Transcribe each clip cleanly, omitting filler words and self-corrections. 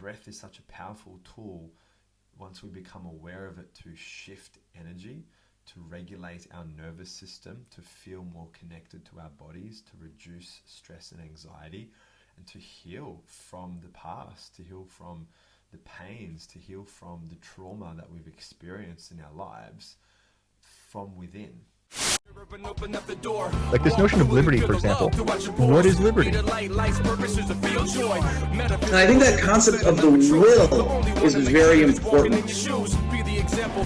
breath is such a powerful tool once we become aware of it, to shift energy, to regulate our nervous system, to feel more connected to our bodies, to reduce stress and anxiety, and to heal from the past, to heal from the pains, to heal from the trauma that we've experienced in our lives from within. Like this notion of liberty, for example. What is liberty? And I think that concept of the will is very important.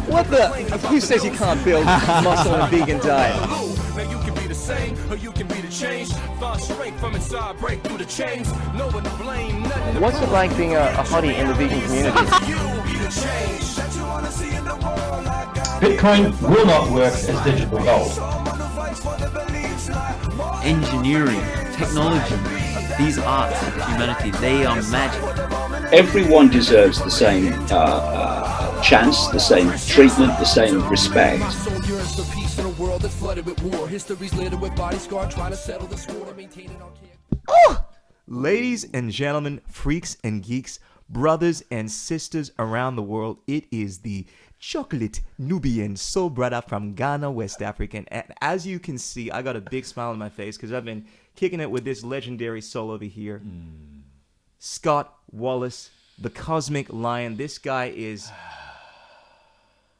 What the? Who says you can't build muscle on a vegan diet? What's it like being a hottie in the vegan community? Bitcoin will not work as digital gold. Engineering, technology, these arts of humanity, they are magic. Everyone deserves the same chance, the same treatment, the same respect. Oh! Ladies and gentlemen, freaks and geeks, brothers and sisters around the world, it is the chocolate Nubian soul brother from Ghana, West Africa. And as you can see, I got a big smile on my face because I've been kicking it with this legendary soul over here. Scott Wallace, the Cosmic Lion. This guy is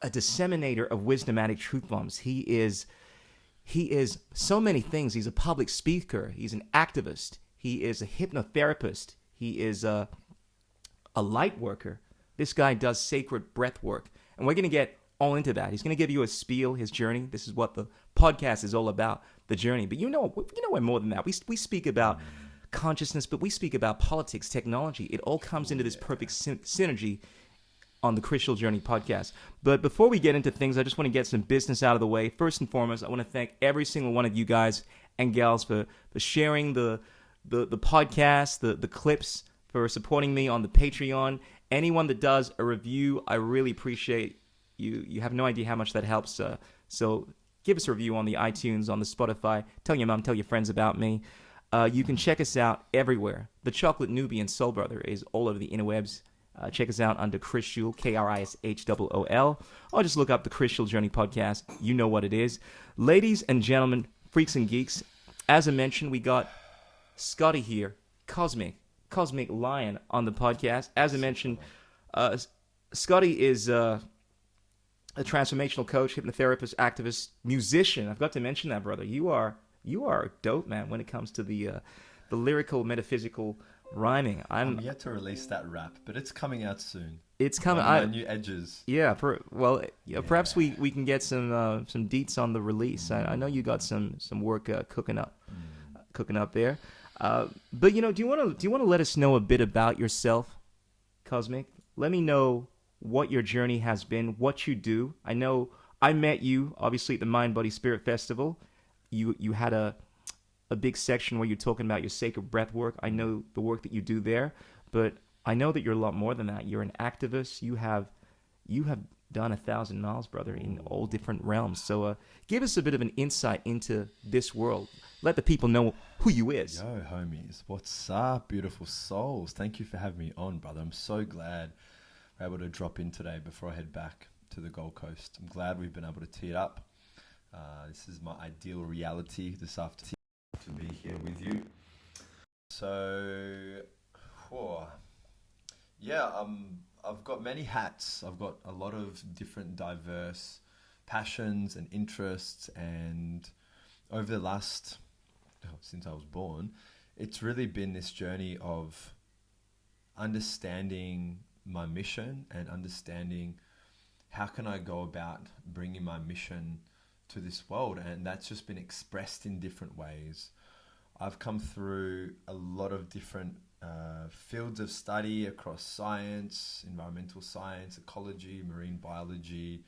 a disseminator of wisdomatic truth bombs. He is so many things. He's a public speaker. He's an activist. He is a hypnotherapist. He is a light worker. This guy does sacred breathwork. And we're going to get all into that. He's going to give you a spiel, his journey. This is what the podcast is all about, the journey. But you know we're more than that. We speak about consciousness, but we speak about politics, technology. It all comes into this perfect synergy on the Crystal Journey podcast. But before we get into things, I just want to get some business out of the way. First and foremost, I want to thank every single one of you guys and gals for sharing the podcast, the clips, for supporting me on the Patreon. Anyone that does a review, I really appreciate you. You have no idea how much that helps. So give us a review on the iTunes, on the Spotify. Tell your mom, tell your friends about me. You can check us out everywhere. The Chocolate Nubian Soul Brother is all over the interwebs. Check us out under Crystal, KRISHOOL, or just look up the Crystal Journey podcast. You know what it is. Ladies and gentlemen, freaks and geeks, as I mentioned, we got Scotty here, Cosmic Lion on the podcast. As I mentioned, Scotty is a transformational coach, hypnotherapist, activist, musician. I've got to mention that, brother. You are dope, man, when it comes to the lyrical, metaphysical rhyming. I'm yet to release that rap, but it's coming out soon. It's coming. New edges. Yeah. Perhaps we can get some deets on the release. I know you got some work cooking up there. But do you want to let us know a bit about yourself, Cosmic? Let me know what your journey has been, what you do. I know I met you obviously at the Mind Body Spirit Festival. You had a big section where you're talking about your sacred breath work. I know the work that you do there, but I know that you're a lot more than that. You're an activist. You have done 1,000 miles, brother, in all different realms. So give us a bit of an insight into this world. Let the people know who you is. Yo, homies. What's up, beautiful souls? Thank you for having me on, brother. I'm so glad we're able to drop in today before I head back to the Gold Coast. I'm glad we've been able to tee it up. This is my ideal reality this afternoon to be here with you. So, I've got many hats. I've got a lot of different diverse passions and interests, and over the last, since I was born, it's really been this journey of understanding my mission and understanding how can I go about bringing my mission to this world, and that's just been expressed in different ways. I've come through a lot of different fields of study across science, environmental science, ecology, marine biology,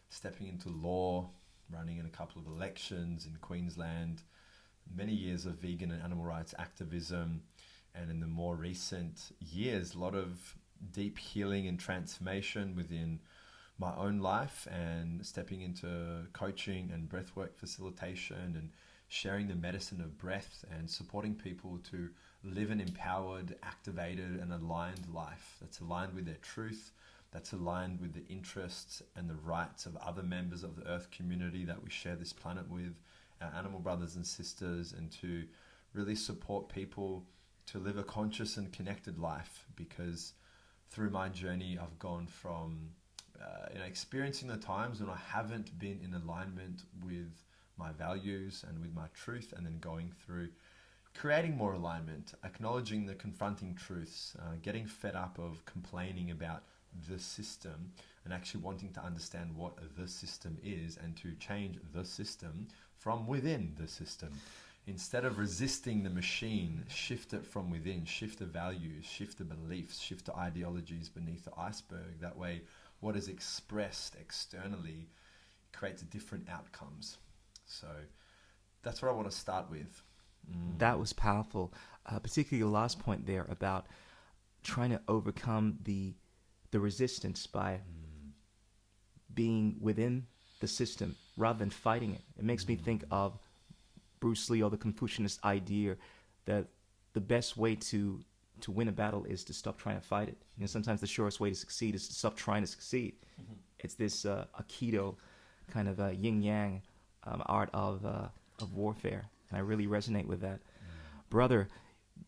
stepping into law, running in a couple of elections in Queensland, many years of vegan and animal rights activism, and in the more recent years, a lot of deep healing and transformation within my own life, and stepping into coaching and breathwork facilitation and sharing the medicine of breath and supporting people to live an empowered, activated, and aligned life that's aligned with their truth, that's aligned with the interests and the rights of other members of the Earth community that we share this planet with, our animal brothers and sisters, and to really support people to live a conscious and connected life. Because through my journey, I've gone from experiencing the times when I haven't been in alignment with my values and with my truth, and then going through creating more alignment, acknowledging the confronting truths, getting fed up of complaining about the system, and actually wanting to understand what the system is and to change the system from within the system. Instead of resisting the machine, shift it from within, shift the values, shift the beliefs, shift the ideologies beneath the iceberg. That way, what is expressed externally creates different outcomes. So that's what I want to start with. That was powerful, particularly the last point there about trying to overcome the resistance by being within the system rather than fighting it. It makes me think of Bruce Lee or the Confucianist idea that the best way to win a battle is to stop trying to fight it. You know, sometimes the surest way to succeed is to stop trying to succeed. It's this Aikido kind of yin-yang art of warfare. And I really resonate with that. Brother,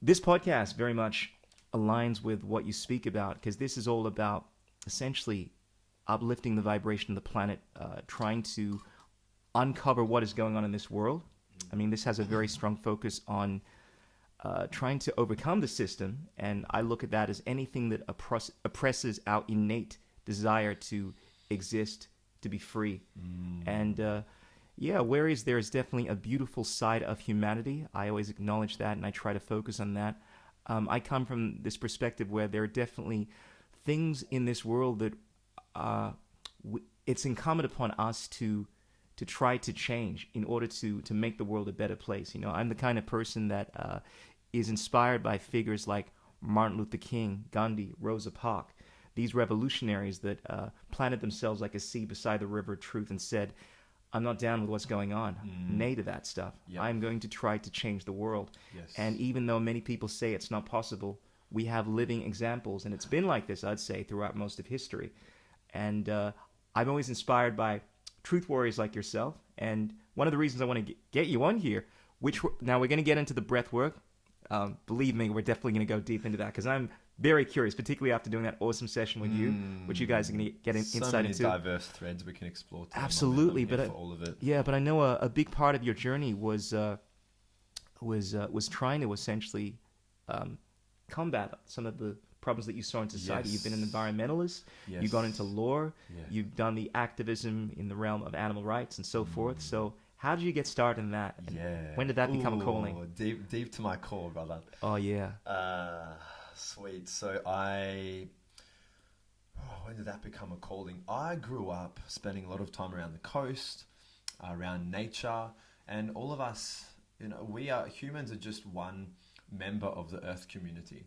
this podcast very much aligns with what you speak about, because this is all about essentially uplifting the vibration of the planet, trying to uncover what is going on in this world. I mean, this has a very strong focus on trying to overcome the system, and I look at that as anything that oppresses our innate desire to exist, to be free. And whereas there is definitely a beautiful side of humanity, I always acknowledge that, and I try to focus on that. I come from this perspective where there are definitely things in this world that it's incumbent upon us to try to change in order to make the world a better place. You know, I'm the kind of person that is inspired by figures like Martin Luther King, Gandhi, Rosa Parks, these revolutionaries that planted themselves like a seed beside the river of truth and said, I'm not down with what's going on. Nay to that stuff. Yep. I'm going to try to change the world. Yes. And even though many people say it's not possible, we have living examples. And it's been like this, I'd say, throughout most of history. And I'm always inspired by truth warriors like yourself. And one of the reasons I want to get you on here, now we're going to get into the breath work. Believe me, we're definitely going to go deep into that, because I'm very curious, particularly after doing that awesome session with you, which you guys are going to get insight into. So many diverse threads we can explore. Absolutely, but all of it. Yeah, but I know a big part of your journey was trying to essentially combat some of the problems that you saw in society. Yes. You've been an environmentalist. Yes. You've gone into law. Yeah. You've done the activism in the realm of animal rights and so forth. So how did you get started in that? And when did that become a calling? Deep to my core, brother. Oh yeah. Sweet. So when did that become a calling? I grew up spending a lot of time around the coast, around nature, and all of us, you know, humans are just one member of the Earth community,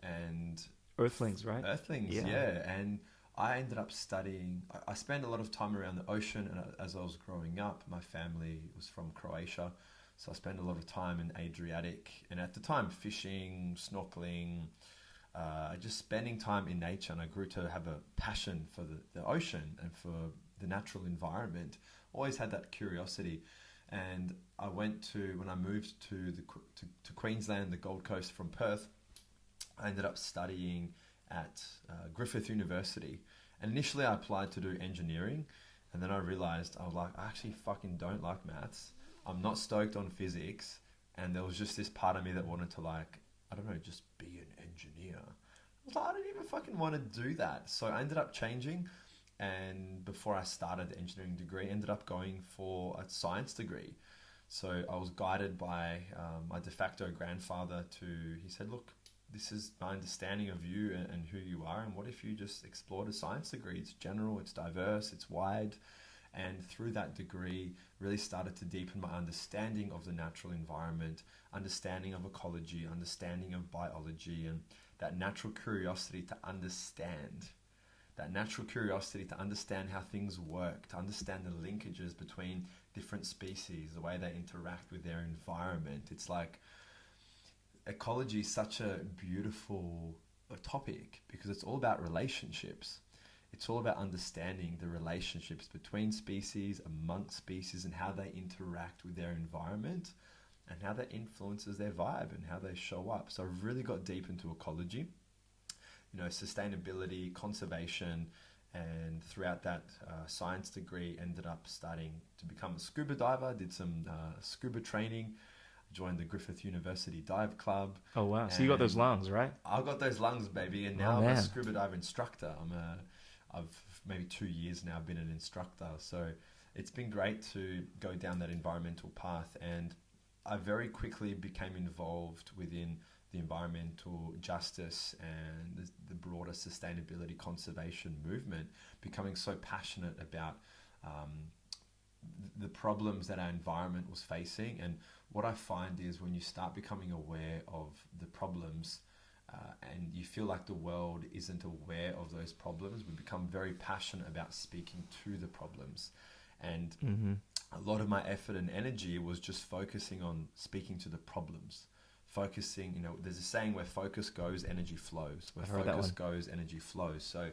and Earthlings, right? Earthlings, yeah. And I ended up studying. I spent a lot of time around the ocean, and as I was growing up, my family was from Croatia. So I spent a lot of time in Adriatic, and at the time fishing, snorkeling, just spending time in nature. And I grew to have a passion for the ocean and for the natural environment. Always had that curiosity. And when I moved to Queensland, the Gold Coast from Perth, I ended up studying at Griffith University. And initially I applied to do engineering, and then I realized I actually fucking don't like maths. I'm not stoked on physics, and there was just this part of me that wanted to just be an engineer. I was like, I didn't even fucking want to do that. So I ended up changing, and before I started the engineering degree, ended up going for a science degree. So I was guided by my de facto grandfather he said, look, this is my understanding of you and who you are, and what if you just explored a science degree? It's general, it's diverse, it's wide. And through that degree, really started to deepen my understanding of the natural environment, understanding of ecology, understanding of biology, and that natural curiosity to understand. That natural curiosity to understand how things work, to understand the linkages between different species, the way they interact with their environment. It's like ecology is such a beautiful topic because it's all about relationships. It's all about understanding the relationships between species, amongst species, and how they interact with their environment and how that influences their vibe and how they show up. So I've really got deep into ecology, sustainability, conservation, and throughout that science degree ended up starting to become a scuba diver, did some scuba training, joined the Griffith University Dive Club. Oh wow! So you got those lungs, right? I got those lungs, baby, and now I'm a scuba diver instructor. I've maybe 2 years now been an instructor, so it's been great to go down that environmental path, and I very quickly became involved within the environmental justice and the broader sustainability conservation movement, becoming so passionate about the problems that our environment was facing. And what I find is when you start becoming aware of the problems and you feel like the world isn't aware of those problems, we become very passionate about speaking to the problems. And a lot of my effort and energy was just focusing on speaking to the problems. Focusing, there's a saying, where focus goes, energy flows. Where focus goes, energy flows. So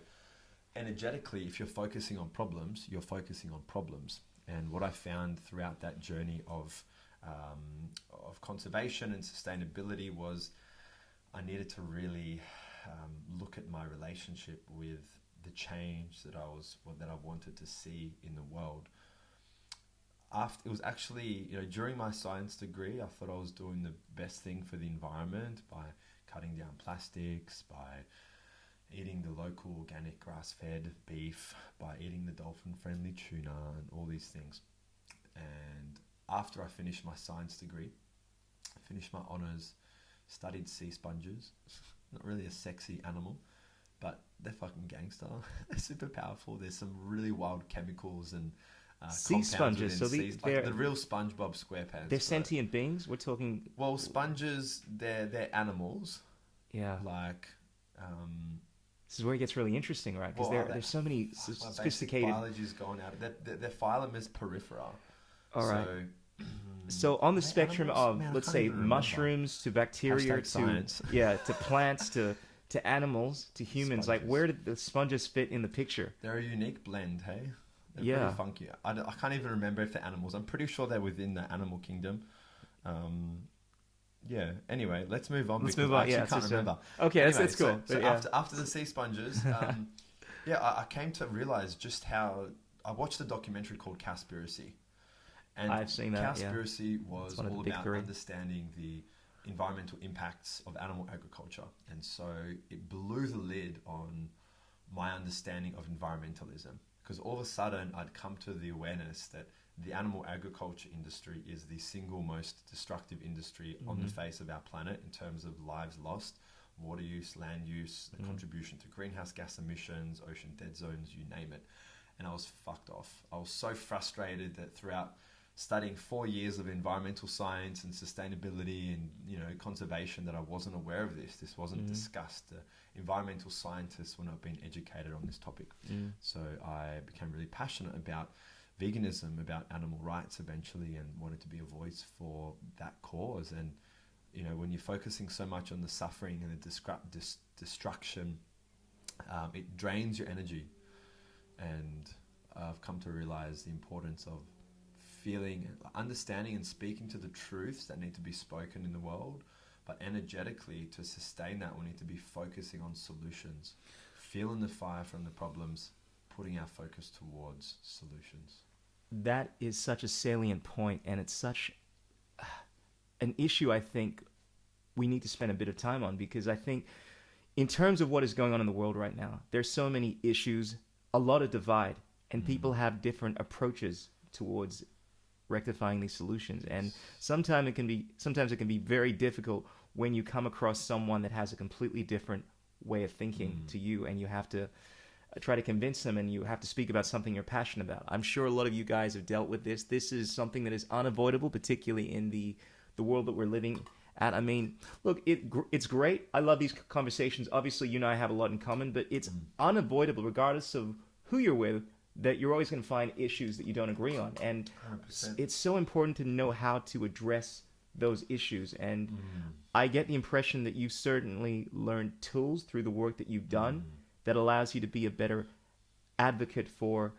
energetically, if you're focusing on problems, you're focusing on problems. And what I found throughout that journey of conservation and sustainability was I needed to really look at my relationship with the change that I wanted to see in the world. It was actually, during my science degree, I thought I was doing the best thing for the environment by cutting down plastics, by eating the local organic grass-fed beef, by eating the dolphin-friendly tuna and all these things. And after I finished my science degree, I finished my honours, studied sea sponges. Not really a sexy animal, but they're fucking gangster. They're super powerful. There's some really wild chemicals and sea sponges. So they're the real SpongeBob SquarePants. They're sentient beings. We're talking. Well, sponges, they're animals. Yeah. Like. This is where it gets really interesting, right? Because there's so many sophisticated. Biology's gone out. Their phylum is Porifera. All right. So on the spectrum of, let's say, mushrooms to bacteria to plants to animals to humans, sponges. Like where did the sponges fit in the picture? They're a unique blend, hey? They're pretty funky. I can't even remember if they're animals. I'm pretty sure they're within the animal kingdom. Yeah. Anyway, let's move on. I can't remember. Okay, anyway, that's cool. So after the sea sponges, I came to realize just how I watched a documentary called Cowspiracy. And I've seen that. Cowspiracy was all about understanding the environmental impacts of animal agriculture, and so it blew the lid on my understanding of environmentalism. Because all of a sudden, I'd come to the awareness that the animal agriculture industry is the single most destructive industry on the face of our planet in terms of lives lost, water use, land use, the contribution to greenhouse gas emissions, ocean dead zones, you name it. And I was fucked off. I was so frustrated that throughout studying 4 years of environmental science and sustainability and conservation that I wasn't aware of this. This wasn't discussed. Environmental scientists were not being educated on this topic. So I became really passionate about veganism, about animal rights eventually, and wanted to be a voice for that cause. And when you're focusing so much on the suffering and the destruction, it drains your energy. And I've come to realize the importance of feeling, understanding and speaking to the truths that need to be spoken in the world, but energetically to sustain that we need to be focusing on solutions, feeling the fire from the problems, putting our focus towards solutions. That is such a salient point, and it's such an issue I think we need to spend a bit of time on, because I think in terms of what is going on in the world right now, there's so many issues, a lot of divide, and people have different approaches towards rectifying these solutions. And sometimes it can be very difficult when you come across someone that has a completely different way of thinking to you, and you have to try to convince them, and you have to speak about something you're passionate about. I'm sure a lot of you guys have dealt with this. This is something that is unavoidable, particularly in the world that we're living at. I mean, look, it's great. I love these conversations. Obviously, you and I have a lot in common, but it's unavoidable, regardless of who you're with, that you're always going to find issues that you don't agree on. And 100%. It's so important to know how to address those issues. And I get the impression that you've certainly learned tools through the work that you've done that allows you to be a better advocate for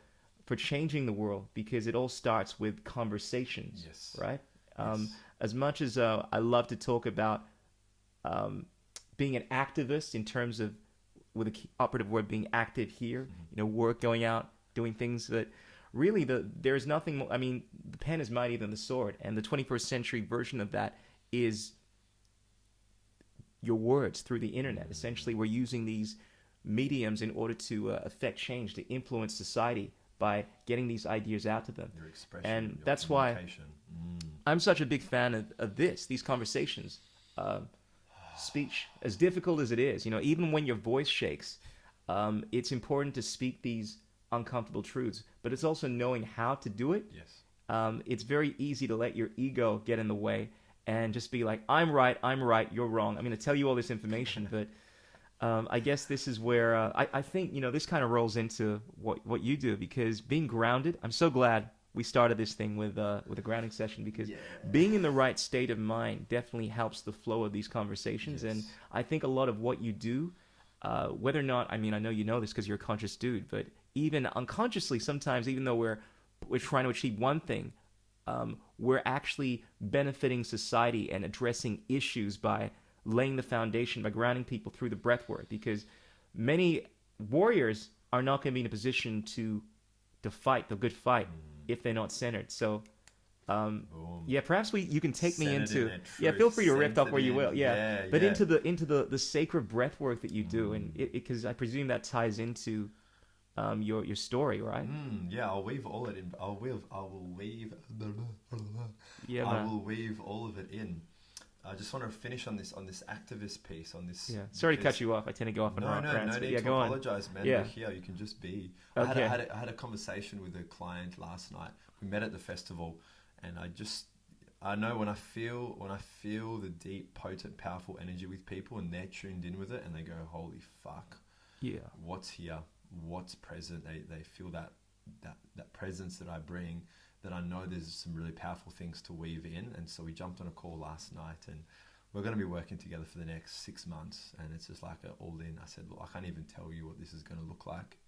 changing the world, because it all starts with conversations. Yes. Right? Yes. As much as I love to talk about being an activist in terms of, with the operative word being active here, work, going out, doing things that really there's nothing more. I mean, the pen is mightier than the sword, and the 21st century version of that is your words through the internet. Essentially, we're using these mediums in order to affect change, to influence society by getting these ideas out to them. Your expression, And your that's why I'm such a big fan of these conversations. Speech, as difficult as it is, even when your voice shakes, it's important to speak these uncomfortable truths, but it's also knowing how to do it. Yes. It's very easy to let your ego get in the way and just be like, I'm right, you're wrong. I'm going to tell you all this information, but I guess this is where I think, this kind of rolls into what you do, because being grounded, I'm so glad we started this thing with a grounding session, because being in the right state of mind definitely helps the flow of these conversations. Yes. And I think a lot of what you do, whether or not, I mean, I know you know this because you're a conscious dude, but even unconsciously, sometimes, even though we're trying to achieve one thing, we're actually benefiting society and addressing issues by laying the foundation, by grounding people through the breath work, because many warriors are not going to be in a position to fight the good fight if they're not centered. So perhaps you can take me into feel free to riff off where you will, but into the sacred breath work that you do, and because I presume that ties into your story, right? I'll weave all it in. I will weave all of it in. I just want to finish on this activist piece, on this. Yeah, sorry to cut you off. I tend to go off on rants. No need to apologize, man. Yeah. We're here. You can just be. Okay. I had a conversation with a client last night. We met at the festival, and I know when I feel the deep, potent, powerful energy with people, and they're tuned in with it, and they go, "Holy fuck! Yeah, what's here? What's present?" They feel that presence that I bring. That I know there's some really powerful things to weave in. And so we jumped on a call last night, and we're going to be working together for the next 6 months. And it's just like all in. I said, look, I can't even tell you what this is going to look like.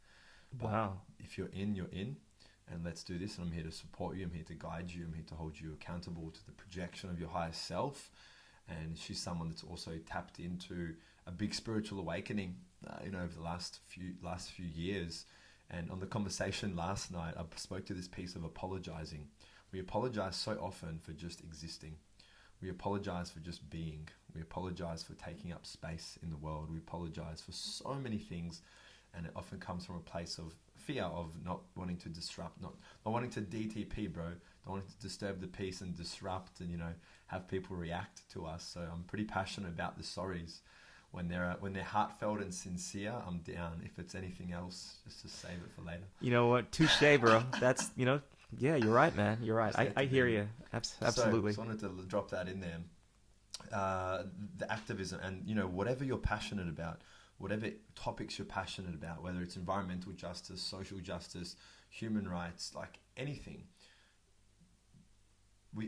But wow. If you're in, you're in. And let's do this. And I'm here to support you. I'm here to guide you. I'm here to hold you accountable to the projection of your higher self. And she's someone that's also tapped into a big spiritual awakening, over the last few years. And on the conversation last night, I spoke to this piece of apologizing. We apologize so often for just existing. We apologize for just being. We apologize for taking up space in the world. We apologize for so many things. And it often comes from a place of fear, of not wanting to disrupt, not wanting to DTP, bro. Not wanting to disturb the peace and disrupt and, have people react to us. So I'm pretty passionate about the sorries. When they're heartfelt and sincere, I'm down. If it's anything else, just to save it for later. You know what? Touche, bro. That's, yeah, you're right, man. You're right. I hear you. Absolutely. So I wanted to drop that in there. The activism and, whatever you're passionate about, whatever topics you're passionate about, whether it's environmental justice, social justice, human rights, like anything.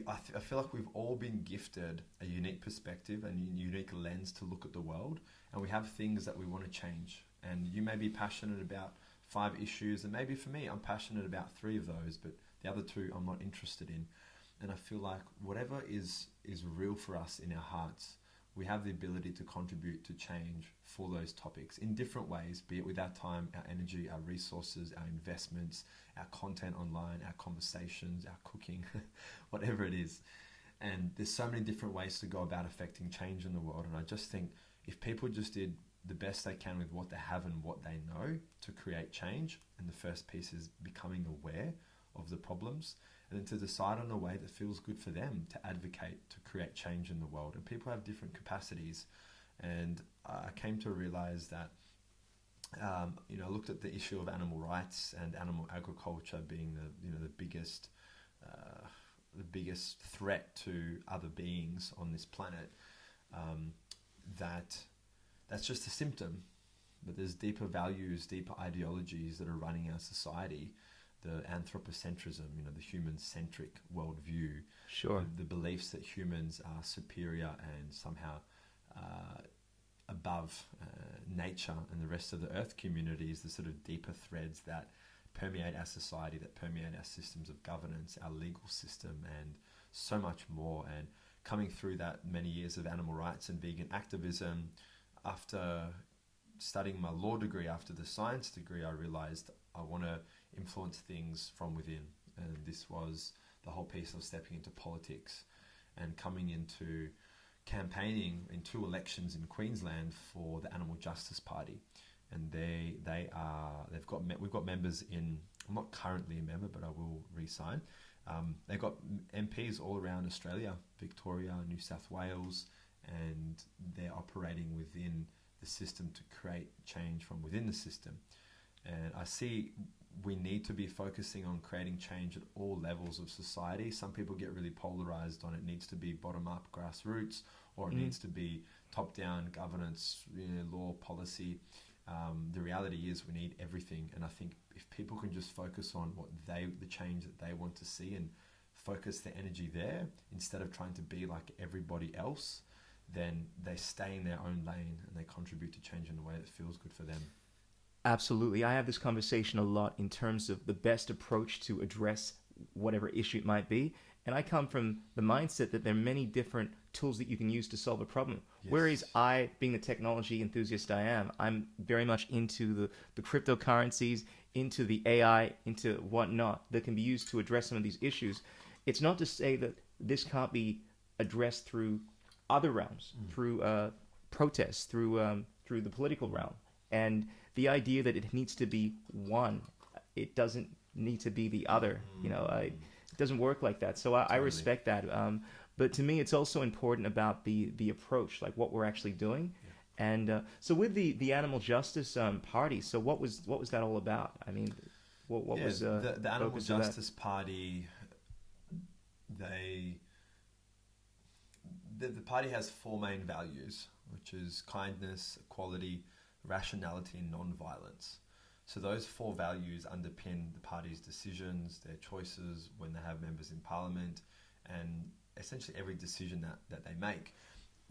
I feel like we've all been gifted a unique perspective and a unique lens to look at the world, and we have things that we want to change. And you may be passionate about 5 issues, and maybe for me, I'm passionate about 3 of those, but the other 2 I'm not interested in. And I feel like whatever is real for us in our hearts, we have the ability to contribute to change for those topics in different ways, be it with our time, our energy, our resources, our investments, our content online, our conversations, our cooking, whatever it is. And there's so many different ways to go about affecting change in the world. And I just think if people just did the best they can with what they have and what they know to create change, and the first piece is becoming aware of the problems, and then to decide on a way that feels good for them to advocate to create change in the world. And people have different capacities. And I came to realize that, I looked at the issue of animal rights and animal agriculture being the biggest threat to other beings on this planet. That's just a symptom, but there's deeper values, deeper ideologies that are running our society the anthropocentrism, the human-centric worldview. Sure. The beliefs that humans are superior and somehow above nature and the rest of the earth community is the sort of deeper threads that permeate our society, that permeate our systems of governance, our legal system, and so much more. And coming through that many years of animal rights and vegan activism, after studying my law degree, after the science degree, I realized I want to influence things from within. And this was the whole piece of stepping into politics and coming into campaigning in 2 elections in Queensland for the Animal Justice Party. And we've got members in, I'm not currently a member, but I will re-sign. They've got MPs all around Australia, Victoria, New South Wales, and they're operating within the system to create change from within the system. And I see we need to be focusing on creating change at all levels of society. Some people get really polarized on it needs to be bottom-up grassroots, or it needs to be top-down governance, law, policy. The reality is we need everything. And I think if people can just focus on the change that they want to see and focus their energy there instead of trying to be like everybody else, then they stay in their own lane and they contribute to change in a way that feels good for them. Absolutely. I have this conversation a lot in terms of the best approach to address whatever issue it might be. And I come from the mindset that there are many different tools that you can use to solve a problem. Yes. Whereas I, being the technology enthusiast I am, I'm very much into the cryptocurrencies, into the AI, into whatnot that can be used to address some of these issues. It's not to say that this can't be addressed through other realms, through protests, through the political realm. And the idea that it needs to be one, it doesn't need to be the other. It doesn't work like that. So I respect that. But to me, it's also important about the approach, like what we're actually doing. Yeah. And so with the Animal Justice Party, so what was that all about? I mean, what was the Animal Justice Party? The party has 4 main values, which is kindness, equality, rationality, and non-violence. So those 4 values underpin the party's decisions, their choices when they have members in parliament, and essentially every decision that they make.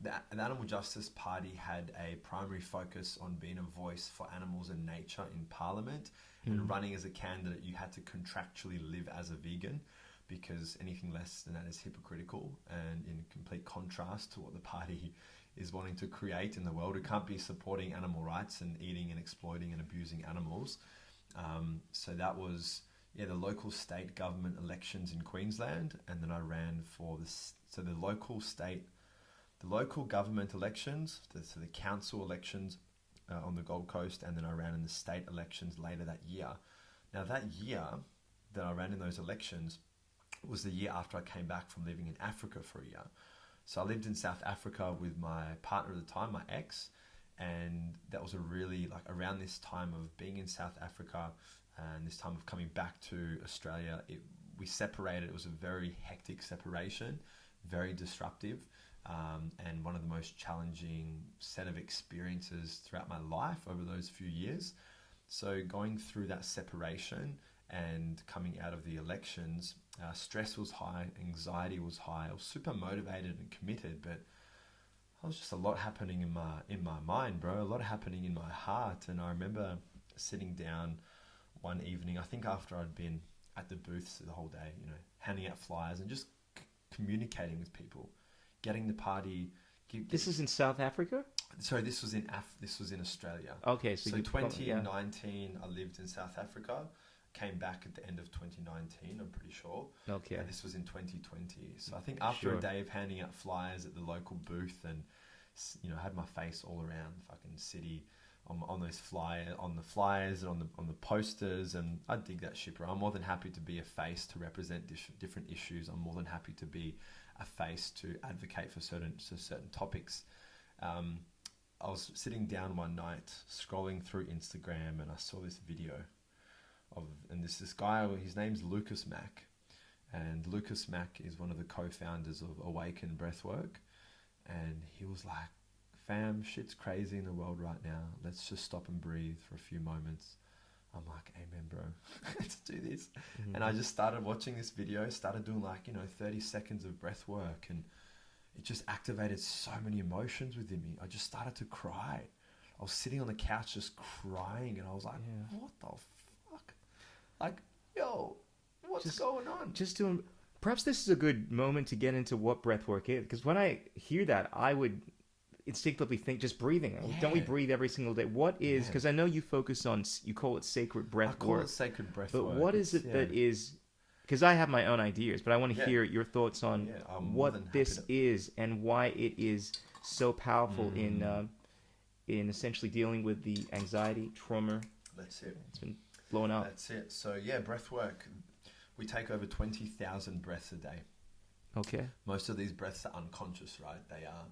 The Animal Justice Party had a primary focus on being a voice for animals and nature in parliament, and running as a candidate, you had to contractually live as a vegan, because anything less than that is hypocritical and in complete contrast to what the party is wanting to create in the world. It can't be supporting animal rights and eating and exploiting and abusing animals. So that was the local state government elections in Queensland, and then I ran for the local government elections, so the council elections on the Gold Coast, and then I ran in the state elections later that year. Now that year that I ran in those elections was the year after I came back from living in Africa for a year. So I lived in South Africa with my partner at the time, my ex, and that was a really, around this time of being in South Africa and this time of coming back to Australia, we separated. It was a very hectic separation, very disruptive, and one of the most challenging set of experiences throughout my life over those few years. So going through that separation and coming out of the elections, stress was high, anxiety was high. I was super motivated and committed, but I was just a lot happening in my mind, bro. A lot happening in my heart. And I remember sitting down one evening, I think after I'd been at the booths the whole day, handing out flyers and just communicating with people, getting the party. This is in South Africa? Sorry, this was in Australia. Okay, so 2019, I lived in South Africa. Came back at the end of 2019, I'm pretty sure. Okay. And this was in 2020. So I think after a day of handing out flyers at the local booth and, had my face all around the fucking city on those on the flyers and on the posters, and I dig that shit, bro. I'm more than happy to be a face to represent different issues. I'm more than happy to be a face to advocate for certain topics. I was sitting down one night scrolling through Instagram and I saw this video and this guy, his name's Lucas Mack, and Lucas Mack is one of the co-founders of Awaken Breathwork, and he was like, fam, shit's crazy in the world right now, let's just stop and breathe for a few moments. I'm like, amen, bro. Let's do this. And I just started watching this video, started doing 30 seconds of breath work, and it just activated so many emotions within me. I just started to cry. I was sitting on the couch just crying, and I was like, what the fuck? Like, yo, what's going on? Just doing. Perhaps this is a good moment to get into what breathwork is, because when I hear that, I would instinctively think just breathing. Don't we breathe every single day? What is, because I know you focus on, you call it sacred breathwork. I call it sacred breathwork. But what is it that is, because I have my own ideas, but I want to hear your thoughts on what this is and why it is so powerful in essentially dealing with the anxiety, trauma. That's it. It's been blowing up. That's it. So breathwork, we take over 20,000 breaths a day. Okay. Most of these breaths are unconscious, right? They are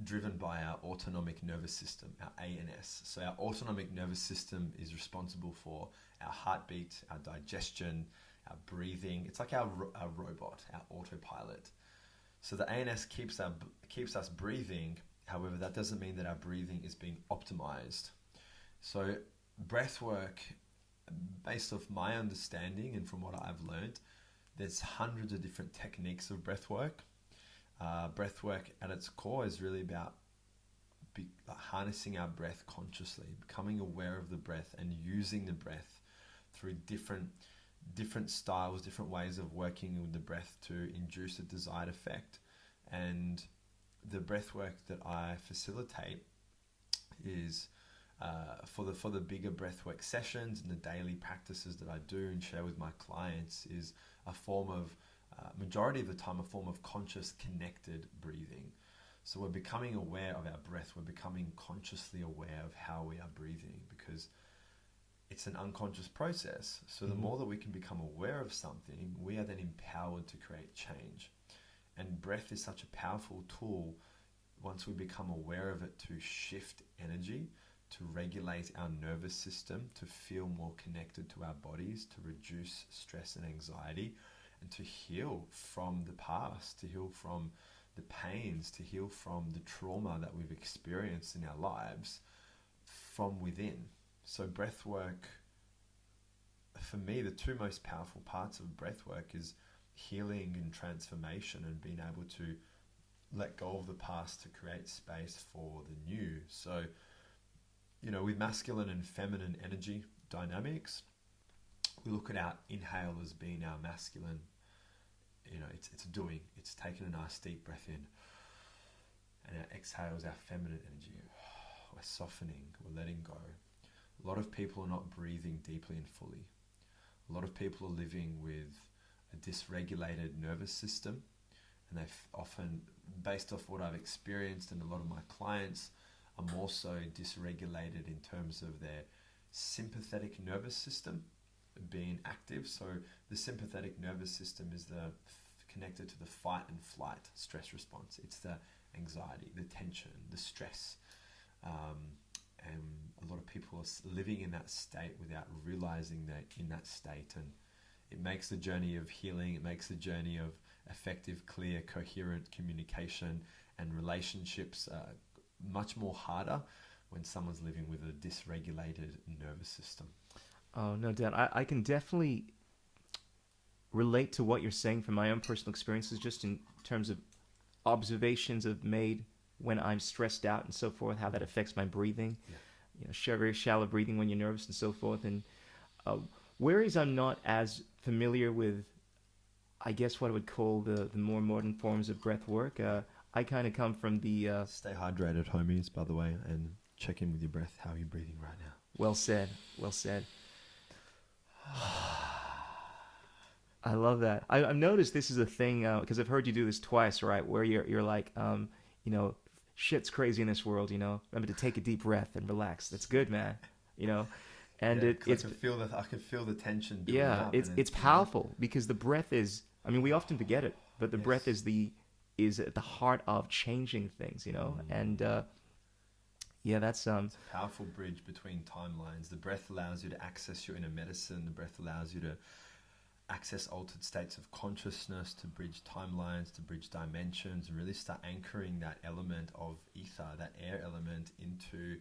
driven by our autonomic nervous system, our ANS. So our autonomic nervous system is responsible for our heartbeat, our digestion, our breathing. It's like our robot, our autopilot. So the ANS keeps us breathing. However, that doesn't mean that our breathing is being optimized. So breath work, based off my understanding and from what I've learned, there's hundreds of different techniques of breath work. Breath work at its core is really about harnessing our breath consciously, becoming aware of the breath and using the breath through different styles, different ways of working with the breath to induce a desired effect. And the breath work that I facilitate is for the bigger breathwork sessions and the daily practices that I do and share with my clients is a form of, majority of the time, a form of conscious connected breathing. So we're becoming aware of our breath. We're becoming consciously aware of how we are breathing, because it's an unconscious process. So the more that we can become aware of something, we are then empowered to create change. And breath is such a powerful tool once we become aware of it, to shift energy, to regulate our nervous system, to feel more connected to our bodies, to reduce stress and anxiety, and to heal from the past, to heal from the pains, to heal from the trauma that we've experienced in our lives from within. So breath work, for me, the two most powerful parts of breath work is healing and transformation, and being able to let go of the past to create space for the new. So, with masculine and feminine energy dynamics, we look at our inhale as being our masculine. It's doing. It's taking a nice deep breath in. And our exhale is our feminine energy. We're softening. We're letting go. A lot of people are not breathing deeply and fully. A lot of people are living with a dysregulated nervous system, and they've often, based off what I've experienced, and a lot of my clients are more so dysregulated in terms of their sympathetic nervous system being active. So the sympathetic nervous system is connected to the fight and flight stress response. It's the anxiety, the tension, the stress. And a lot of people are living in that state without realizing that in that state. And it makes the journey of healing, it makes the journey of effective, clear, coherent communication and relationships much more harder when someone's living with a dysregulated nervous system. Oh, no doubt. I can definitely relate to what you're saying from my own personal experiences, just in terms of observations I've made when I'm stressed out and so forth, how that affects my breathing. Very shallow breathing when you're nervous and so forth. And whereas I'm not as familiar with, I guess, what I would call the more modern forms of breath work, I kind of come from the... Stay hydrated, homies, by the way, and check in with your breath. How are you breathing right now? Well said. Well said. I love that. I've noticed this is a thing, because I've heard you do this twice, right? Where you're like, shit's crazy in this world, Remember to take a deep breath and relax. That's good, man. And it's... I can feel the tension building up. It's powerful, because the breath is... we often forget it, but the breath is at the heart of changing things, And that's... It's a powerful bridge between timelines. The breath allows you to access your inner medicine. The breath allows you to access altered states of consciousness, to bridge timelines, to bridge dimensions, and really start anchoring that element of ether, that air element, into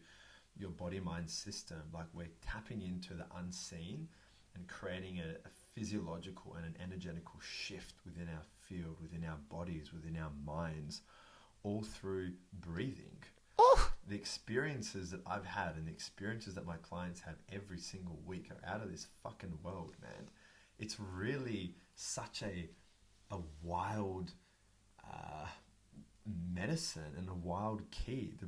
your body mind system, like we're tapping into the unseen and creating a physiological and an energetical shift within our field, within our bodies, within our minds, all through breathing. The experiences that I've had and the experiences that my clients have every single week are out of this fucking world, man. It's really such a wild medicine and a wild key. The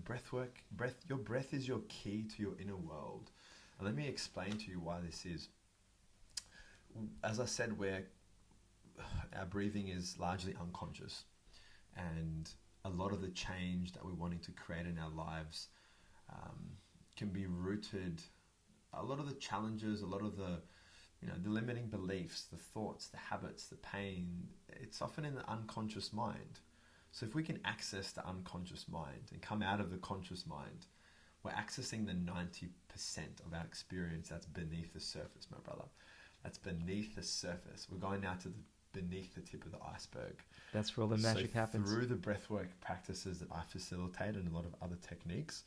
your breath is your key to your inner world. And let me explain to you why this is. As I said, our breathing is largely unconscious, and a lot of the change that we're wanting to create in our lives can be rooted. A lot of the challenges, a lot of the limiting beliefs, the thoughts, the habits, the pain, it's often in the unconscious mind. So if we can access the unconscious mind and come out of the conscious mind, we're accessing the 90% of our experience that's beneath the surface, my brother. That's beneath the surface. We're going now to beneath the tip of the iceberg. That's where all the magic happens. Through the breathwork practices that I facilitate and a lot of other techniques,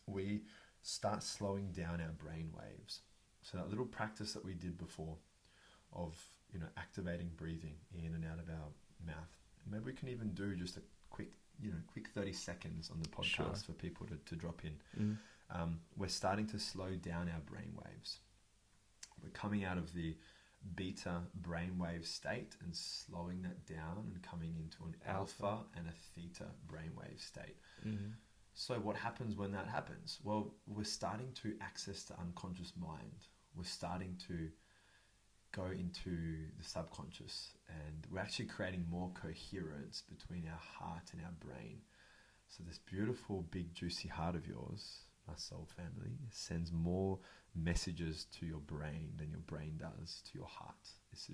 we start slowing down our brain waves. So that little practice that we did before of activating breathing in and out of our mouth. Maybe we can even do just a quick 30 seconds on the podcast for people to drop in. We're starting to slow down our brain waves. We're coming out of the beta brainwave state and slowing that down and coming into an alpha and a theta brainwave state. So what happens when that happens? Well, we're starting to access the unconscious mind. We're starting to go into the subconscious, and we're actually creating more coherence between our heart and our brain. So this beautiful, big, juicy heart of yours, my soul family, sends more messages to your brain than your brain does to your heart. This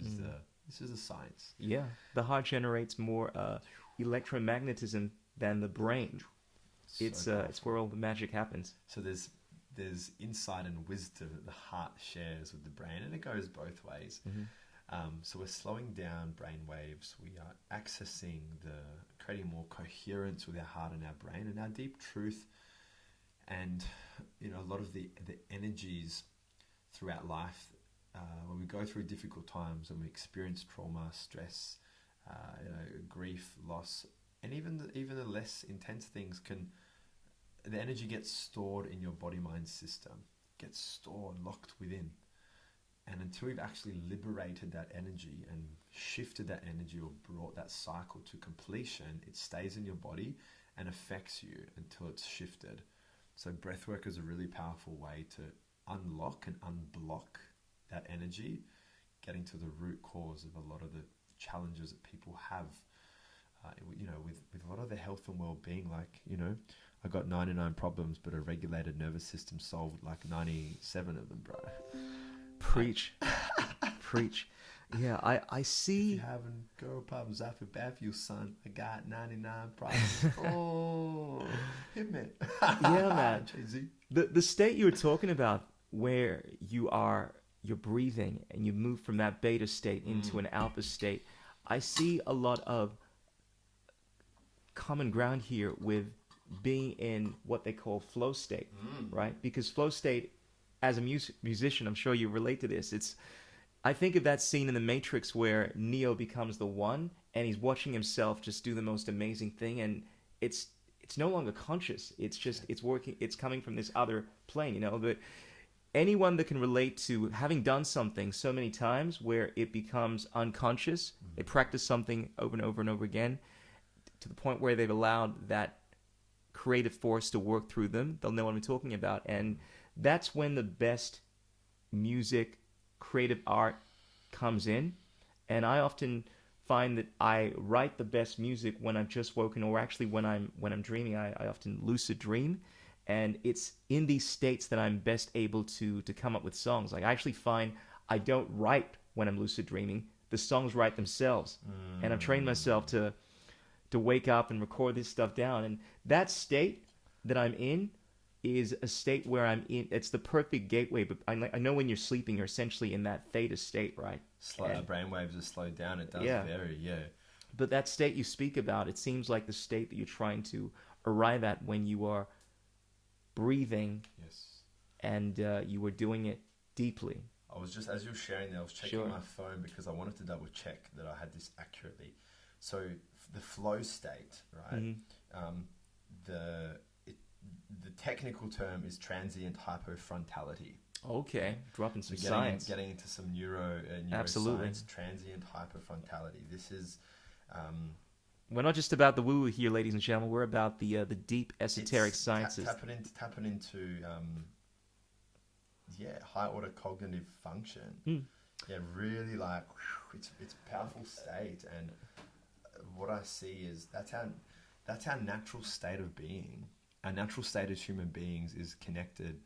is the science. Yeah, the heart generates more electromagnetism than the brain. It's where all the magic happens. So there's insight and wisdom that the heart shares with the brain, and it goes both ways. So we're slowing down brain waves. We are accessing creating more coherence with our heart and our brain and our deep truth. And a lot of the energies throughout life, when we go through difficult times and we experience trauma, stress, grief, loss, and even the less intense things, the energy gets stored in your body-mind system, gets stored, locked within. And until you've actually liberated that energy and shifted that energy or brought that cycle to completion, it stays in your body and affects you until it's shifted. So breathwork is a really powerful way to unlock and unblock that energy, getting to the root cause of a lot of the challenges that people have, with a lot of their health and well-being. Like, I got 99 problems, but a regulated nervous system solved like 97 of them, bro. Preach. Preach. Yeah, I see. If you're having girl problems, I feel bad for you, son. I got 99 problems. Oh, hit me. Yeah, man. Jay-Z. The state you were talking about, where you're breathing and you move from that beta state into an alpha state, I see a lot of common ground here with being in what they call flow state, right? Because flow state, as a musician, I'm sure you relate to this. I think of that scene in The Matrix where Neo becomes the one and he's watching himself just do the most amazing thing, and it's no longer conscious. It's just, it's working, it's coming from this other plane, But anyone that can relate to having done something so many times where it becomes unconscious, they practice something over and over and over again to the point where they've allowed that creative force to work through them, they'll know what I'm talking about. And that's when the best music, creative art comes in. And I often find that I write the best music when I've just woken, or actually when I'm dreaming. I often lucid dream, and it's in these states that I'm best able to come up with songs. Like, I actually find I don't write when I'm lucid dreaming. The songs write themselves. And I've trained myself to wake up and record this stuff down. And that state that I'm in is a state where I'm in, it's the perfect gateway. But I know when you're sleeping, you're essentially in that theta state, right? Brainwaves are slowed down. It does vary, But that state you speak about, it seems like the state that you're trying to arrive at when you are breathing, Yes. and you were doing it deeply. I was just, as you were sharing there, I was checking Sure. my phone because I wanted to double check that I had this accurately. So the flow state, right? Mm-hmm. The technical term is transient hypofrontality. Okay, dropping So some science. getting into some Absolutely. neuroscience, transient hypofrontality. This is We're not just about the woo-woo here, ladies and gentlemen. We're about the deep esoteric it's sciences. tapping into high order cognitive function. Yeah, really like it's a powerful state, and what I see is that's our natural state of being. Our natural state as human beings is connected.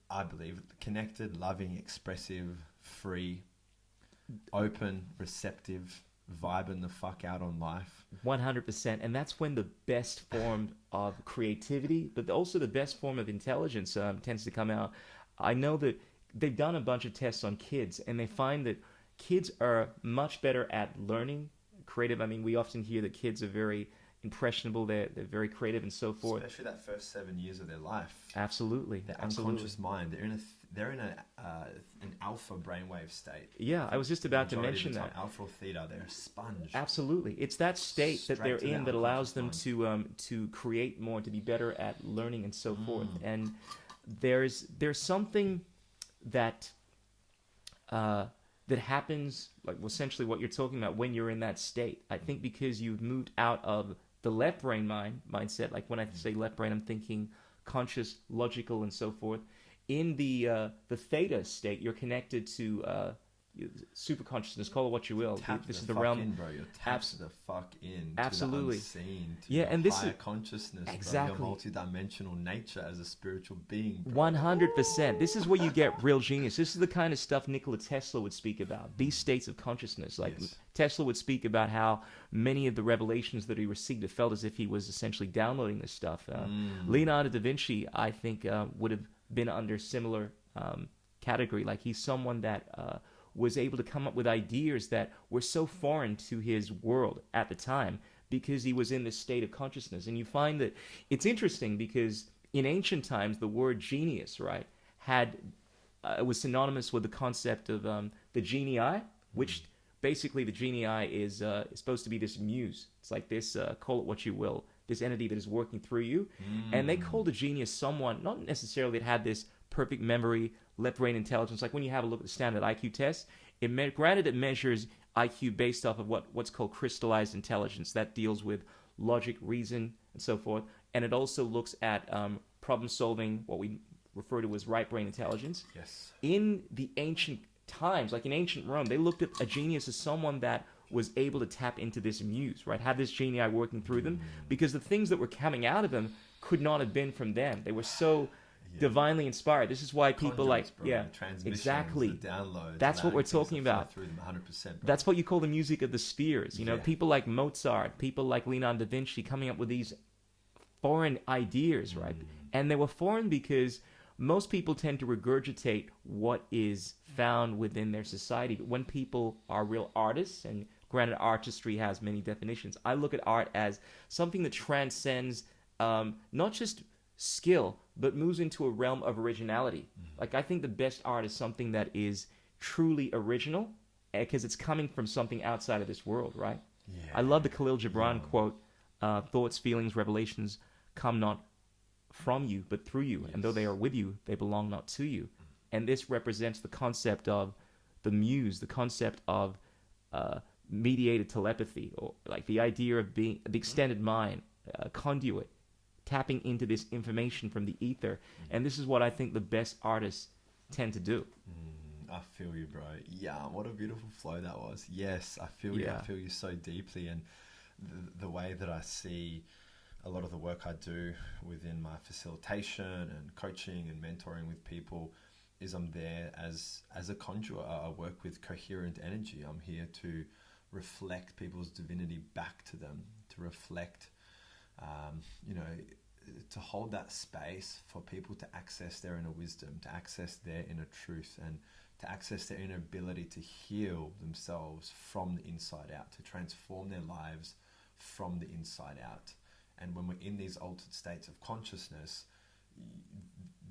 I believe connected, loving, expressive, free, open, receptive, vibing the fuck out on life. 100%. And that's when the best form of creativity, but also the best form of intelligence tends to come out. I know that they've done a bunch of tests on kids, and they find that kids are much better at learning, creative. I mean, we often hear that kids are very impressionable, they're very creative and so forth. Especially that first 7 years of their life. Absolutely. Their Absolutely. unconscious mind. They're in an alpha brainwave state. Yeah, I was just about to Majority of mention the that. time, alpha or theta, they're a sponge. Absolutely. It's that state that Straight they're to the in that allows them unconscious to create more, to be better at learning and so forth. And there's something that that happens, like essentially what you're talking about when you're in that state. I think because you've moved out of the left brain mindset, like when I say left brain, I'm thinking conscious, logical, and so forth. In the theta state, you're connected to super consciousness, call it what you will. This is the realm. In, bro. You're tapped the fuck in. Absolutely. To the unseen, to Yeah, your and this higher is consciousness, exactly bro, your multidimensional nature as a spiritual being. Bro. 100%. This is where you get real genius. This is the kind of stuff Nikola Tesla would speak about. These states of consciousness. Like Yes. Tesla would speak about how many of the revelations that he received, it felt as if he was essentially downloading this stuff. Leonardo da Vinci, I think, would have been under similar category. Like he's someone that was able to come up with ideas that were so foreign to his world at the time because he was in this state of consciousness. And you find that it's interesting because in ancient times, the word genius, right, was synonymous with the concept of the genii, which basically the genii is supposed to be this muse. It's like this, call it what you will, this entity that is working through you. And they called a genius someone, not necessarily that had this perfect memory, left brain intelligence. Like when you have a look at the standard IQ test, granted it measures IQ based off of what's called crystallized intelligence. That deals with logic, reason, and so forth. And it also looks at problem solving, what we refer to as right brain intelligence. Yes. In the ancient times, like in ancient Rome, they looked at a genius as someone that was able to tap into this muse, right? Had this genii working through them, because the things that were coming out of them could not have been from them. They were so divinely inspired. This is why people Conduits, like, bro, yeah, the transmissions, exactly. the downloads, That's what we're allowing things talking to flow about. through them 100%, bro. That's what you call the music of the spheres. You know, Yeah. people like Mozart, people like Leonardo da Vinci coming up with these foreign ideas, right? And they were foreign because most people tend to regurgitate what is found within their society. But when people are real artists, and granted artistry has many definitions, I look at art as something that transcends not just skill, but moves into a realm of originality. Like I think the best art is something that is truly original because it's coming from something outside of this world, right? Yeah. I love the Khalil Gibran quote, thoughts, feelings, revelations come not from you, but through you. And though they are with you, they belong not to you. And this represents the concept of the muse, the concept of mediated telepathy, or like the idea of being the extended mind, conduit, tapping into this information from the ether. And this is what I think the best artists tend to do. I feel you, bro. Yeah, what a beautiful flow that was. Yes, I feel you. Yeah. I feel you so deeply. And the way that I see a lot of the work I do within my facilitation and coaching and mentoring with people is I'm there as a conduit. I work with coherent energy. I'm here to reflect people's divinity back to them, to reflect, to hold that space for people to access their inner wisdom, to access their inner truth, and to access their inner ability to heal themselves from the inside out, to transform their lives from the inside out. And when we're in these altered states of consciousness,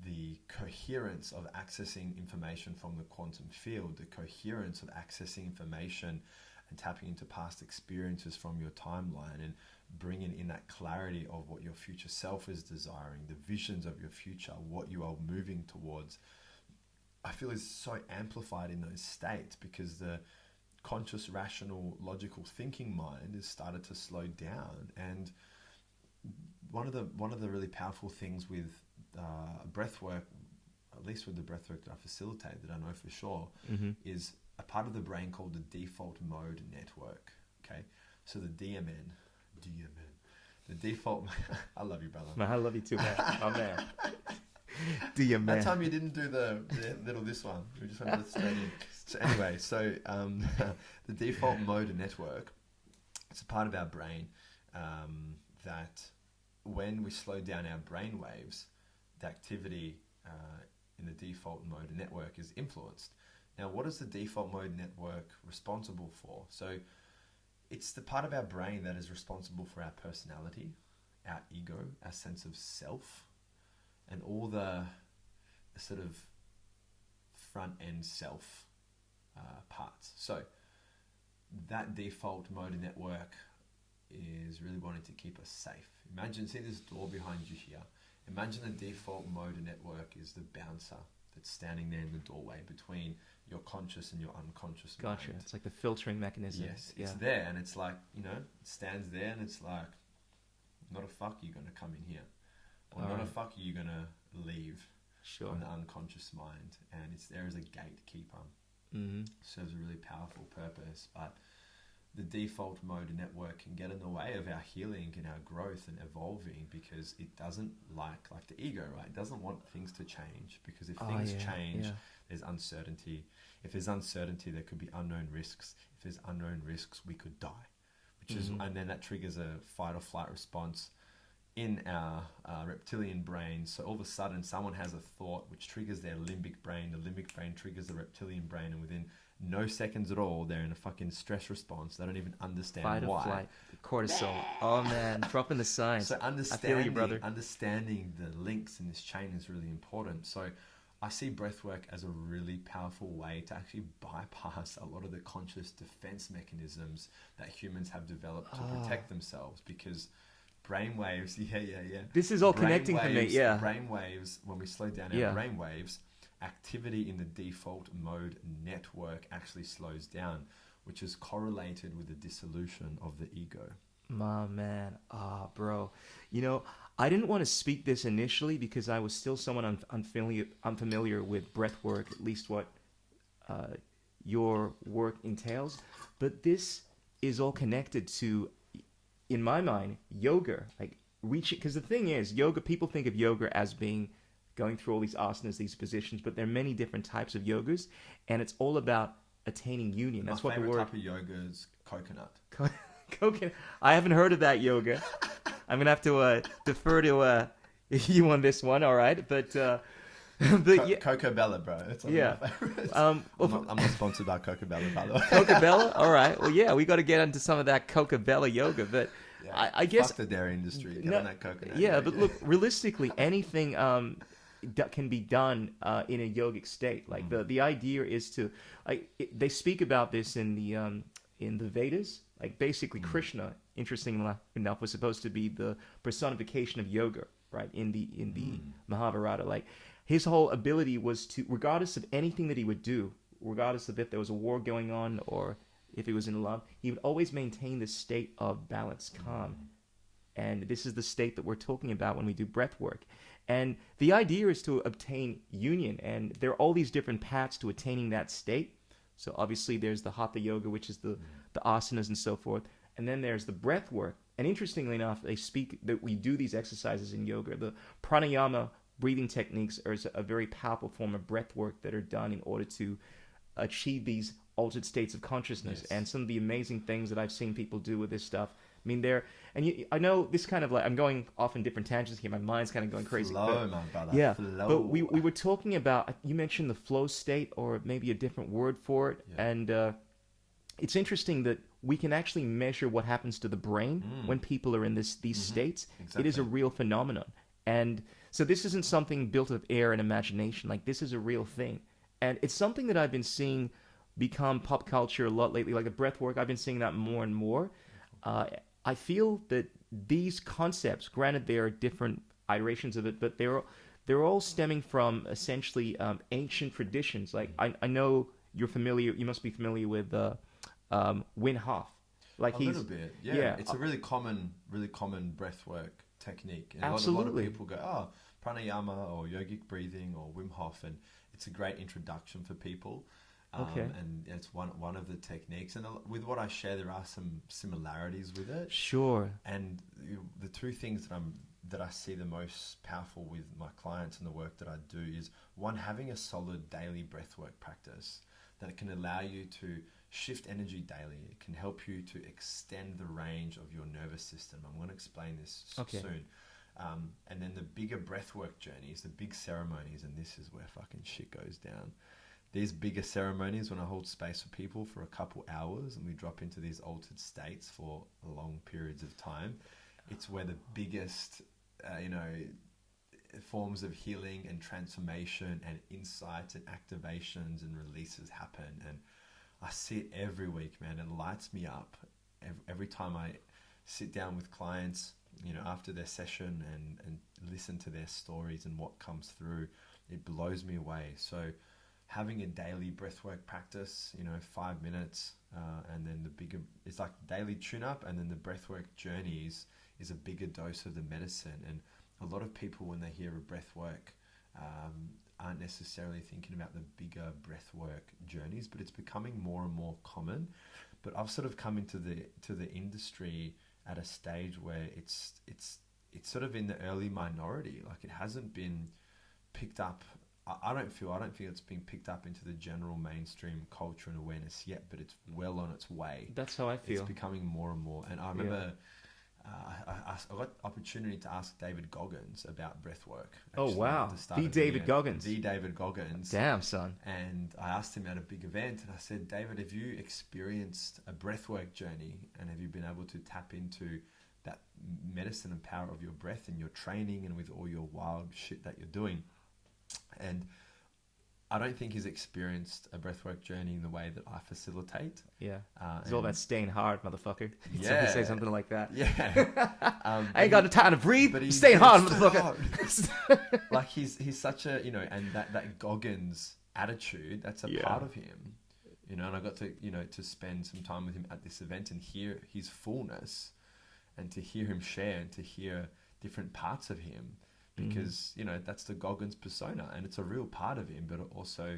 the coherence of accessing information from the quantum field, the coherence of accessing information and tapping into past experiences from your timeline and bringing in that clarity of what your future self is desiring, the visions of your future, what you are moving towards, I feel is so amplified in those states because the conscious, rational, logical thinking mind has started to slow down. And one of the really powerful things with breath work, at least with the breath work that I facilitate, that I know for sure, is a part of the brain called the default mode network. Okay, so the DMN, the default. I love you, brother. Man, I love you too, man. Oh man. DMN. That time you didn't do the little this one. We just went straight in. So anyway, the default mode network, it's a part of our brain that when we slow down our brain waves, the activity in the default mode network is influenced. Now, what is the default mode network responsible for? So it's the part of our brain that is responsible for our personality, our ego, our sense of self, and all the sort of front end self parts. So that default mode network is really wanting to keep us safe. Imagine, see this door behind you here. Imagine the default mode network is the bouncer that's standing there in the doorway between your conscious and your unconscious mind. Gotcha. It's like the filtering mechanism. Yes, it's there, and it's like, it stands there, and it's like, not a fuck you're going to come in here, or not a fuck you're going to leave from the unconscious mind, and it's there as a gatekeeper. Serves a really powerful purpose, but the default mode network can get in the way of our healing and our growth and evolving because it doesn't like the ego, right? It doesn't want things to change because if things change, there's uncertainty. If there's uncertainty, there could be unknown risks. If there's unknown risks, we could die, which is, and then that triggers a fight or flight response in our reptilian brain. So all of a sudden, someone has a thought which triggers their limbic brain. The limbic brain triggers the reptilian brain, and within no seconds at all, they're in a fucking stress response. They don't even understand fight why. Fight or flight, cortisol. Oh man, dropping the signs. So understanding, I feel you, brother. Understanding the links in this chain is really important. So I see breathwork as a really powerful way to actually bypass a lot of the conscious defense mechanisms that humans have developed to protect themselves, because brain waves, This is all connecting to me, Brain waves, when we slow down our brain waves, activity in the default mode network actually slows down, which is correlated with the dissolution of the ego. My man, bro. I didn't want to speak this initially because I was still somewhat unfamiliar with breath work, at least what your work entails. But this is all connected to, in my mind, yoga. Like reaching, because the thing is, yoga, people think of yoga as being going through all these asanas, these positions, but there are many different types of yogas, and it's all about attaining union. That's what the word. My favorite type of yoga is coconut. Coconut. I haven't heard of that yoga. I'm gonna have to defer to you on this one. All right, but Coco Bella, bro. It's one of my favorites. I'm not sponsored by Coco Bella, by the way. Coco Bella. All right. Well, yeah, we got to get into some of that Coco Bella yoga, but I guess fuck the dairy industry. Get on that coconut. Yeah, but look, realistically, anything can be done in a yogic state. Like the idea is to, they speak about this in the Vedas. Like basically, Krishna, interestingly enough, was supposed to be the personification of yoga, right? In the Mahabharata, like his whole ability was to, regardless of anything that he would do, regardless of if there was a war going on or if he was in love, he would always maintain this state of balance, calm. And this is the state that we're talking about when we do breath work. And the idea is to obtain union, and there are all these different paths to attaining that state. So obviously there's the Hatha yoga, which is the asanas and so forth. And then there's the breath work. And interestingly enough, they speak that we do these exercises in yoga. The pranayama breathing techniques are a very powerful form of breath work that are done in order to achieve these altered states of consciousness. Yes. And some of the amazing things that I've seen people do with this stuff. I mean, I know this kind of like, I'm going off in different tangents here. My mind's kind of going crazy. Flow, my brother. Yeah, flow. but we were talking about, you mentioned the flow state, or maybe a different word for it. Yeah. And it's interesting that we can actually measure what happens to the brain when people are in these states. Exactly. It is a real phenomenon. And so this isn't something built of air and imagination. Like, this is a real thing. And it's something that I've been seeing become pop culture a lot lately. Like the breath work, I've been seeing that more and more. I feel that these concepts, granted there are different iterations of it, but they're all stemming from essentially ancient traditions. Like I know you must be familiar with Wim Hof. Like a little bit, yeah. It's a really common breathwork technique. And Absolutely. A lot of people go, oh, pranayama or yogic breathing or Wim Hof, and it's a great introduction for people. Okay. And it's one of the techniques. And with what I share, there are some similarities with it. Sure. And the two things that I see the most powerful with my clients and the work that I do is, one, having a solid daily breathwork practice that can allow you to shift energy daily. It can help you to extend the range of your nervous system. I'm going to explain this soon. And then the bigger breathwork journeys, the big ceremonies, and this is where fucking shit goes down. These bigger ceremonies, when I hold space for people for a couple hours and we drop into these altered states for long periods of time, it's where the biggest, forms of healing and transformation and insights and activations and releases happen. And I see it every week, man. It lights me up. Every time I sit down with clients, after their session and listen to their stories and what comes through, it blows me away. So having a daily breathwork practice, 5 minutes, and then it's like daily tune-up, and then the breathwork journeys is a bigger dose of the medicine. And a lot of people, when they hear a breathwork, aren't necessarily thinking about the bigger breathwork journeys, but it's becoming more and more common. But I've sort of come into the industry at a stage where it's sort of in the early minority. Like, it hasn't been picked up. I don't feel it's being picked up into the general mainstream culture and awareness yet, but it's well on its way. That's how I feel. It's becoming more and more. And I remember I got opportunity to ask David Goggins about breathwork. Oh, wow. The David Goggins. Damn, son. And I asked him at a big event, and I said, David, have you experienced a breathwork journey, and have you been able to tap into that medicine and power of your breath in your training and with all your wild shit that you're doing? And I don't think he's experienced a breathwork journey in the way that I facilitate. Yeah. It's all about staying hard, motherfucker. Yeah. Say something like that. Yeah. I ain't got the time to breathe. But I'm staying hard, motherfucker. Hard. Like, he's such a, and that Goggins attitude, that's a part of him. And I got to, to spend some time with him at this event and hear his fullness, and to hear him share and to hear different parts of him. Because, that's the Goggins persona, and it's a real part of him. But also,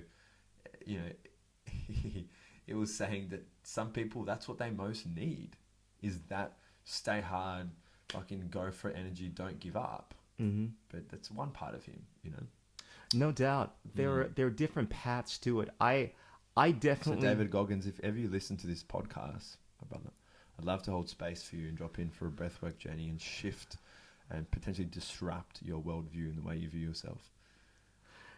it was saying that some people, that's what they most need, is that stay hard, fucking go for energy, don't give up. Mm-hmm. But that's one part of him, No doubt. There are different paths to it. I definitely... So David Goggins, if ever you listen to this podcast, my brother, I'd love to hold space for you and drop in for a breathwork journey and shift and potentially disrupt your worldview and the way you view yourself.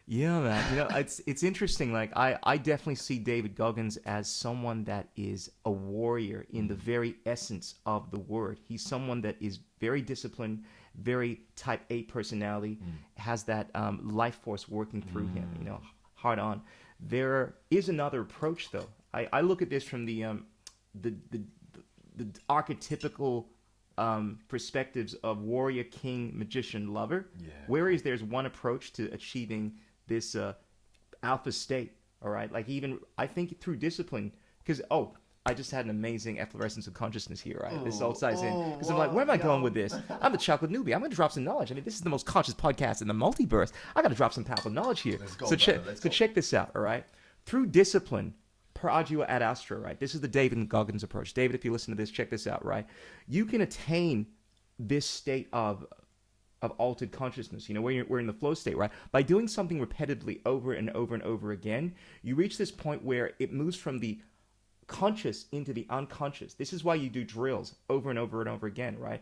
Yeah, man. It's interesting. Like, I definitely see David Goggins as someone that is a warrior in the very essence of the word. He's someone that is very disciplined, very type A personality, has that life force working through him, hard on. There is another approach, though. I look at this from the archetypical perspectives of warrior, king, magician, lover. Yeah. Whereas there's one approach to achieving this alpha state. All right, like, even I think through discipline, because I just had an amazing efflorescence of consciousness here. Right, this all ties in because I'm like, where am I going with this? I'm the chocolate newbie. I'm going to drop some knowledge. I mean, this is the most conscious podcast in the multiverse. I got to drop some powerful knowledge here. Check this out. All right, through discipline. Per ardua ad astra, right? This is the David Goggins approach. David, if you listen to this, check this out, right? You can attain this state of altered consciousness, where we're in the flow state, right? By doing something repetitively over and over and over again, you reach this point where it moves from the conscious into the unconscious. This is why you do drills over and over and over again, right?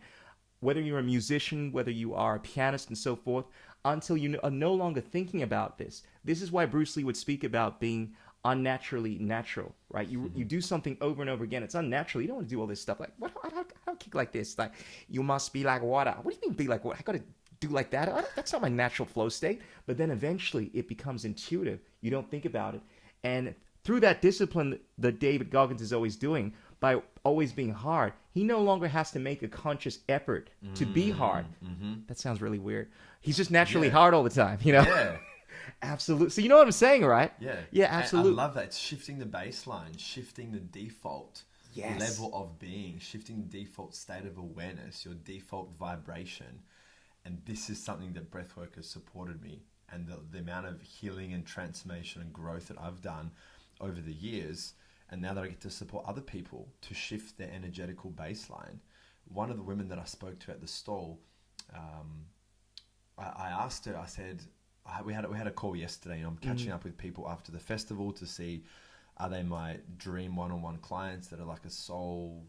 Whether you're a musician, whether you are a pianist and so forth, until you are no longer thinking about this. This is why Bruce Lee would speak about being unnaturally natural, right? You do something over and over again. It's unnatural. You don't want to do all this stuff like, what? I don't kick like this. Like, you must be like water. What do you mean be like water? I got to do like that. That's not my natural flow state. But then eventually it becomes intuitive. You don't think about it. And through that discipline that David Goggins is always doing, by always being hard, he no longer has to make a conscious effort to be hard. That sounds really weird. He's just naturally hard all the time, you know? Yeah. Absolutely. So you know what I'm saying, right? Yeah. Yeah, absolutely. And I love that. It's shifting the baseline, shifting the default level of being, shifting the default state of awareness, your default vibration. And this is something that breathwork has supported me. And the amount of healing and transformation and growth that I've done over the years. And now that I get to support other people to shift their energetical baseline. One of the women that I spoke to at the stall, I asked her, I said, we had a call yesterday, and I'm catching up with people after the festival to see, are they my dream one-on-one clients that are like a soul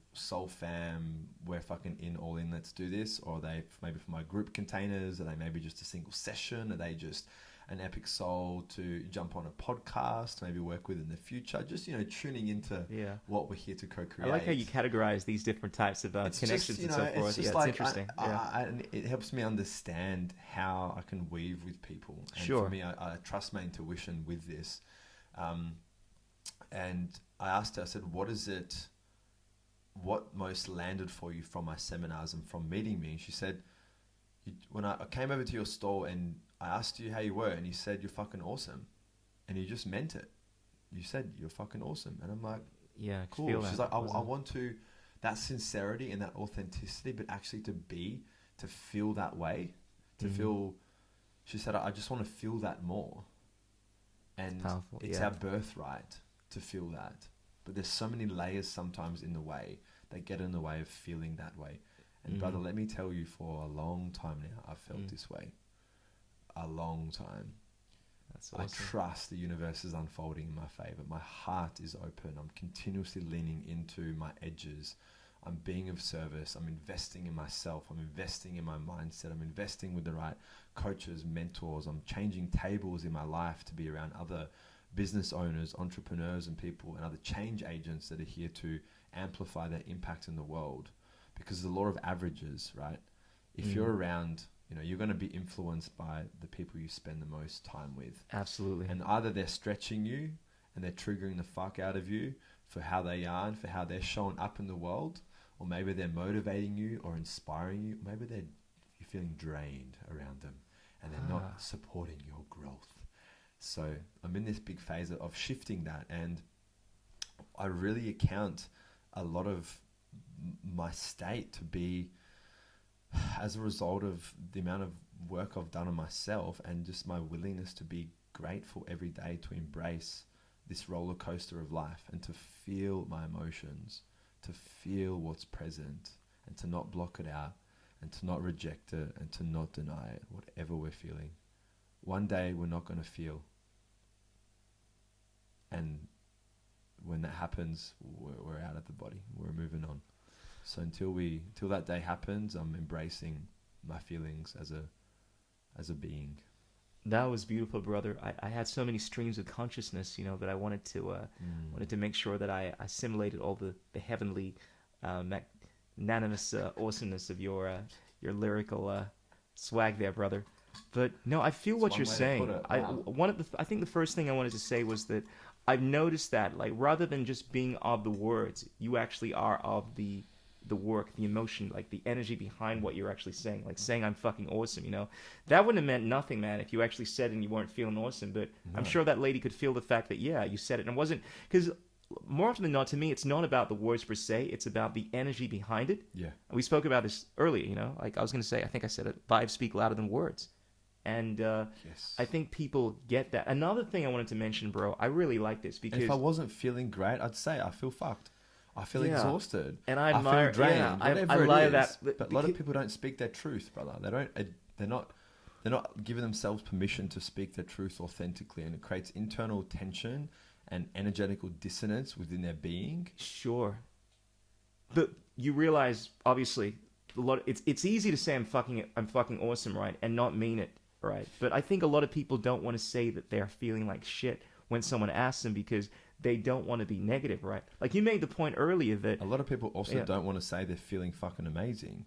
fam, we're fucking all in, let's do this? Or are they maybe for my group containers? Are they maybe just a single session? Are they just an epic soul to jump on a podcast, maybe work with in the future? Just, tuning into what we're here to co-create. I like how you categorize these different types of connections and so forth. It's interesting. And it helps me understand how I can weave with people. And for me, I trust my intuition with this. And I asked her, I said, what most landed for you from my seminars and from meeting me? And she said, when I came over to your stall and I asked you how you were, and you said, you're fucking awesome. And you just meant it. You said, you're fucking awesome. And I'm like, yeah, cool. She's like, I want to, that sincerity and that authenticity, but actually to feel that way, to feel, she said, I just want to feel that more. And it's our birthright to feel that. But there's so many layers sometimes in the way that get in the way of feeling that way. And brother, let me tell you, for a long time now, I've felt this way. A long time. That's awesome. I trust the universe is unfolding in my favor. My heart is open. I'm continuously leaning into my edges. I'm being of service. I'm investing in myself. I'm investing in my mindset. I'm investing with the right coaches, mentors. I'm changing tables in my life to be around other business owners, entrepreneurs, and people, and other change agents that are here to amplify their impact in the world. Because the law of averages, right? If you're around, you're going to be influenced by the people you spend the most time with. Absolutely. And either they're stretching you and they're triggering the fuck out of you for how they are and for how they're showing up in the world, or maybe they're motivating you or inspiring you. Maybe you're feeling drained around them and they're not supporting your growth. So I'm in this big phase of shifting that, and I really account a lot of my state to be as a result of the amount of work I've done on myself and just my willingness to be grateful every day, to embrace this roller coaster of life and to feel my emotions, to feel what's present and to not block it out and to not reject it and to not deny it, whatever we're feeling. One day we're not going to feel. And when that happens, we're out of the body. We're moving on. So until that day happens, I'm embracing my feelings as a being. That was beautiful, brother. I had so many streams of consciousness, that I wanted to make sure that I assimilated all the heavenly, magnanimous awesomeness of your lyrical swag there, brother. But no, I feel what you're saying. I think the first thing I wanted to say was that I've noticed that, like, rather than just being of the words, you actually are of the work, the emotion, like the energy behind what you're actually saying. Like saying I'm fucking awesome, that wouldn't have meant nothing, man, if you actually said it and you weren't feeling awesome. But no. I'm sure that lady could feel the fact that you said it and it wasn't, because more often than not, to me, it's not about the words per se, it's about the energy behind it. Yeah. And we spoke about this earlier, like I was going to say, I think I said it, vibes speak louder than words. And yes. I think people get that. Another thing I wanted to mention, bro, I really like this because... And if I wasn't feeling great, I'd say I feel fucked. I feel exhausted. And I admire, feel drained. Whatever I it is. that. But a lot of people don't speak their truth, brother. They're not giving themselves permission to speak their truth authentically, and it creates internal tension and energetical dissonance within their being. Sure. But you realize, obviously, it's easy to say I'm fucking awesome, right, and not mean it, right? But I think a lot of people don't want to say that they're feeling like shit when someone asks them because they don't want to be negative, right? Like you made the point earlier that... A lot of people also don't want to say they're feeling fucking amazing.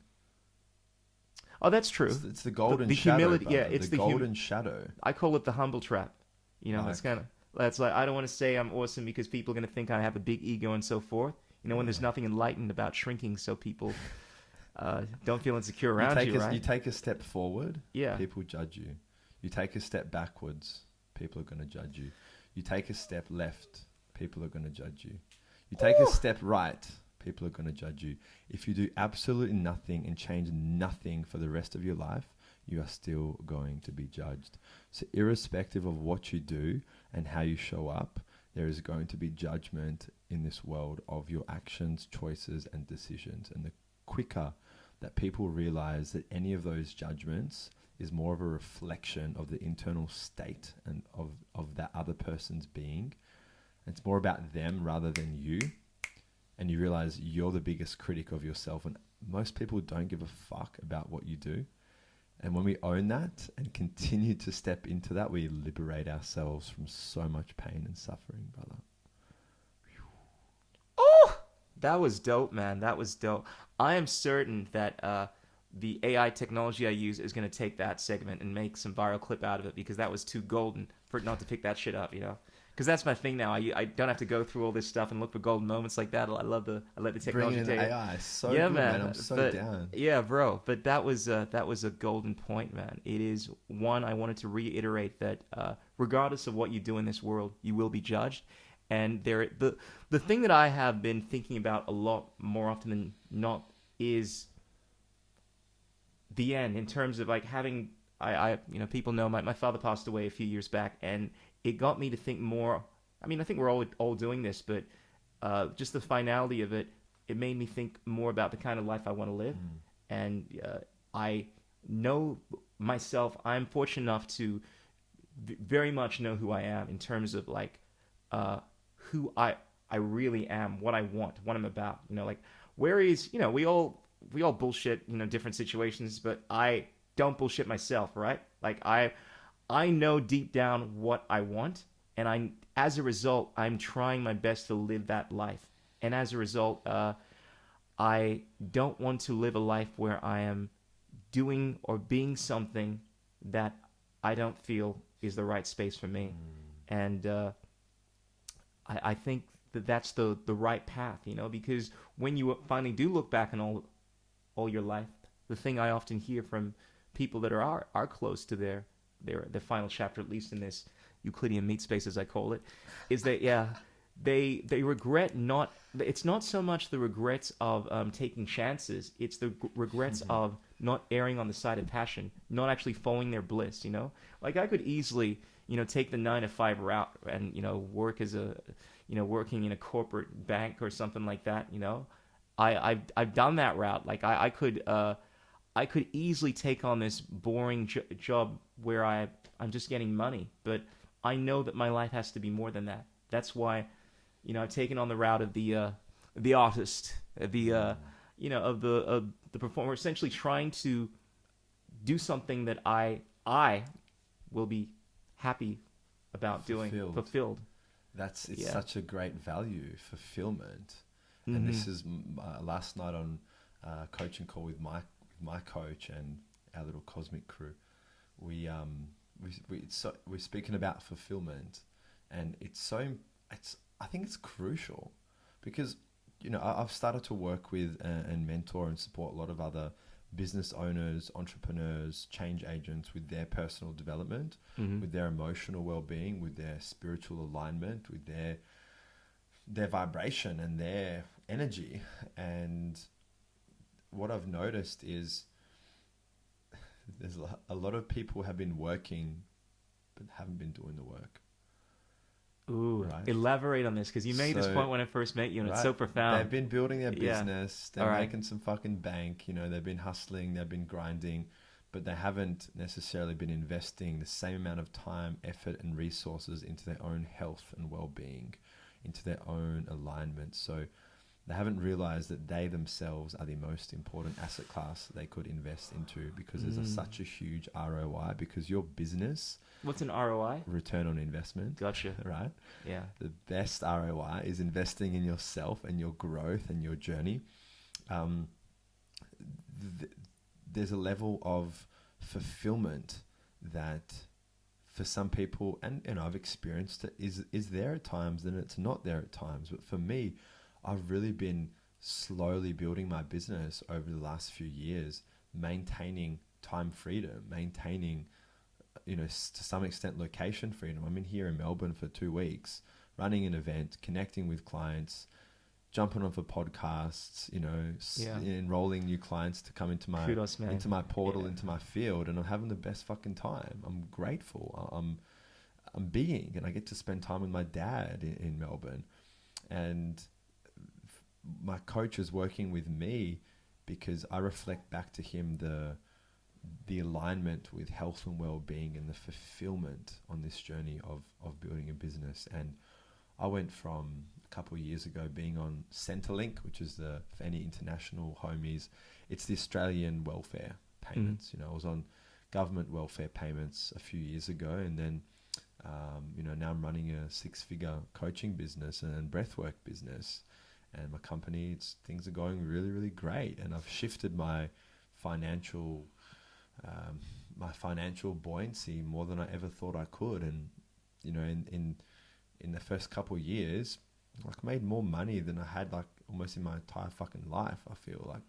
Oh, that's true. It's the golden the shadow. humility. Brother. Yeah, it's the golden shadow. I call it the humble trap. You know, it's Like- kind of that's like I don't want to say I'm awesome because people are going to think I have a big ego and so forth. You know, when there's nothing enlightened about shrinking, so people don't feel insecure around you, right? You take a step forward, Yeah. people judge you. You take a step backwards, people are going to judge you. You take a step left, people are going to judge you. You take a step right, people are going to judge you. If you do absolutely nothing and change nothing for the rest of your life, you are still going to be judged. So irrespective of what you do and how you show up, there is going to be judgment in this world of your actions, choices, and decisions. And the quicker that people realize that any of those judgments is more of a reflection of the internal state and of that other person's being, it's more about them rather than you, and you realize you're the biggest critic of yourself, and most people don't give a fuck about what you do. And when we own that and continue to step into that, we liberate ourselves from so much pain and suffering, brother. Oh, that was dope, man. That was dope. I am certain that the AI technology I use is going to take that segment and make some viral clip out of it, because that was too golden for it not to pick that shit up, you know? Because that's my thing now. I don't have to go through all this stuff and look for golden moments like that. I let the technology Bringing in take it. AI, so Yeah, good, man. I'm so But- down. Yeah, bro. But that was a golden point, man. It is one I wanted to reiterate that regardless of what you do in this world, you will be judged. And the thing that I have been thinking about a lot more often than not is the end, in terms of like having I you know, people know my father passed away a few years back, and it got me to think more. I mean, I think we're all doing this, but just the finality of it, it made me think more about the kind of life I want to live. And I know myself, I'm fortunate enough to very much know who I am in terms of like who I really am, what I want, what I'm about. You know, like whereas, you know, we all bullshit, you know, different situations, but I don't bullshit myself, right? Like I know deep down what I want, and as a result, I'm trying my best to live that life. And as a result, I don't want to live a life where I am doing or being something that I don't feel is the right space for me. And I think that's the right path, you know, because when you finally do look back on all your life, the thing I often hear from people that are close to their final chapter, at least in this Euclidean meat space, as I call it, is that they regret not. It's not so much the regrets of taking chances. It's the regrets of not erring on the side of passion, not actually following their bliss. You know, like I could easily, you know, take the 9-to-5 route and, you know, work as a, you know, working in a corporate bank or something like that. You know, I've done that route. Like I could easily take on this boring job where I'm just getting money, but I know that my life has to be more than that. That's why, you know, I've taken on the route of the artist, you know, of the performer, essentially trying to do something that I will be happy about doing, fulfilled. It's such a great value, fulfillment. And this is last night on a coaching call with my coach and our little cosmic crew. We're speaking about fulfillment, and I think it's crucial, because, you know, I've started to work with and mentor and support a lot of other business owners, entrepreneurs, change agents with their personal development, with their emotional well-being, with their spiritual alignment, with their vibration and their energy. And what I've noticed is there's a lot of people have been working but haven't been doing the work. Ooh, right? Elaborate on this, because you made this point when I first met you, and it's so profound. They've been building their business, they're All making some fucking bank, you know, they've been hustling, they've been grinding, but they haven't necessarily been investing the same amount of time, effort, and resources into their own health and well-being, into their own alignment. So they haven't realized that they themselves are the most important asset class they could invest into, because there's such a huge ROI, because your business... What's an ROI? Return on investment. Gotcha. Right? Yeah. The best ROI is investing in yourself and your growth and your journey. there's a level of fulfillment that for some people, and I've experienced it, is there at times, and it's not there at times. But for me, I've really been slowly building my business over the last few years, maintaining time freedom, maintaining, to some extent, location freedom. I'm in here in Melbourne for 2 weeks, running an event, connecting with clients, jumping on for podcasts, enrolling new clients to come into my Kudos, man. into my portal, into my field, and I'm having the best fucking time. I'm grateful. I'm being, and I get to spend time with my dad in Melbourne, and my coach is working with me because I reflect back to him the alignment with health and well-being and the fulfillment on this journey of building a business. And I went from a couple of years ago being on Centrelink, which is for any international homies, it's the Australian welfare payments. I was on government welfare payments a few years ago, and then now I'm running a 6-figure coaching business and breathwork business, and my company, things are going really, really great. And I've shifted my financial buoyancy more than I ever thought I could. And in the first couple of years, like, made more money than I had like almost in my entire fucking life. I feel like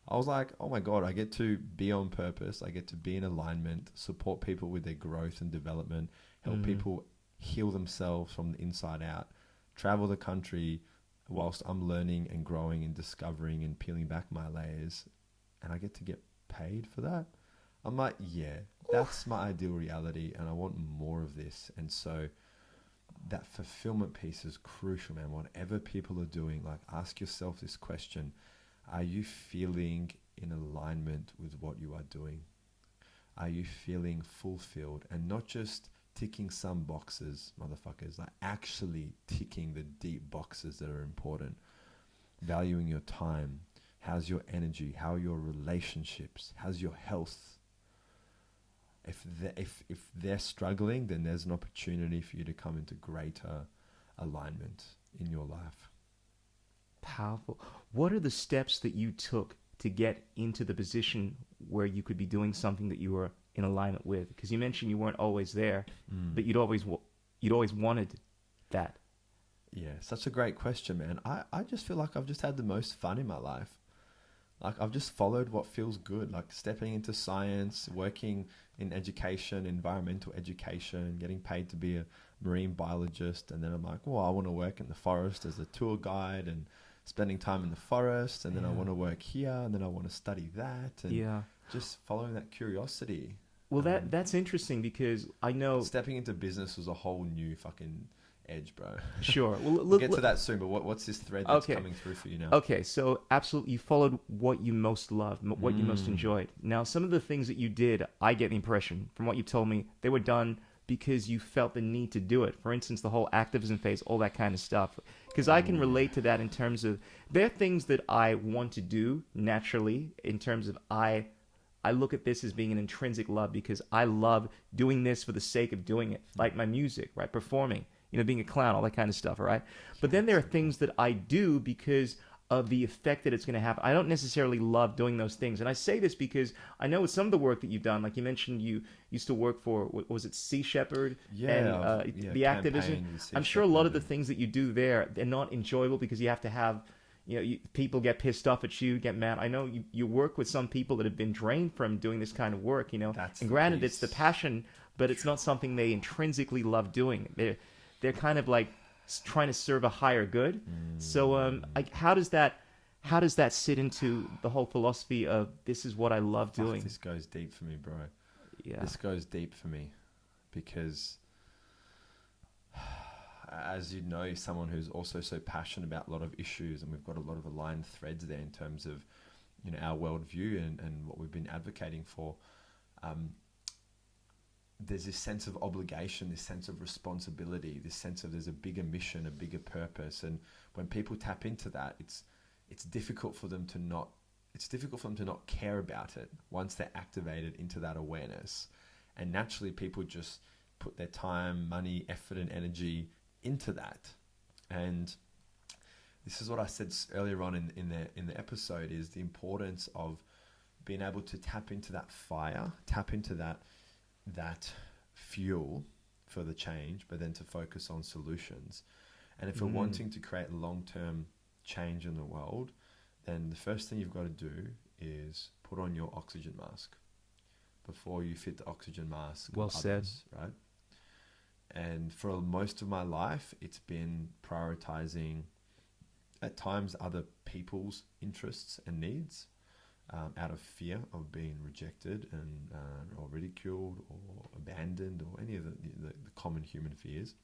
I was like, oh my God, I get to be on purpose. I get to be in alignment, support people with their growth and development, help people heal themselves from the inside out, travel the country whilst I'm learning and growing and discovering and peeling back my layers. And I get to get paid for that. I'm like, yeah, that's my ideal reality, and I want more of this. And so that fulfillment piece is crucial, man. Whatever people are doing, like, ask yourself this question: are you feeling in alignment with what you are doing? Are you feeling fulfilled? And not just ticking some boxes, motherfuckers, like actually ticking the deep boxes that are important. Valuing your time. How's your energy? How are your relationships? How's your health? If they're struggling, then there's an opportunity for you to come into greater alignment in your life. Powerful. What are the steps that you took to get into the position where you could be doing something that you were in alignment with? Because you mentioned you weren't always there, but you'd always wanted that. Yeah, such a great question, man. I just feel like I've just had the most fun in my life. Like, I've just followed what feels good, like stepping into science, working in education, environmental education, getting paid to be a marine biologist. And then I'm like, well, I want to work in the forest as a tour guide and spending time in the forest. And then I want to work here, and then I want to study that. And just following that curiosity. Well, that's interesting, because I know stepping into business was a whole new fucking edge, bro. Sure. Well, we'll get to that soon, but what's this thread that's coming through for you now? Okay, so absolutely, you followed what you most loved, what you most enjoyed. Now, some of the things that you did, I get the impression from what you told me, they were done because you felt the need to do it. For instance, the whole activism phase, all that kind of stuff. Because I can relate to that in terms of, there are things that I want to do naturally, in terms of I look at this as being an intrinsic love, because I love doing this for the sake of doing it, like my music, right? Performing, being a clown, all that kind of stuff, all right? But then there are things that I do because of the effect that it's going to have. I don't necessarily love doing those things. And I say this because I know with some of the work that you've done, like you mentioned, you used to work for, what was it, Sea Shepherd? The activism. I'm sure a lot of the things that you do there, they're not enjoyable because you have to have, people get pissed off at you, get mad. I know you work with some people that have been drained from doing this kind of work, That's and granted, it's the passion, but it's not something they intrinsically love doing. They're kind of like trying to serve a higher good. So how does that sit into the whole philosophy of this is what I love doing? This goes deep for me, bro. Yeah. This goes deep for me because, as you know, someone who's also so passionate about a lot of issues, and we've got a lot of aligned threads there in terms of, our worldview and what we've been advocating for. There's this sense of obligation, this sense of responsibility, this sense of there's a bigger mission, a bigger purpose. And when people tap into that, it's difficult for them to not care about it once they're activated into that awareness. And naturally, people just put their time, money, effort, and energy into that. And this is what I said earlier on in the episode, is the importance of being able to tap into that fire, tap into that fuel for the change, but then to focus on solutions. And if we're wanting to create long-term change in the world, then the first thing you've got to do is put on your oxygen mask before you fit the oxygen mask. Well said. Right? And for most of my life, it's been prioritizing at times other people's interests and needs, out of fear of being rejected and or ridiculed or abandoned or any of the common human fears.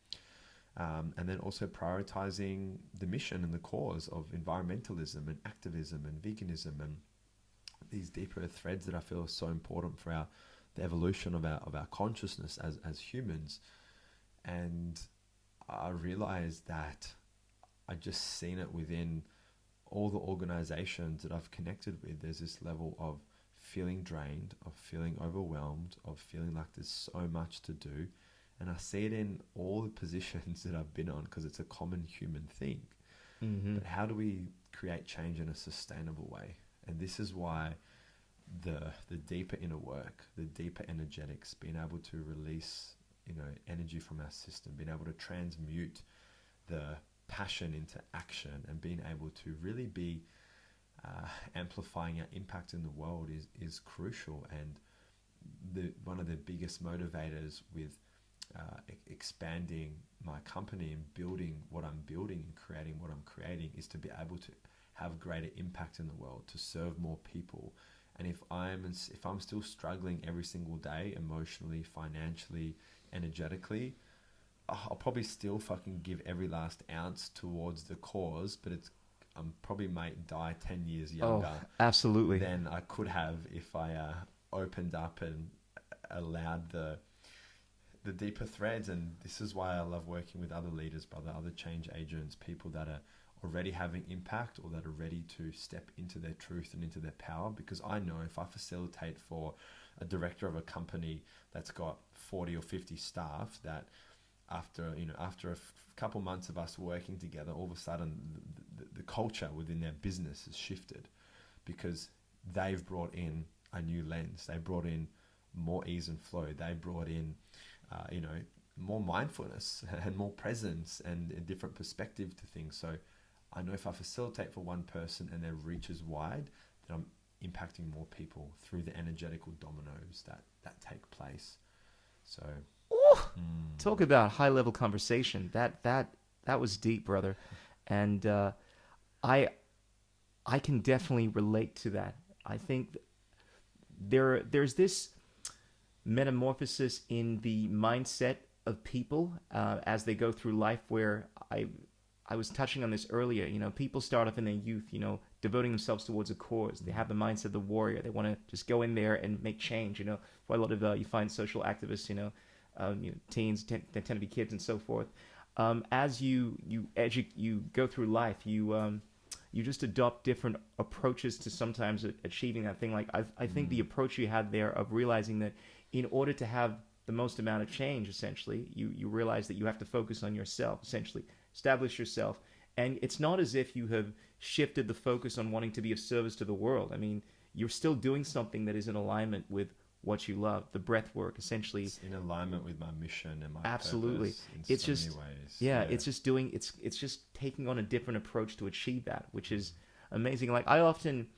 And then also prioritizing the mission and the cause of environmentalism and activism and veganism and these deeper threads that I feel are so important for the evolution of our consciousness as humans. And I realized that I just seen it within all the organizations that I've connected with. There's this level of feeling drained, of feeling overwhelmed, of feeling like there's so much to do. And I see it in all the positions that I've been on because it's a common human thing. Mm-hmm. But how do we create change in a sustainable way? And this is why the deeper inner work, the deeper energetics, being able to release, energy from our system, being able to transmute the passion into action and being able to really be amplifying our impact in the world is crucial. And one of the biggest motivators with expanding my company and building what I'm building and creating what I'm creating is to be able to have greater impact in the world, to serve more people. And if I'm still struggling every single day, emotionally, financially, energetically, I'll probably still fucking give every last ounce towards the cause, but I'm probably might die 10 years younger. Oh, absolutely. Than I could have if I opened up and allowed the deeper threads. And this is why I love working with other leaders, other change agents, people that are already having impact or that are ready to step into their truth and into their power. Because I know if I facilitate for a director of a company that's got 40 or 50 staff, that after a couple months of us working together, all of a sudden the culture within their business has shifted because they've brought in a new lens. They brought in more ease and flow. They brought in, more mindfulness and more presence and a different perspective to things. So I know if I facilitate for one person and their reach is wide, then I'm impacting more people through the energetical dominoes that take place. So talk about high level conversation. That was deep, brother. And I can definitely relate to that. I think there's this metamorphosis in the mindset of people as they go through life, where I was touching on this earlier. People start off in their youth, devoting themselves towards a cause. They have the mindset of the warrior. They want to just go in there and make change. For a lot of you find social activists, teens they tend to be kids and so forth. As you go through life, you just adopt different approaches to sometimes achieving that thing. Like I think the approach you had there of realizing that in order to have the most amount of change, essentially, you realize that you have to focus on yourself, essentially, establish yourself. And it's not as if you have shifted the focus on wanting to be of service to the world. I mean, you're still doing something that is in alignment with what you love. The breath work, essentially, it's in alignment with my mission and my absolutely purpose in it's so just many ways. it's just doing it's just taking on a different approach to achieve that, which is amazing. Like I often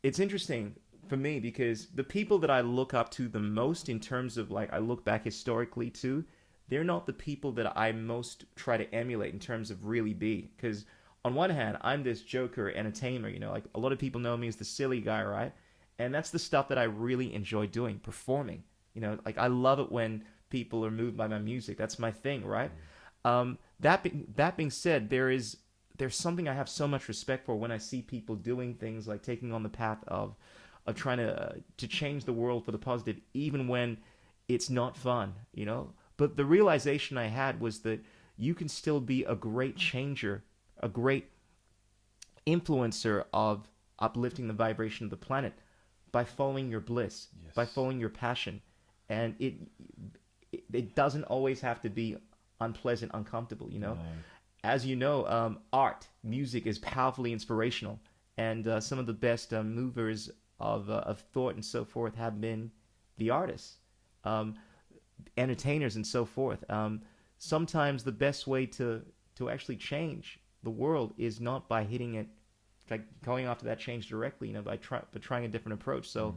it's interesting for me because the people that I look up to the most in terms of, like, I look back historically to, they're not the people that I most try to emulate in terms of really be. Because on one hand, I'm this joker, entertainer, like a lot of people know me as the silly guy, right? And that's the stuff that I really enjoy doing, performing. Like I love it when people are moved by my music. That's my thing, right? That being said, there's something I have so much respect for when I see people doing things like taking on the path of trying to change the world for the positive, even when it's not fun, But the realization I had was that you can still be a great changer, a great influencer of uplifting the vibration of the planet by following your bliss, by following your passion. And it doesn't always have to be unpleasant, uncomfortable, No. As you know, art, music is powerfully inspirational. And some of the best movers of thought and so forth have been the artists, entertainers and so forth. Sometimes the best way to actually change the world is not by hitting it, like going after that change directly, by trying a different approach. So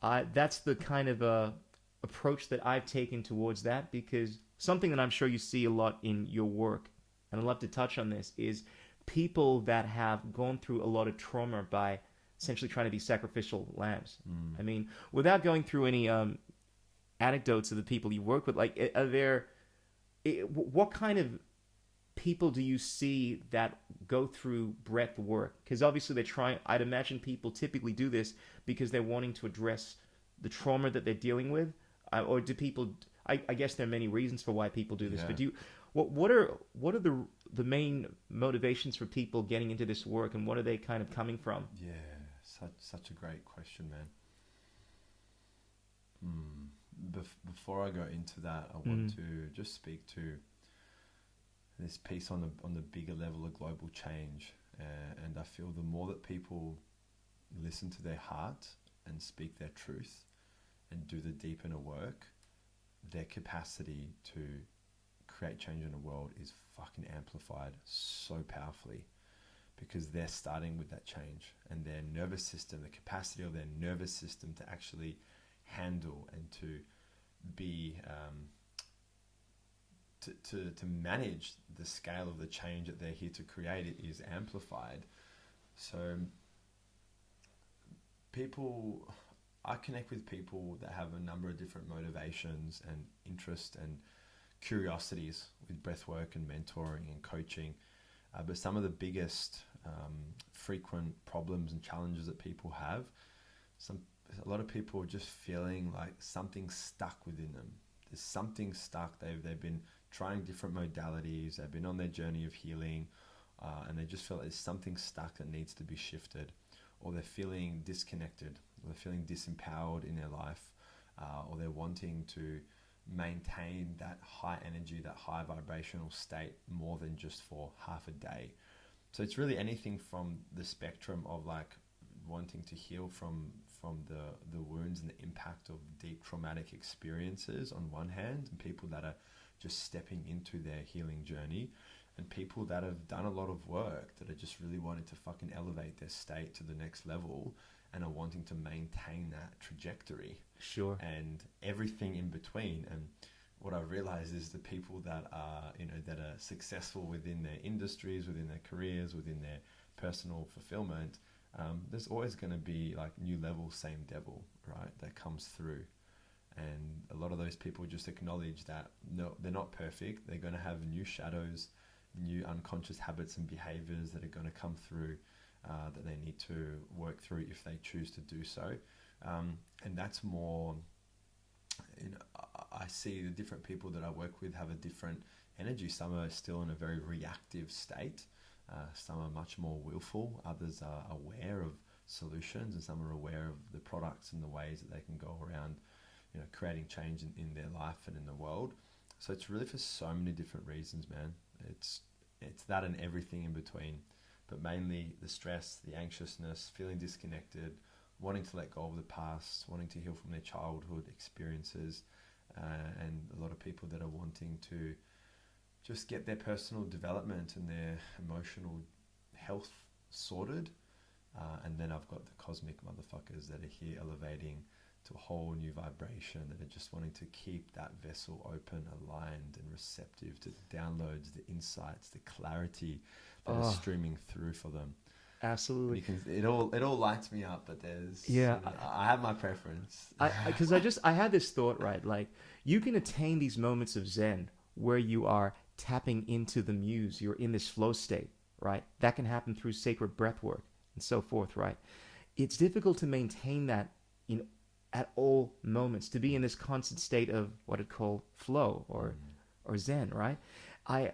that's the kind of approach that I've taken towards that, because something that I'm sure you see a lot in your work, and I'd love to touch on this, is people that have gone through a lot of trauma by essentially trying to be sacrificial lambs. I mean, without going through any anecdotes of the people you work with, like, what kind of people do you see that go through breath work? Because obviously I'd imagine people typically do this because they're wanting to address the trauma that they're dealing with, or do people? I guess there are many reasons for why people do this, but what are the main motivations for people getting into this work, and what are they kind of coming from? Yeah, such a great question, man. Before I go into that, I want to just speak to this piece on the bigger level of global change, and I feel the more that people listen to their heart and speak their truth and do the deep inner work, their capacity to create change in the world is fucking amplified so powerfully, because they're starting with that change, and their nervous system, the capacity of their nervous system to actually handle and to be to manage the scale of the change that they're here to create, it is amplified. So I connect with people that have a number of different motivations and interests and curiosities with breathwork and mentoring and coaching, but some of the biggest frequent problems and challenges that people have, a lot of people are just feeling like something's stuck within them. There's something stuck. They've been trying different modalities. They've been on their journey of healing, and they just feel like there's something stuck that needs to be shifted, or they're feeling disconnected, or they're feeling disempowered in their life, or they're wanting to maintain that high energy, that high vibrational state more than just for half a day. So it's really anything from the spectrum of like wanting to heal from the wounds and the impact of deep traumatic experiences on one hand, and people that are just stepping into their healing journey, and people that have done a lot of work that are just really wanting to fucking elevate their state to the next level and are wanting to maintain that trajectory. Sure. And everything in between. And what I've realized is the people that are, that are successful within their industries, within their careers, within their personal fulfillment, there's always going to be like new level, same devil, right? That comes through. And a lot of those people just acknowledge that no, they're not perfect. They're going to have new shadows, new unconscious habits and behaviors that are going to come through, that they need to work through if they choose to do so. And that's more, I see the different people that I work with have a different energy. Some are still in a very reactive state. Some are much more willful. Others are aware of solutions, and some are aware of the products and the ways that they can go around, creating change in their life and in the world. So it's really for so many different reasons, man. It's that and everything in between, but mainly the stress, the anxiousness, feeling disconnected, wanting to let go of the past, wanting to heal from their childhood experiences, and a lot of people that are wanting to just get their personal development and their emotional health sorted. And then I've got the cosmic motherfuckers that are here elevating to a whole new vibration, that are just wanting to keep that vessel open, aligned and receptive to the downloads, the insights, the clarity that is streaming through for them. Absolutely. It all lights me up, but there's, I have my preference. Because I had this thought, right? Like, you can attain these moments of Zen where you are tapping into the muse, you're in this flow state, right? That can happen through sacred breathwork and so forth, right? It's difficult to maintain that at all moments, to be in this constant state of what I'd call flow or Zen, right? I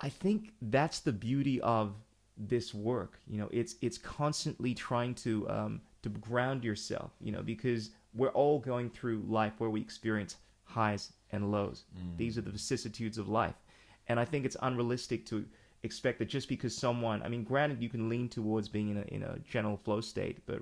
think that's the beauty of this work. It's constantly trying to ground yourself, because we're all going through life where we experience highs and lows. These are the vicissitudes of life. And I think it's unrealistic to expect that just because someone, I mean, granted, you can lean towards being in a general flow state, but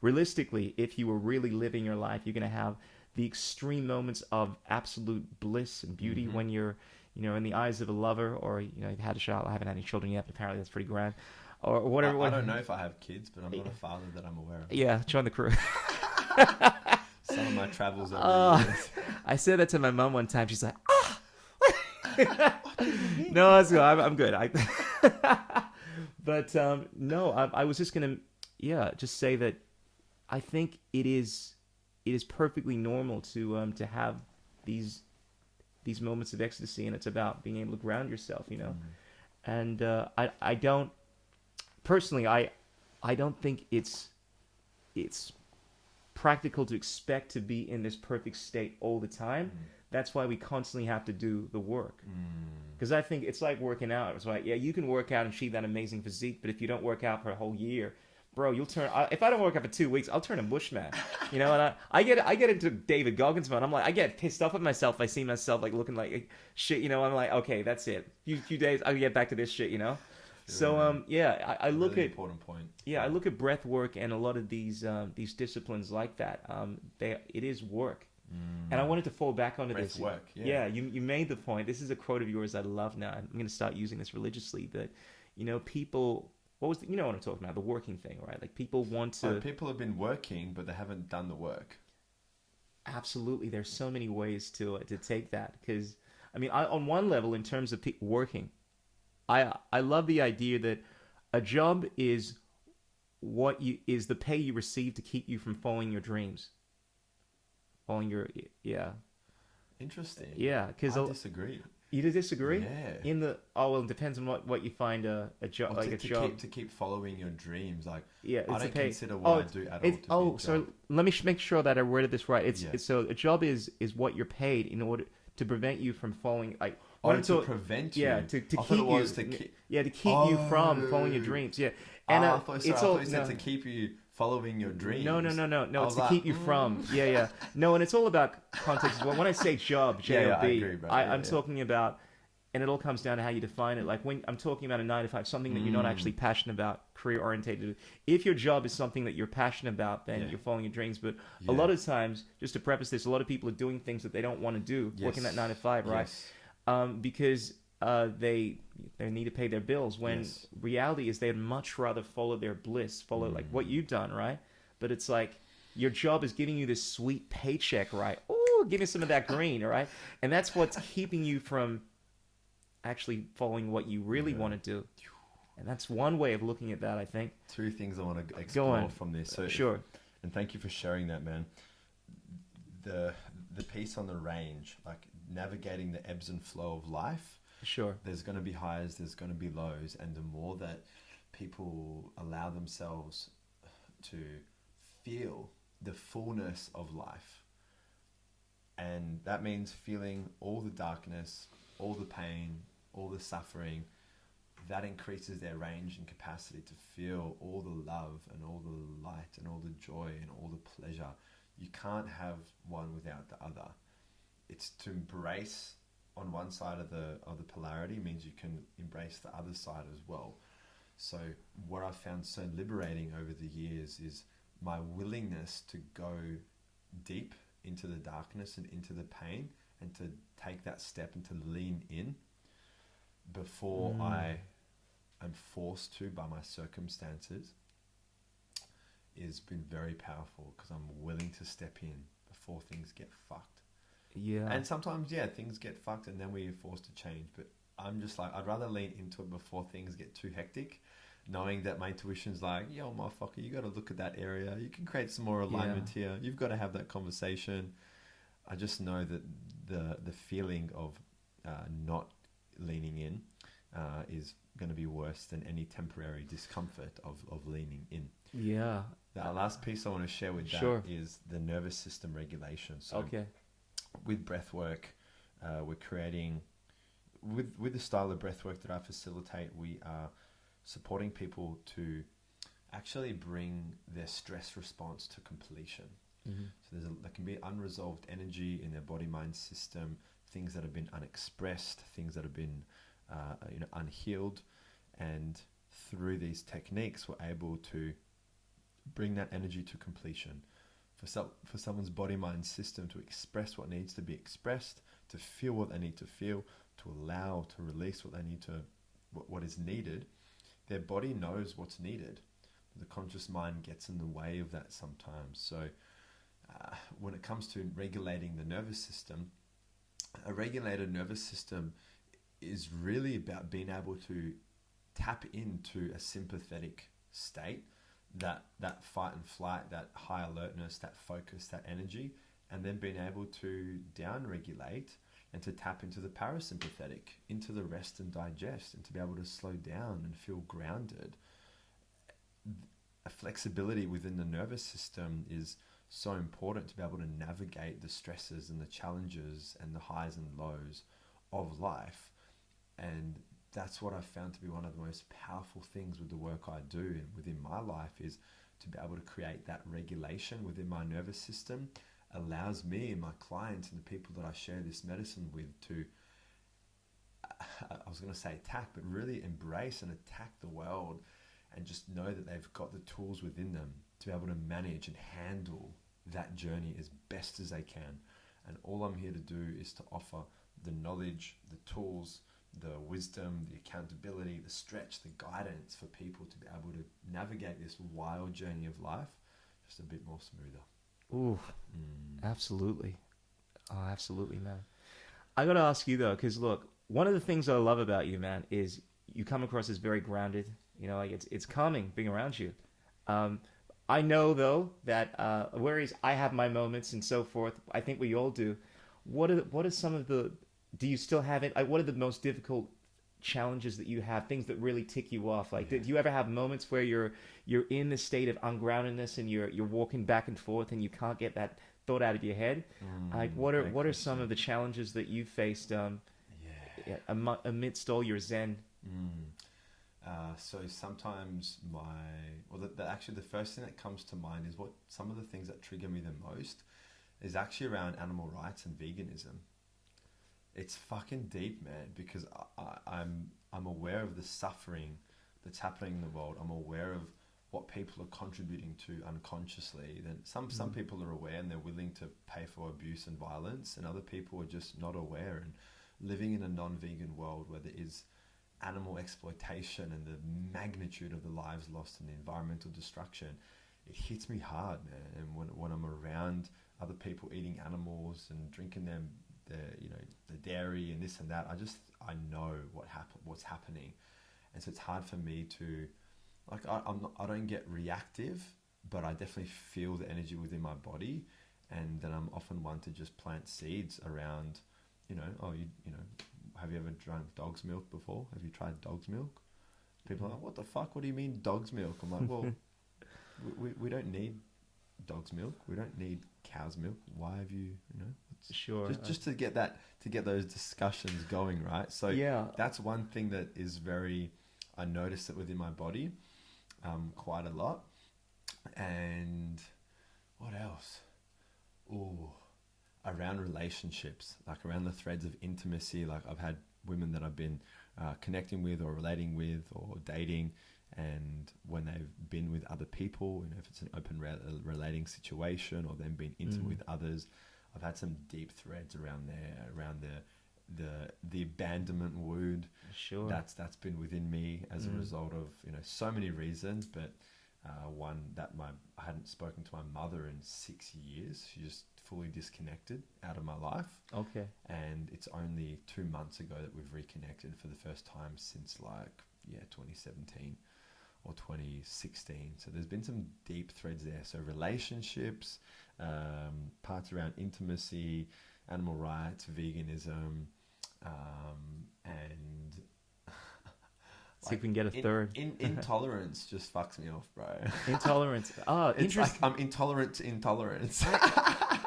realistically, if you were really living your life, you're going to have the extreme moments of absolute bliss and beauty when you're, in the eyes of a lover, or, you've had a child. I haven't had any children yet, but apparently that's pretty grand. Or whatever. I don't know if I have kids, but I'm not a father that I'm aware of. Yeah, join the crew. Some of my travels over the years. I said that to my mom one time. She's like, no, it's good. I'm good. But no, I was just gonna, just say that I think it is perfectly normal to have these moments of ecstasy, and it's about being able to ground yourself, And I don't personally, I don't think it's practical to expect to be in this perfect state all the time. That's why we constantly have to do the work. Because I think it's like working out. It's like, you can work out and achieve that amazing physique, but if you don't work out for a whole year, bro, you'll turn. If I don't work out for 2 weeks, I'll turn a bushman. And I get into David Goggins mode. I'm like, I get pissed off at myself if I see myself like looking like shit. I'm like, okay, that's it. Few days, I'll get back to this shit. So I look really at important point. I look at breath work and a lot of these disciplines like that. It is work. And I wanted to fall back onto Breath this. work, You made the point. This is a quote of yours I love now. I'm going to start using this religiously. That, people, what I'm talking about, the working thing, right? Like people want to. People have been working, but they haven't done the work. Absolutely, there's so many ways to take that. Because I mean, on one level, in terms of working, I love the idea that a job is the pay you receive to keep you from following your dreams. Interesting. Yeah, because I disagree. You disagree? Yeah. It depends on what you find a job, like a job. To keep following your dreams, like I don't consider what I do at all. So let me make sure that I worded this right. It's so a job is what you're paid in order to prevent you from following, like. To prevent you. Yeah, to keep you. To keep you from following your dreams. Yeah, and I thought you said to keep you following your dreams. No. It's to keep you from. Yeah. No, and it's all about context as well. When I say job, J-O-B, I agree, bro. I'm talking about, and it all comes down to how you define it. Like when I'm talking about a 9 to 5, something that you're not actually passionate about, career orientated. If your job is something that you're passionate about, then you're following your dreams. But a lot of times, just to preface this, a lot of people are doing things that they don't want to do, working that 9 to 5, right? Yes. Because they need to pay their bills, when reality is they'd much rather follow their bliss, follow like what you've done, right? But it's like your job is giving you this sweet paycheck, right? Oh, give me some of that green, right? And that's what's keeping you from actually following what you really want to do. And that's one way of looking at that, I think. 2 things I want to explore from this. So sure. And thank you for sharing that, man. The piece on the range, like navigating the ebbs and flow of life. Sure. There's going to be highs, there's going to be lows, and the more that people allow themselves to feel the fullness of life, and that means feeling all the darkness, all the pain, all the suffering, that increases their range and capacity to feel all the love and all the light and all the joy and all the pleasure. You can't have one without the other. It's to embrace on one side of the polarity means you can embrace the other side as well. So what I've found so liberating over the years is my willingness to go deep into the darkness and into the pain, and to take that step and to lean in before I am forced to by my circumstances, has been very powerful, because I'm willing to step in before things get fucked. Yeah. And sometimes, things get fucked and then we're forced to change. But I'm just like, I'd rather lean into it before things get too hectic, knowing that my intuition's like, yo, motherfucker, you got to look at that area. You can create some more alignment here. You've got to have that conversation. I just know that the feeling of not leaning in is going to be worse than any temporary discomfort of leaning in. Yeah. The last piece I want to share with that is the nervous system regulation. So with breath work, we're creating, with the style of breath work that I facilitate, we are supporting people to actually bring their stress response to completion. So there can be unresolved energy in their body-mind system, things that have been unexpressed, things that have been unhealed, and through these techniques, we're able to bring that energy to completion. For someone's body, mind system to express what needs to be expressed, to feel what they need to feel, to allow, to release what they need to, what is needed. Their body knows what's needed. The conscious mind gets in the way of that sometimes. So when it comes to regulating the nervous system, a regulated nervous system is really about being able to tap into a sympathetic state, that fight and flight, that high alertness, that focus, that energy, and then being able to down regulate and to tap into the parasympathetic, into the rest and digest, and to be able to slow down and feel grounded. A flexibility within the nervous system is so important to be able to navigate the stresses and the challenges and the highs and lows of life. And that's what I've found to be one of the most powerful things with the work I do and within my life, is to be able to create that regulation within my nervous system allows me and my clients and the people that I share this medicine with to, I was going to say attack, but really embrace and attack the world, and just know that they've got the tools within them to be able to manage and handle that journey as best as they can. And all I'm here to do is to offer the knowledge, the tools, the wisdom, the accountability, the stretch, the guidance for people to be able to navigate this wild journey of life just a bit more smoother. Ooh, absolutely. Oh, absolutely, man. I got to ask you though, because look, one of the things I love about you, man, is you come across as very grounded. You know, like it's calming being around you. I know though that whereas I have my moments and so forth, I think we all do. What are some of the? Do you still have it? What are the most difficult challenges that you have? Things that really tick you off? Like, do you ever have moments where you're in the state of ungroundedness and you're walking back and forth and you can't get that thought out of your head? Like, what are some of the challenges that you faced amidst all your Zen? So sometimes actually the first thing that comes to mind is what some of the things that trigger me the most is actually around animal rights and veganism. It's fucking deep, man, because I'm aware of the suffering that's happening in the world. I'm aware of what people are contributing to unconsciously. Then some people are aware and they're willing to pay for abuse and violence, and other people are just not aware and living in a non-vegan world where there is animal exploitation and the magnitude of the lives lost and the environmental destruction. It hits me hard, man. And when I'm around other people eating animals and drinking the dairy and this and that, I know what's happening. And so it's hard for me to, like, I don't get reactive, but I definitely feel the energy within my body. And then I'm often one to just plant seeds around, have you ever drunk dog's milk before? Have you tried dog's milk? People are like, what the fuck? What do you mean dog's milk? I'm like, well, we don't need dog's milk. We don't need cow's milk. Why have you, Sure. Just to get those discussions going, right? So yeah, that's one thing that is I notice it within my body, quite a lot. And what else? Around relationships, like around the threads of intimacy. Like I've had women that I've been connecting with or relating with or dating, and when they've been with other people, if it's an open relating situation or them being intimate with others, I've had some deep threads around the abandonment wound. Sure. That's been within me as a result of so many reasons, but one that I hadn't spoken to my mother in 6 years. She just fully disconnected out of my life. Okay. And it's only 2 months ago that we've reconnected for the first time since 2017 or 2016. So there's been some deep threads there. So relationships, parts around intimacy, animal rights, veganism, and see if we can get a third. Intolerance just fucks me off, bro. Intolerance. Oh, it's interesting. like I'm intolerant to intolerance.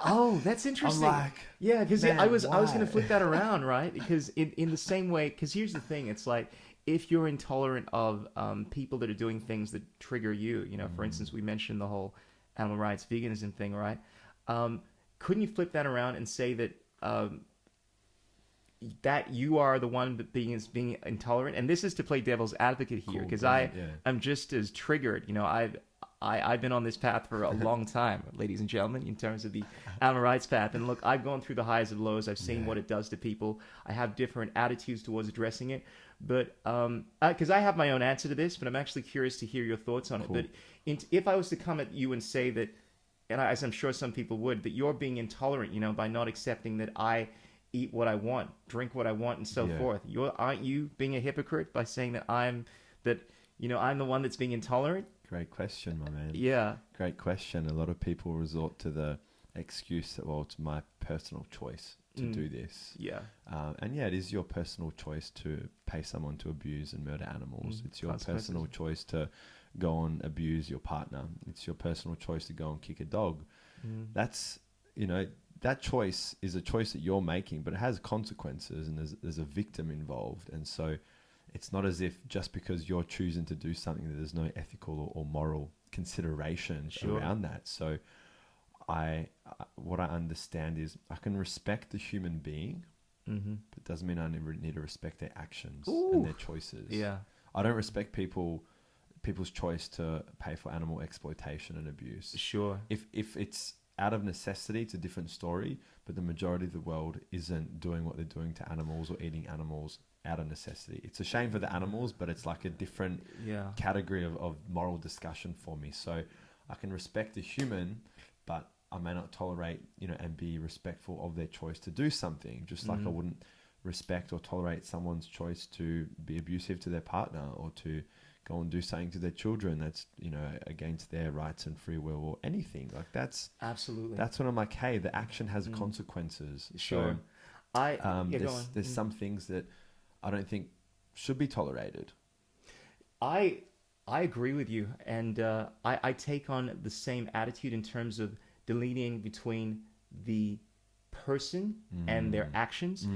Oh, that's interesting. I'm like, yeah, because I was why? going to flip that around, right? Because in the same way, because here's the thing, it's like if you're intolerant of people that are doing things that trigger you, for instance, we mentioned the whole animal rights, veganism thing, right? Couldn't you flip that around and say that that you are the one that being intolerant, and this is to play devil's advocate here, because I'm just as triggered. I've been on this path for a long time, ladies and gentlemen, in terms of the animal rights path. And look, I've gone through the highs and lows. I've seen what it does to people. I have different attitudes towards addressing it. But because I have my own answer to this, but I'm actually curious to hear your thoughts on it. But if I was to come at you and say that, and as I'm sure some people would, that you're being intolerant, by not accepting that I eat what I want, drink what I want, and so forth. Aren't you being a hypocrite by saying that I'm the one that's being intolerant? Great question, my man. Yeah. Great question. A lot of people resort to the excuse that, well, it's my personal choice to do this. Yeah. And it is your personal choice to pay someone to abuse and murder animals. It's your personal choice to go and abuse your partner. It's your personal choice to go and kick a dog. That's, that choice is a choice that you're making, but it has consequences, and there's a victim involved. And so it's not as if just because you're choosing to do something that there's no ethical or moral considerations around that. So what I understand is I can respect the human being, but it doesn't mean I need to respect their actions and their choices. Yeah. I don't respect people's choice to pay for animal exploitation and abuse. Sure. If it's out of necessity, it's a different story, but the majority of the world isn't doing what they're doing to animals or eating animals out of necessity. It's a shame for the animals, but it's like a different category of moral discussion for me. So I can respect the human, but I may not tolerate, and be respectful of their choice to do something, just like I wouldn't respect or tolerate someone's choice to be abusive to their partner or to go and do something to their children that's, against their rights and free will or anything. Like that's when I'm like, hey, the action has consequences. Sure. So, there's some things that I don't think should be tolerated. I agree with you, and I take on the same attitude in terms of delineating between the person and their actions.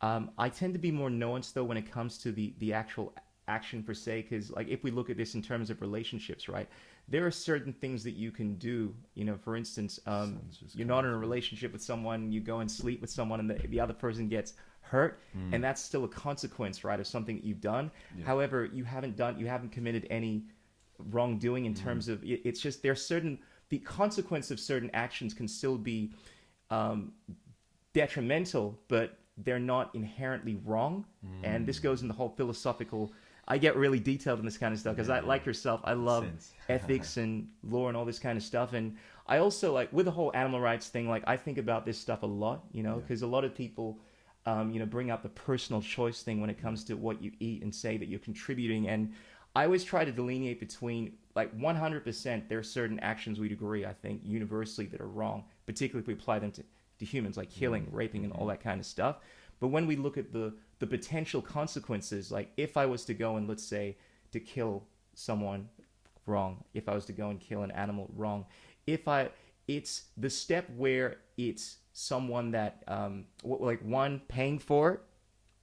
I tend to be more nuanced though when it comes to the actual action per se, because like if we look at this in terms of relationships, right, there are certain things that you can do. For instance, you're not in a relationship with someone, you go and sleep with someone, and the other person gets hurt, and that's still a consequence, right, of something that you've done. However, you haven't committed any wrongdoing in terms of it's just the consequence of certain actions can still be detrimental, but they're not inherently wrong. And this goes in the whole philosophical. I get really detailed in this kind of stuff because like yourself, I love ethics and law and all this kind of stuff. And I also like with the whole animal rights thing, like I think about this stuff a lot, because a lot of people, bring up the personal choice thing when it comes to what you eat and say that you're contributing. And I always try to delineate between like 100%, there are certain actions we'd agree, I think, universally that are wrong, particularly if we apply them to humans, like killing, raping, and all that kind of stuff. But when we look at the potential consequences, like if I was to go and let's say to kill someone wrong, if I was to go and kill an animal wrong, it's the step where it's someone that, one, paying for it,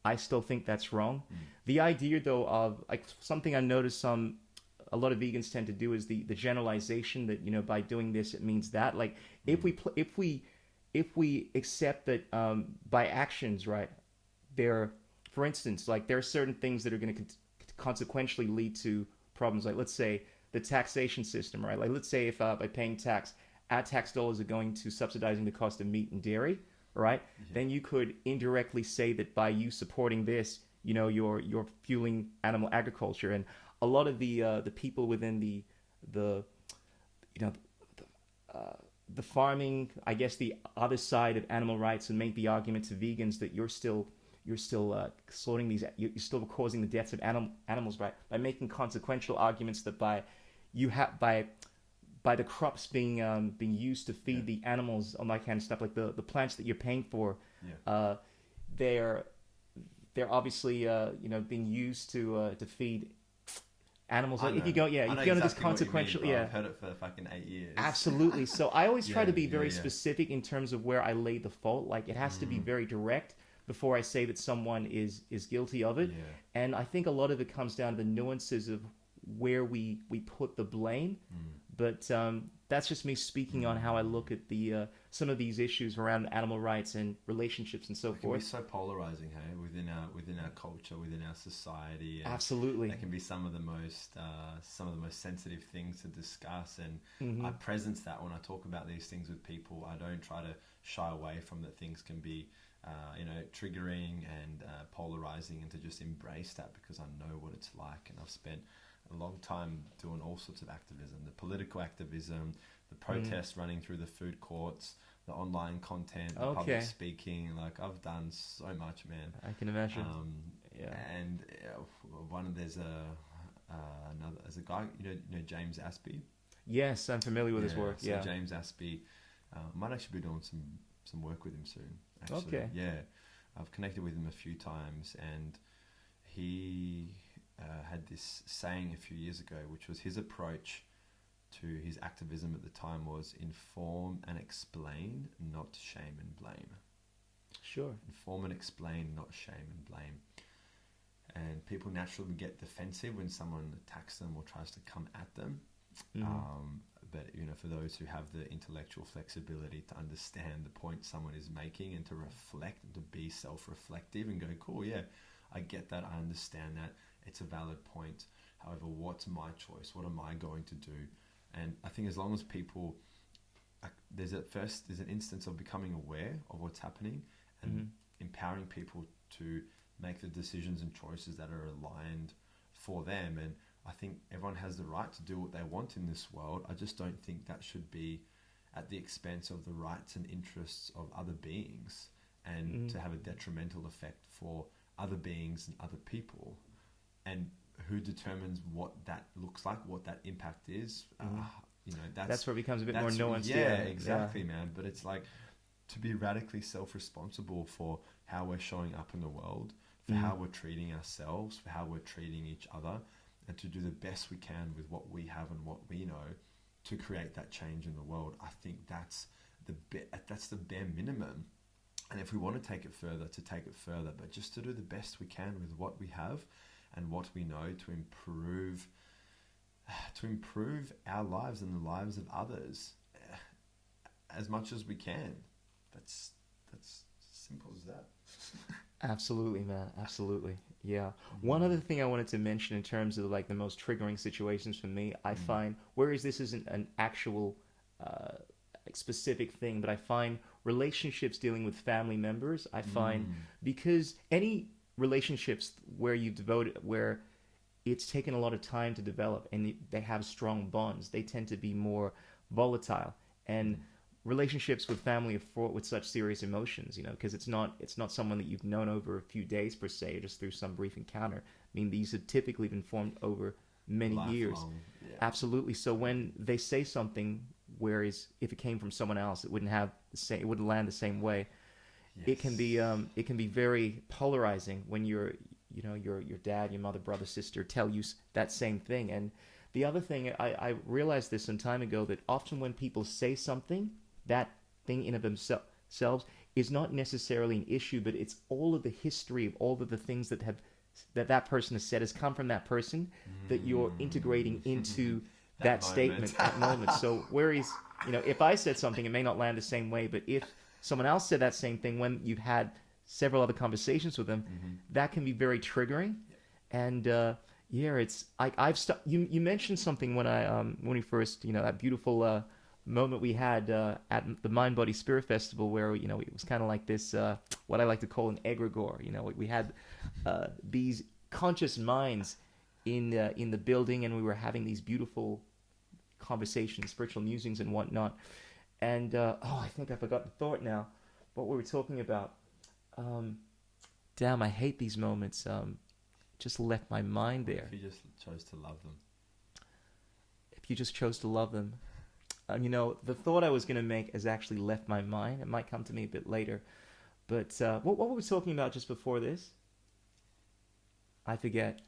I still think that's wrong. The idea though of like something I noticed a lot of vegans tend to do is the generalization that, by doing this, it means that like if we accept that by actions, right, for instance, like there are certain things that are going to consequentially lead to problems. Like let's say the taxation system, right? Like let's say if by paying tax, our tax dollars are going to subsidizing the cost of meat and dairy, right? Then you could indirectly say that by you supporting this, you're fueling animal agriculture. And a lot of the people within the farming, I guess the other side of animal rights, and make the argument to vegans that you're still slaughtering these, you're still causing the deaths of animals, right? By making consequential arguments that by the crops being used to feed the animals, all that kind of stuff, like the plants that you're paying for, they're obviously being used to feed animals. Like if you go into this consequential, I've heard it for fucking 8 years. Absolutely. So I always try to be very specific in terms of where I lay the fault. Like it has to be very direct before I say that someone is guilty of it. And I think a lot of it comes down to the nuances of where we put the blame. But that's just me speaking on how I look at the some of these issues around animal rights and relationships and so It can be forth. so polarizing, hey, within our culture, within our society. And Absolutely. that can be some of the most sensitive things to discuss. And Mm-hmm. I presence that when I talk about these things with people. I don't try to shy away from that things can be, triggering and polarizing, and to just embrace that, because I know what it's like, and I've spent a long time doing all sorts of activism, the political activism, the protests running through the food courts, the online content, the public speaking. Like, I've done so much, man. I can imagine. And there's a guy, you know James Aspey. Yes, I'm familiar with his work. So James Aspey, might actually be doing some work with him soon. Actually. Okay. Yeah, I've connected with him a few times, and he had this saying a few years ago, which was his approach to his activism at the time was inform and explain, not shame and blame. Sure. Inform and explain, not shame and blame. And people naturally get defensive when someone attacks them or tries to come at them. But for those who have the intellectual flexibility to understand the point someone is making, and to reflect and to be self-reflective and go, cool, yeah, I get that, I understand that, it's a valid point. However, what's my choice? What am I going to do? And I think as long as people, there's an instance of becoming aware of what's happening, and empowering people to make the decisions and choices that are aligned for them. And I think everyone has the right to do what they want in this world. I just don't think that should be at the expense of the rights and interests of other beings, and to have a detrimental effect for other beings and other people. And who determines what that looks like, what that impact is? That's where it becomes a bit more nuanced. Yeah, exactly, man. But it's like, to be radically self-responsible for how we're showing up in the world, for how we're treating ourselves, for how we're treating each other, and to do the best we can with what we have and what we know to create that change in the world. I think that's the bare minimum. And if we want to take it further, but just to do the best we can with what we have and what we know, to improve our lives and the lives of others as much as we can. That's simple as that. Absolutely, man. Absolutely. Yeah. One other thing I wanted to mention in terms of like the most triggering situations for me, I find, whereas this isn't an actual specific thing, but I find relationships dealing with family members, I find, because any relationships where where it's taken a lot of time to develop and they have strong bonds, they tend to be more volatile. And relationships with family are fraught with such serious emotions, because it's not someone that you've known over a few days per se, or just through some brief encounter. I mean, these have typically been formed over many years. Yeah. Absolutely. So when they say something, whereas if it came from someone else, it wouldn't land the same way. Yes. It can be very polarizing when your dad, your mother, brother, sister tell you that same thing. And the other thing, I realized this some time ago, that often when people say something, that thing in of themselves is not necessarily an issue, but it's all of the history of all of the things that person has said has come from that person that you're integrating into that statement, that moment. So whereas, if I said something, it may not land the same way, but if someone else said that same thing when you've had several other conversations with them, that can be very triggering. And you mentioned something when we first, that beautiful moment we had at the Mind Body Spirit Festival, where it was kind of like this what I like to call an egregore. We had these conscious minds in the building, and we were having these beautiful conversations, spiritual musings and whatnot. And I think I forgot the thought now, what we were talking about. Damn, I hate these moments. Just left my mind there. If you just chose to love them. If you just chose to love them. The thought I was going to make has actually left my mind. It might come to me a bit later. But what were we talking about just before this? I forget.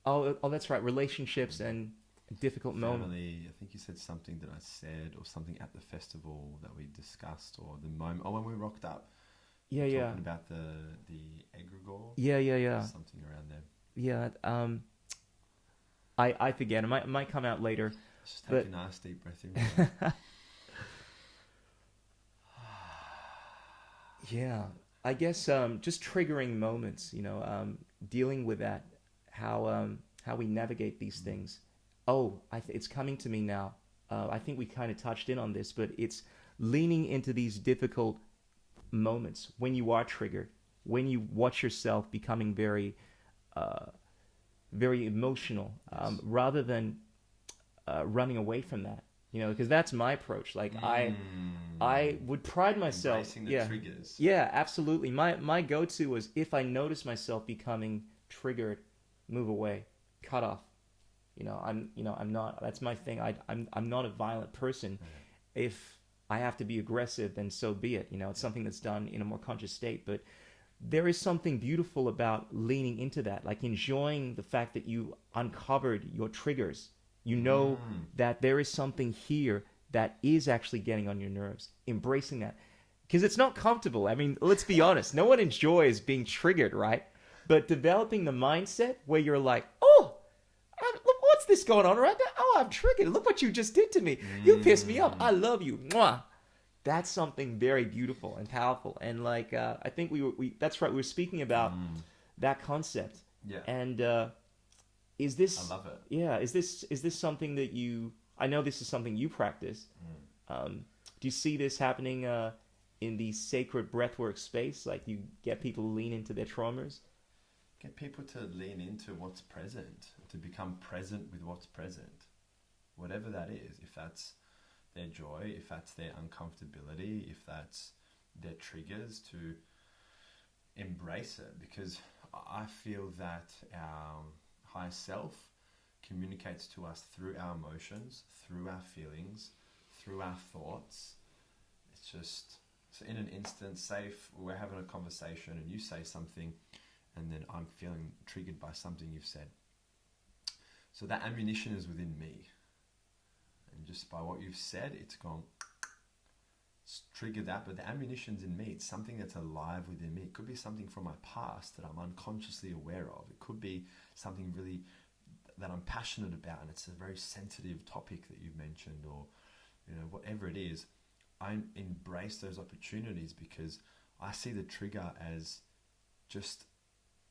Oh, that's right. Relationships and difficult moments. I think you said something that I said, or something at the festival that we discussed, or the moment. Oh, when we rocked up. Yeah. Talking about the egregore. Yeah. Something around there. Yeah. I forget. It might come out later. Just take a nice deep breath in. Yeah, I guess just triggering moments, dealing with that, how we navigate these things. Oh, it's coming to me now. I think we kind of touched in on this, but it's leaning into these difficult moments when you are triggered, when you watch yourself becoming very, very emotional, rather than running away from that. Because that's my approach. Like I would pride myself. Embracing the triggers. Yeah, absolutely. My go-to was if I notice myself becoming triggered, move away, cut off. I'm not. That's my thing. I'm not a violent person. If I have to be aggressive, then so be it. It's something that's done in a more conscious state. But there is something beautiful about leaning into that, like enjoying the fact that you uncovered your triggers. That there is something here that is actually getting on your nerves. Embracing that. Because it's not comfortable. I mean, let's be honest. No one enjoys being triggered, right? But developing the mindset where you're like, oh, look, what's this going on right now? Oh, I'm triggered. Look what you just did to me. You pissed me off. I love you. Mwah. That's something very beautiful and powerful. And like, I think that's right. We were speaking about that concept. Yeah. And is this? I love it. Yeah. Is this something that you? I know this is something you practice. Do you see this happening in the sacred breathwork space? Like you get people to lean into their traumas. Get people to lean into what's present, to become present with what's present, whatever that is. If that's their joy, if that's their uncomfortability, if that's their triggers, to embrace it. Because I feel that our higher self communicates to us through our emotions, through our feelings, through our thoughts. It's just, so in an instance, say if we're having a conversation and you say something and then I'm feeling triggered by something you've said. So that ammunition is within me. And just by what you've said, it's gone, it's triggered that, but the ammunition's in me. It's something that's alive within me. It could be something from my past that I'm unconsciously aware of. It could be something really that I'm passionate about, and it's a very sensitive topic that you've mentioned, or whatever it is. I embrace those opportunities because I see the trigger as just,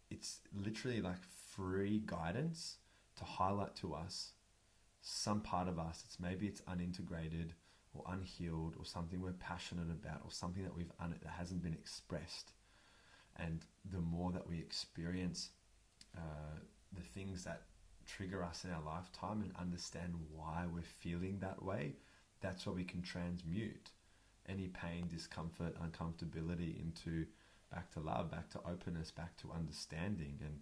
it's literally like free guidance to highlight to us some part of us. Maybe it's unintegrated or unhealed, or something we're passionate about, or something that that hasn't been expressed. And the more that we experience the things that trigger us in our lifetime and understand why we're feeling that way, that's where we can transmute any pain, discomfort, uncomfortability into back to love, back to openness, back to understanding. And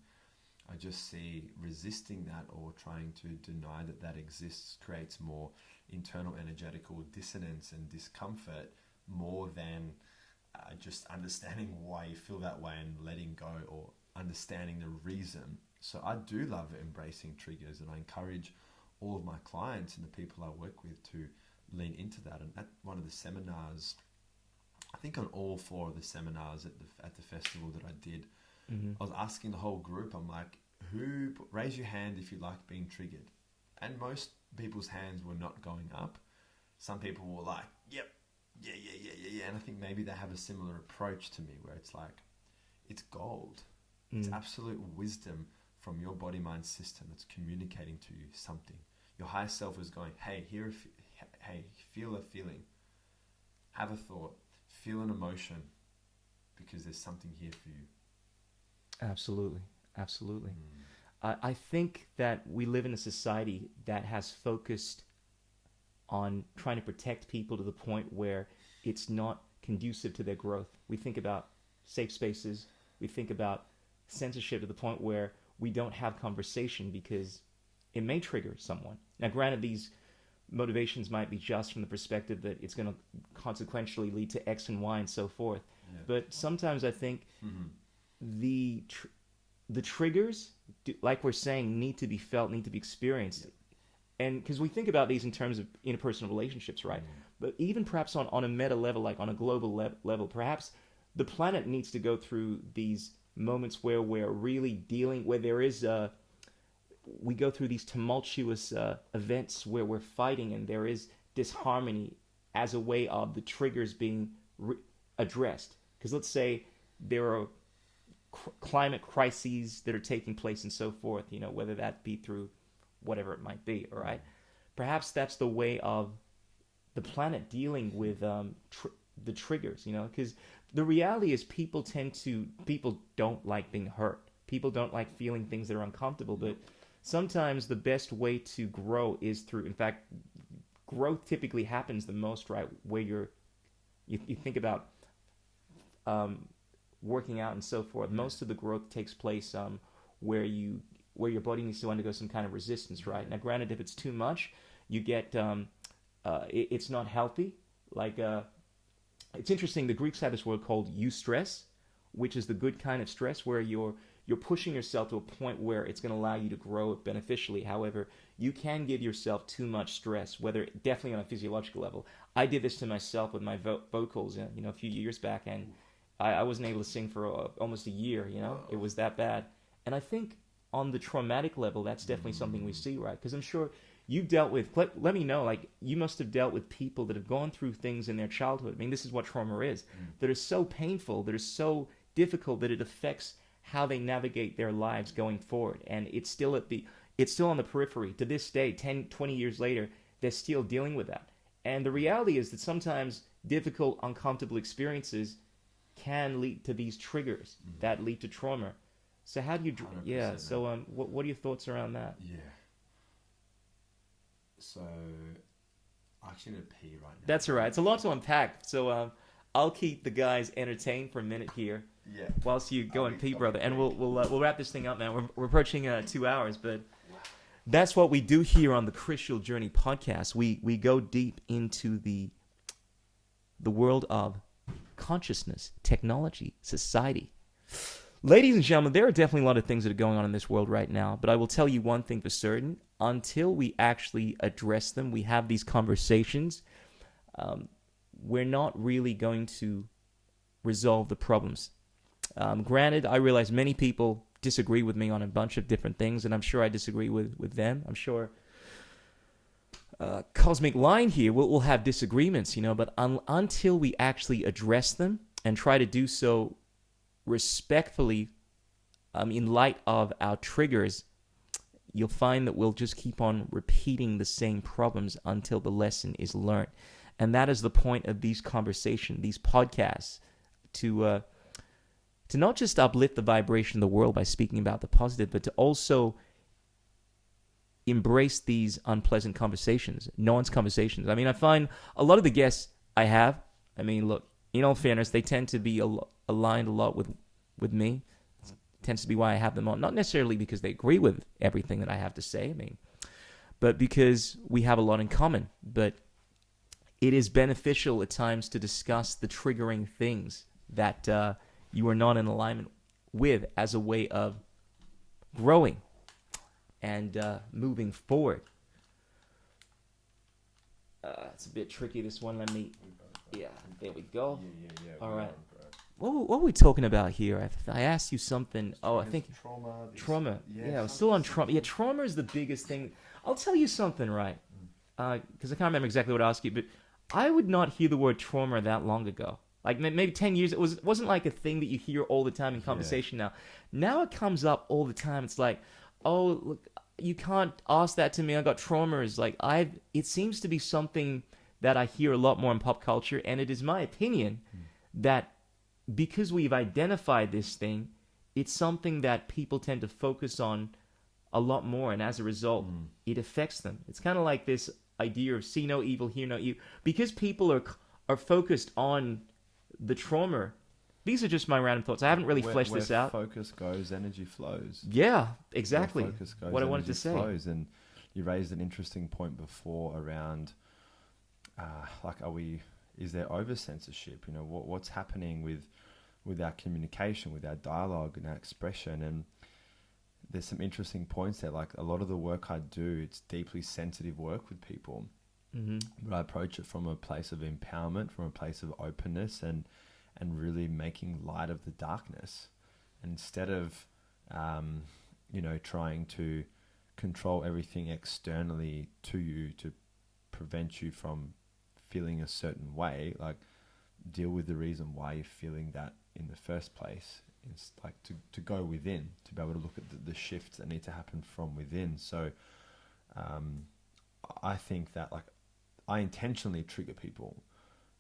I just see resisting that or trying to deny that that exists creates more internal energetical dissonance and discomfort, more than just understanding why you feel that way and letting go, or understanding the reason. So I do love embracing triggers, and I encourage all of my clients and the people I work with to lean into that. And at one of the seminars, I think on all 4 of the seminars at the festival that I did, I was asking the whole group, I'm like, raise your hand if you like being triggered. And most people's hands were not going up. Some people were like, yep, yeah. And I think maybe they have a similar approach to me, where it's like, it's gold. It's absolute wisdom from your body mind system that's communicating to you something. Your higher self is going, hey, feel a feeling, have a thought, feel an emotion, because there's something here for you. Absolutely. I think that we live in a society that has focused on trying to protect people to the point where it's not conducive to their growth. We think about safe spaces. We think about censorship to the point where we don't have conversation because it may trigger someone. Now, granted, these motivations might be just from the perspective that it's going to consequentially lead to X and Y and so forth. Yeah. But sometimes I think the triggers, like we're saying, need to be felt, need to be experienced. Yeah. And because we think about these in terms of interpersonal relationships, right? But even perhaps on a meta level, like on a global level, perhaps the planet needs to go through these moments where we're really dealing, where there is we go through these tumultuous events where we're fighting and there is disharmony as a way of the triggers being addressed. Because let's say there are climate crises that are taking place and so forth, whether that be through whatever it might be, all right? Perhaps that's the way of the planet dealing with the triggers, because the reality is people don't like being hurt. People don't like feeling things that are uncomfortable, but sometimes the best way to grow is through, in fact, growth typically happens the most, right, where you think about working out and so forth. Most of the growth takes place where your body needs to undergo some kind of resistance, right? Now, granted, if it's too much, you get it's not healthy. Like it's interesting. The Greeks have this word called eustress, which is the good kind of stress, where you're pushing yourself to a point where it's going to allow you to grow beneficially. However, you can give yourself too much stress, definitely on a physiological level. I did this to myself with my vocals, a few years back, and I wasn't able to sing for almost a year. It was that bad. And I think on the traumatic level, that's definitely something we see, right? Because I'm sure you've dealt with. Let me know. Like, you must have dealt with people that have gone through things in their childhood. I mean, this is what trauma is. That are so painful, that are so difficult, that it affects how they navigate their lives going forward. And it's still on the periphery. To this day, 10, 20 years later, they're still dealing with that. And the reality is that sometimes difficult, uncomfortable experiences can lead to these triggers that lead to trauma. So how do you... Yeah, so what are your thoughts around that? Yeah. So, I actually need to pee right now. That's all right. It's a lot to unpack. So I'll keep the guys entertained for a minute here. Yeah. Whilst you go and pee, brother. And we'll wrap this thing up, man. We're approaching 2 hours, but that's what we do here on the Crystal Journey podcast. We go deep into the world of consciousness, technology, society. Ladies and gentlemen, there are definitely a lot of things that are going on in this world right now, but I will tell you one thing for certain. Until we actually address them, we have these conversations, we're not really going to resolve the problems. Granted, I realize many people disagree with me on a bunch of different things, and I'm sure I disagree with them. I'm sure Cosmic Line here will have disagreements, but until we actually address them and try to do so respectfully, in light of our triggers, you'll find that we'll just keep on repeating the same problems until the lesson is learned. And that is the point of these conversations, these podcasts, to not just uplift the vibration of the world by speaking about the positive, but to also embrace these unpleasant conversations, nuanced conversations. I mean, I find a lot of the guests I have, look, in all fairness, they tend to be aligned a lot with me. It tends to be why I have them on. Not necessarily because they agree with everything that I have to say, but because we have a lot in common. But it is beneficial at times to discuss the triggering things that you are not in alignment with as a way of growing and moving forward. It's a bit tricky, this one. Yeah, there we go. Yeah. All right. What were we talking about here? I asked you something. Oh, I think trauma. Yeah, I was still on trauma. Yeah, trauma is the biggest thing. I'll tell you something, right? Because I can't remember exactly what I asked you, but I would not hear the word trauma that long ago. Like maybe 10 years. It wasn't like a thing that you hear all the time in conversation now. Now it comes up all the time. It's like, oh, look, you can't ask that to me. I got trauma. It's like it seems to be something that I hear a lot more in pop culture, and it is my opinion that because we've identified this thing, it's something that people tend to focus on a lot more, and as a result, it affects them. It's kind of like this idea of see no evil, hear no evil. Because people are focused on the trauma. These are just my random thoughts. I haven't really fleshed this out. Where focus goes, energy flows. Yeah, exactly. Where focus goes, what I wanted to say. Flows. And you raised an interesting point before around, is there over censorship? What's happening with our communication, with our dialogue and our expression? And there's some interesting points there. Like a lot of the work I do, it's deeply sensitive work with people. Mm-hmm. But I approach it from a place of empowerment, from a place of openness and really making light of the darkness. And instead of, trying to control everything externally to you to prevent you from feeling a certain way, like deal with the reason why you're feeling that in the first place. It's like to go within, to be able to look at the shifts that need to happen from within. So I think that, like, I intentionally trigger people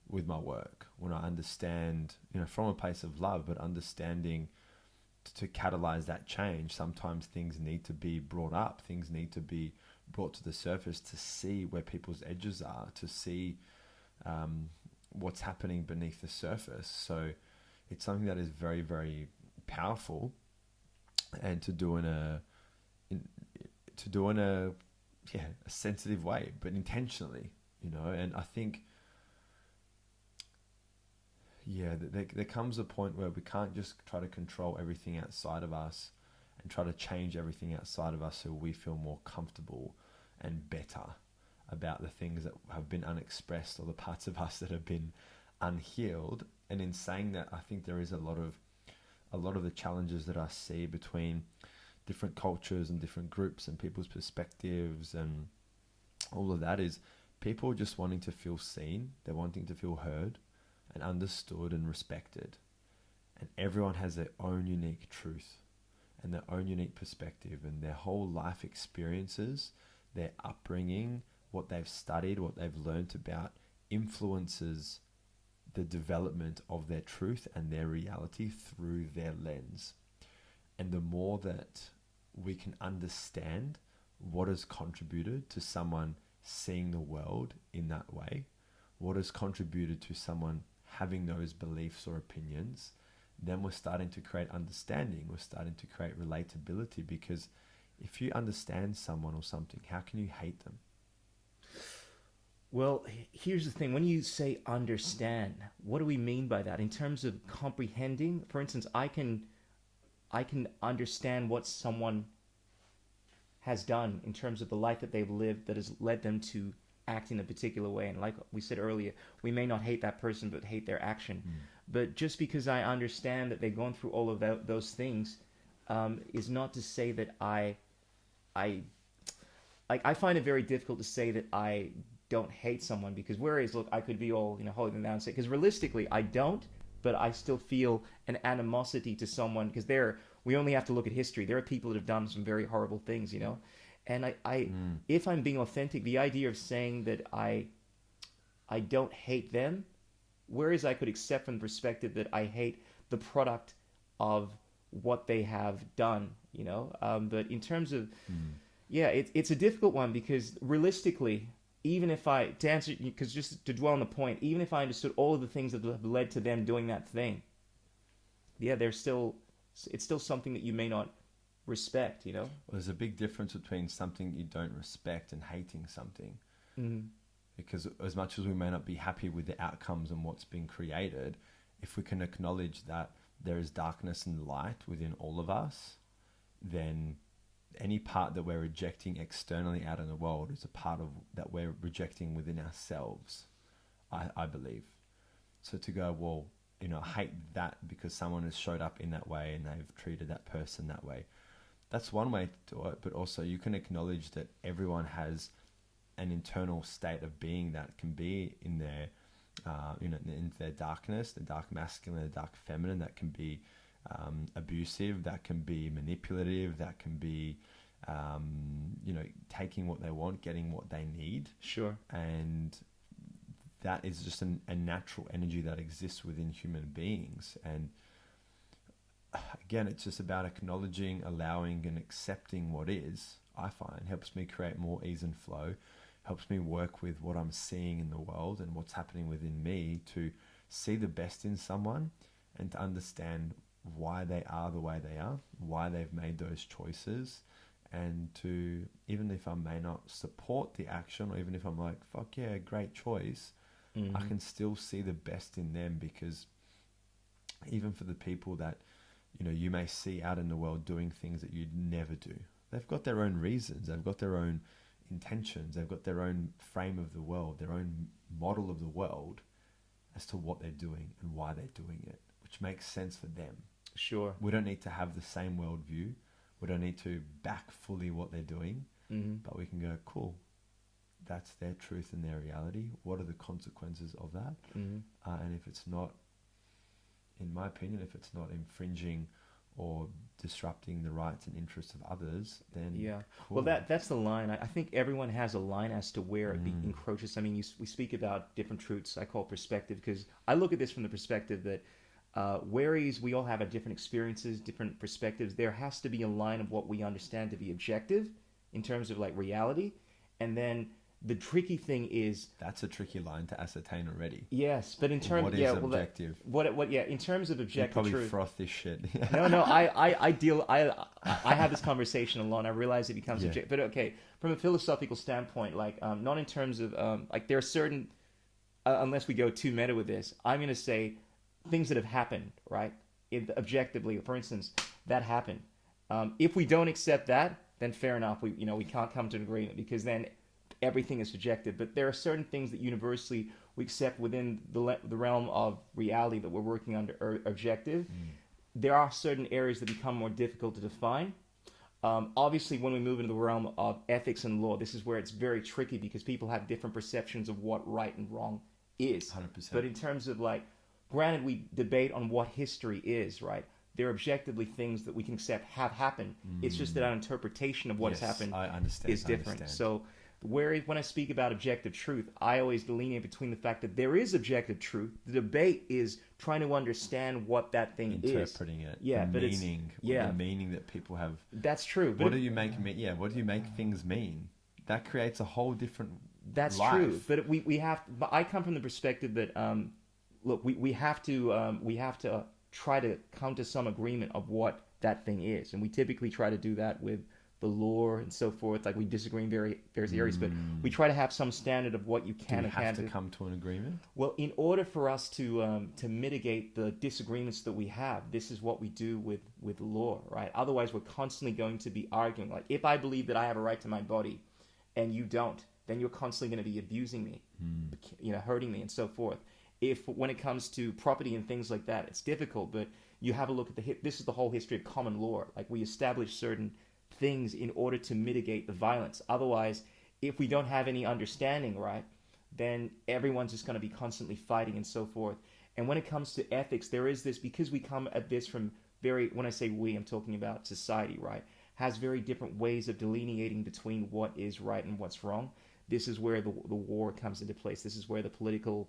with my work when I understand, from a place of love, but understanding to catalyze that change. Sometimes things need to be brought up, things need to be brought to the surface to see where people's edges are, to see what's happening beneath the surface. So it's something that is very, very powerful, and to do in a sensitive way, but intentionally, and I think, there comes a point where we can't just try to control everything outside of us and try to change everything outside of us so we feel more comfortable and better about the things that have been unexpressed, or the parts of us that have been unhealed. And in saying that, I think there is a lot of the challenges that I see between different cultures and different groups and people's perspectives, and all of that is people just wanting to feel seen. They're wanting to feel heard and understood and respected. And everyone has their own unique truth and their own unique perspective, and their whole life experiences, their upbringing, what they've studied, what they've learned about, influences the development of their truth and their reality through their lens. And the more that we can understand what has contributed to someone seeing the world in that way, what has contributed to someone having those beliefs or opinions, then we're starting to create understanding, we're starting to create relatability. Because if you understand someone or something, how can you hate them? Well, here's the thing. When you say understand, what do we mean by that? In terms of comprehending, for instance, I can understand what someone has done in terms of the life that they've lived that has led them to act in a particular way. And like we said earlier, we may not hate that person, but hate their action. But just because I understand that they've gone through all of those things, is not to say that I find it very difficult to say that I don't hate someone, because whereas, look, I could be all, holding them down and say, because realistically I don't, but I still feel an animosity to someone, because we only have to look at history. There are people that have done some very horrible things, and if I'm being authentic, the idea of saying that I don't hate them, whereas I could accept from the perspective that I hate the product of what they have done, but in terms of, it's a difficult one, because realistically, even if to answer, because just to dwell on the point, even if I understood all of the things that have led to them doing that thing, it's still something that you may not respect, Well, there's a big difference between something you don't respect and hating something. Mm-hmm. Because as much as we may not be happy with the outcomes and what's been created, if we can acknowledge that there is darkness and light within all of us, then any part that we're rejecting externally out in the world is a part of that we're rejecting within ourselves, I believe. So to go, well, I hate that because someone has showed up in that way and they've treated that person that way. That's one way to do it, but also you can acknowledge that everyone has an internal state of being that can be in their, in their darkness, the dark masculine, the dark feminine, that can be abusive, that can be manipulative, that can be, taking what they want, getting what they need. Sure. And that is just a natural energy that exists within human beings. And again, it's just about acknowledging, allowing, and accepting what is. I find helps me create more ease and flow, helps me work with what I'm seeing in the world and what's happening within me, to see the best in someone and to understand why they are the way they are, why they've made those choices, and to, even if I may not support the action, or even if I'm like, fuck yeah, great choice, I can still see the best in them. Because even for the people that, you may see out in the world doing things that you'd never do, they've got their own reasons, they've got their own intentions, they've got their own frame of the world, their own model of the world as to what they're doing and why they're doing it, which makes sense for them. Sure. We don't need to have the same worldview. We don't need to back fully what they're doing, but we can go, cool, that's their truth and their reality. What are the consequences of that? And if it's not, in my opinion, if it's not infringing or disrupting the rights and interests of others, then cool. Well, that's the line. I think everyone has a line as to where it encroaches. I mean, we speak about different truths. I call perspective, because I look at this from the perspective that whereas we all have different experiences, different perspectives, there has to be a line of what we understand to be objective in terms of like reality, and then the tricky thing is that's a tricky line to ascertain already. Yes, but in terms what is objective? In terms of objective probably truth, froth this shit. No, I have this conversation a lot, and I realize it becomes objective. But okay, from a philosophical standpoint, like not in terms of like there are certain unless we go too meta with this, I'm going to say things that have happened, right? Objectively, for instance, that happened. If we don't accept that, then fair enough. We can't come to an agreement, because then everything is subjective. But there are certain things that universally we accept within the realm of reality that we're working under objective. There are certain areas that become more difficult to define. Obviously, when we move into the realm of ethics and law, this is where it's very tricky, because people have different perceptions of what right and wrong is. 100%. But in terms of like, granted, we debate on what history is, right? There are objectively things that we can accept have happened. It's just that our interpretation of what's happened is different. So when I speak about objective truth, I always delineate between the fact that there is objective truth. The debate is trying to understand what that thing is. Interpreting it. Yeah, the but meaning. The meaning that people have. That's true. What do you make things mean? That creates a whole different That's life. true. But we have. But I come from the perspective that look, we have to try to come to some agreement of what that thing is, and we typically try to do that with the law and so forth. Like, we disagree in various areas, but we try to have some standard of what you can and can't do. Do we have to come to an agreement? Well, in order for us to mitigate the disagreements that we have, this is what we do with law, right? Otherwise, we're constantly going to be arguing. Like, if I believe that I have a right to my body and you don't, then you're constantly going to be abusing me, hurting me and so forth. When it comes to property and things like that, it's difficult, but you have a look at this is the whole history of common law. Like, we establish certain things in order to mitigate the violence. Otherwise, if we don't have any understanding, right, then everyone's just going to be constantly fighting and so forth. And when it comes to ethics, there is this, because we come at this from when I say we, I'm talking about society, right, has very different ways of delineating between what is right and what's wrong. This is where the war comes into place. This is where the political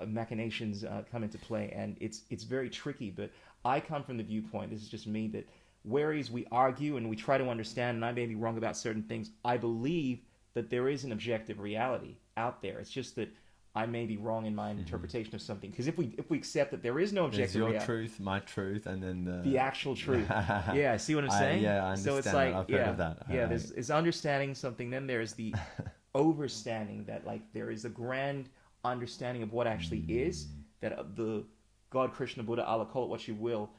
machinations come into play, and it's very tricky. But I come from the viewpoint, this is just me, that whereas we argue and we try to understand, and I may be wrong about certain things, I believe that there is an objective reality out there. It's just that I may be wrong in my interpretation of something. Because if we accept that there is no objective reality, there's your truth, my truth, and then the actual truth. Yeah, see what I'm saying? I understand. So it's like, I've heard of that. There's understanding something. Then there's the overstanding, that like there is a grand understanding of what actually is, that the God, Krishna, Buddha, Allah, call it what you will,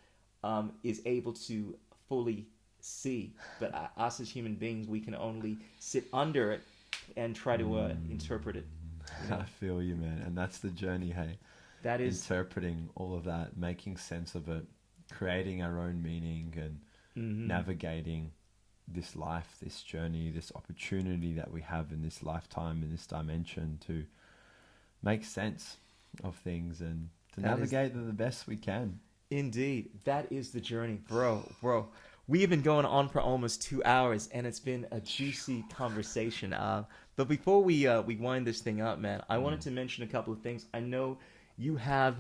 is able to fully see. But us as human beings, we can only sit under it and try to interpret it. I feel you, man. And that's the journey, hey? That is interpreting all of that, making sense of it, creating our own meaning, and navigating this life, this journey, this opportunity that we have in this lifetime, in this dimension, to make sense of things and to navigate them the best we can. Indeed. That is the journey. Bro. We have been going on for almost 2 hours, and it's been a juicy conversation. But before we wind this thing up, man, I wanted to mention a couple of things. I know you have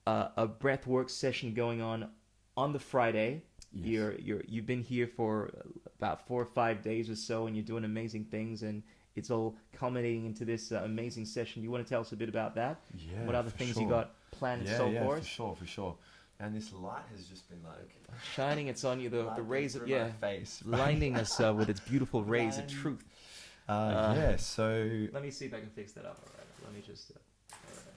a breathwork session going on the Friday. Yes. You've been here for about 4 or 5 days or so, and you're doing amazing things, and it's all culminating into this amazing session. You want to tell us a bit about that? Yeah. What other things you got planned and so forth? For sure. And this light has just been like shining. It's on you. The rays of my face, blinding us with its beautiful rays of truth. So let me see if I can fix that up. All right. Let me just.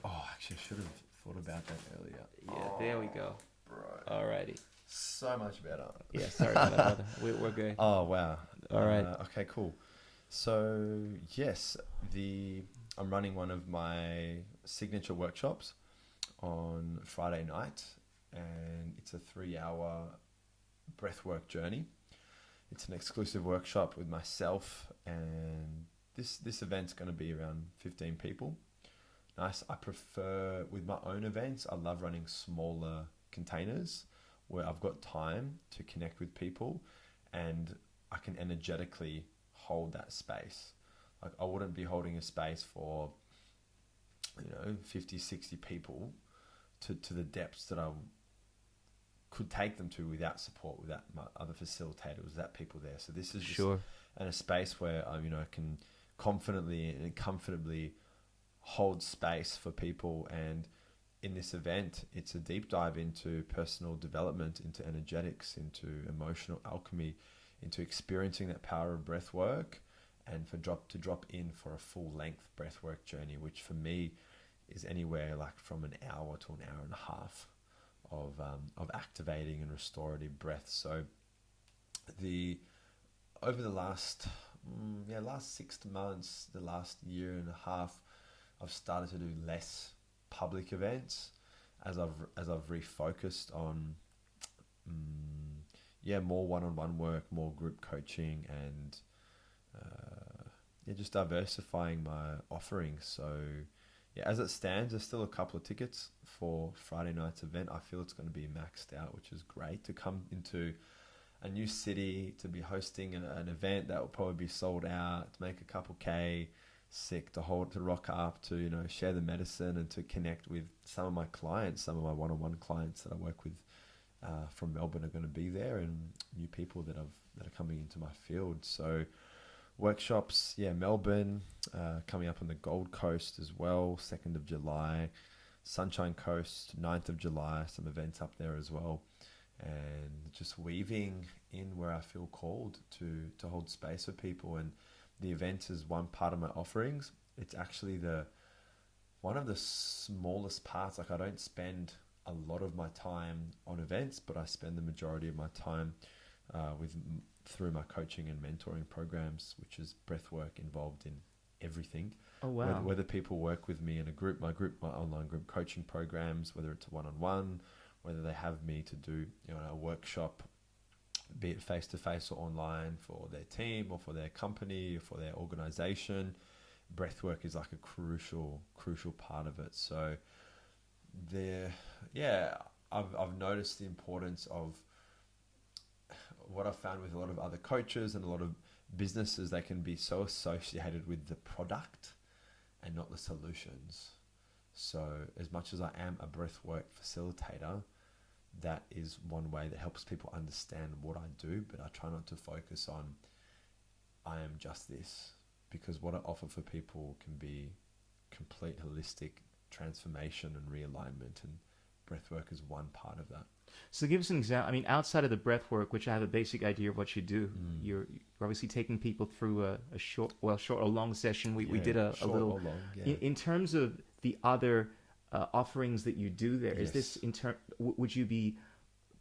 Actually, I should have thought about that earlier. Yeah, there we go. Bro. Alrighty. So much better. Yeah, sorry about that, brother. We're good. Oh wow. All right. Okay, cool. So yes, I'm running one of my signature workshops on Friday night, and it's a 3-hour breathwork journey. It's an exclusive workshop with myself and this event's going to be around 15 people. Nice. I prefer, with my own events, I love running smaller containers where I've got time to connect with people and I can energetically hold that space. Like I wouldn't be holding a space for, 50, 60 people to the depths that I could take them to without support, without my other facilitators, without people there. So this is just in a space where I can confidently and comfortably hold space for people. And in this event, it's a deep dive into personal development, into energetics, into emotional alchemy, into experiencing that power of breath work, and to drop in for a full length breathwork journey, which for me is anywhere like from an hour to an hour and a half of activating and restorative breath. So over the last 6 months, the last year and a half, I've started to do less public events as I've refocused on more one-on-one work, more group coaching, and just diversifying my offerings. So as it stands, there's still a couple of tickets for Friday night's event. I feel it's going to be maxed out, which is great to come into a new city, to be hosting an event that will probably be sold out, to make a couple K, sick, to rock up, to share the medicine, and to connect with some of my clients. Some of my one-on-one clients that I work with from Melbourne are going to be there, and new people that are coming into my field. So workshops, Melbourne, coming up on the Gold Coast as well, 2nd of July, Sunshine Coast, 9th of July, some events up there as well. And just weaving in where I feel called to hold space for people. And the event is one part of my offerings. It's actually one of the smallest parts. Like I don't spend a lot of my time on events, but I spend the majority of my time through my coaching and mentoring programs, which is breathwork involved in everything. Oh wow! Whether people work with me in my online group coaching programs, whether it's a one-on-one, whether they have me to do a workshop, be it face-to-face or online, for their team or for their company or for their organization, breathwork is like a crucial part of it. So I've noticed the importance of what I've found with a lot of other coaches and a lot of businesses. They can be so associated with the product and not the solutions. So as much as I am a breathwork facilitator, that is one way that helps people understand what I do, but I try not to focus on I am just this, because what I offer for people can be complete holistic transformation and realignment, and breathwork is one part of that. So give us an example. I mean, outside of the breathwork, which I have a basic idea of what you do, you're obviously taking people through a short or long session. We did a little. Or long, in terms of the other offerings that you do there, is this would you be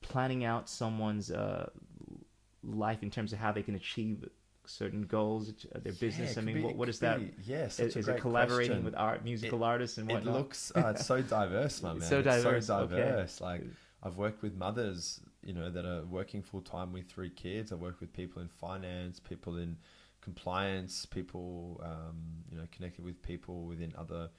planning out someone's life in terms of how they can achieve certain goals, their business? I mean, what is that? Yes, is it collaborating with musical artists and whatnot? It looks it's so diverse, my man. So diverse. Okay. Like I've worked with mothers, that are working full time with 3 kids. I work with people in finance, people in compliance, people, connected with people within other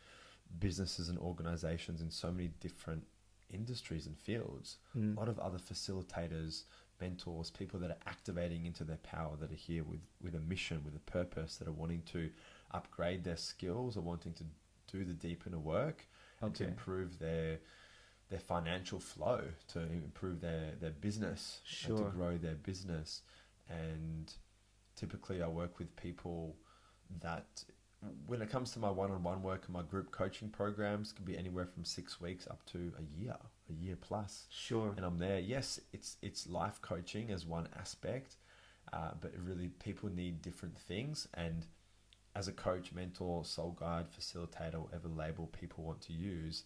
businesses and organizations in so many different industries and fields. A lot of other facilitators, mentors, people that are activating into their power, that are here with a mission, with a purpose, that are wanting to upgrade their skills or wanting to do the deep inner work and to improve their financial flow, to improve their business, and to grow their business. And typically I work with people that, when it comes to my one-on-one work and my group coaching programs, can be anywhere from 6 weeks up to a year plus. Sure. And I'm there. Yes, it's life coaching as one aspect, but really people need different things. And as a coach, mentor, soul guide, facilitator, whatever label people want to use,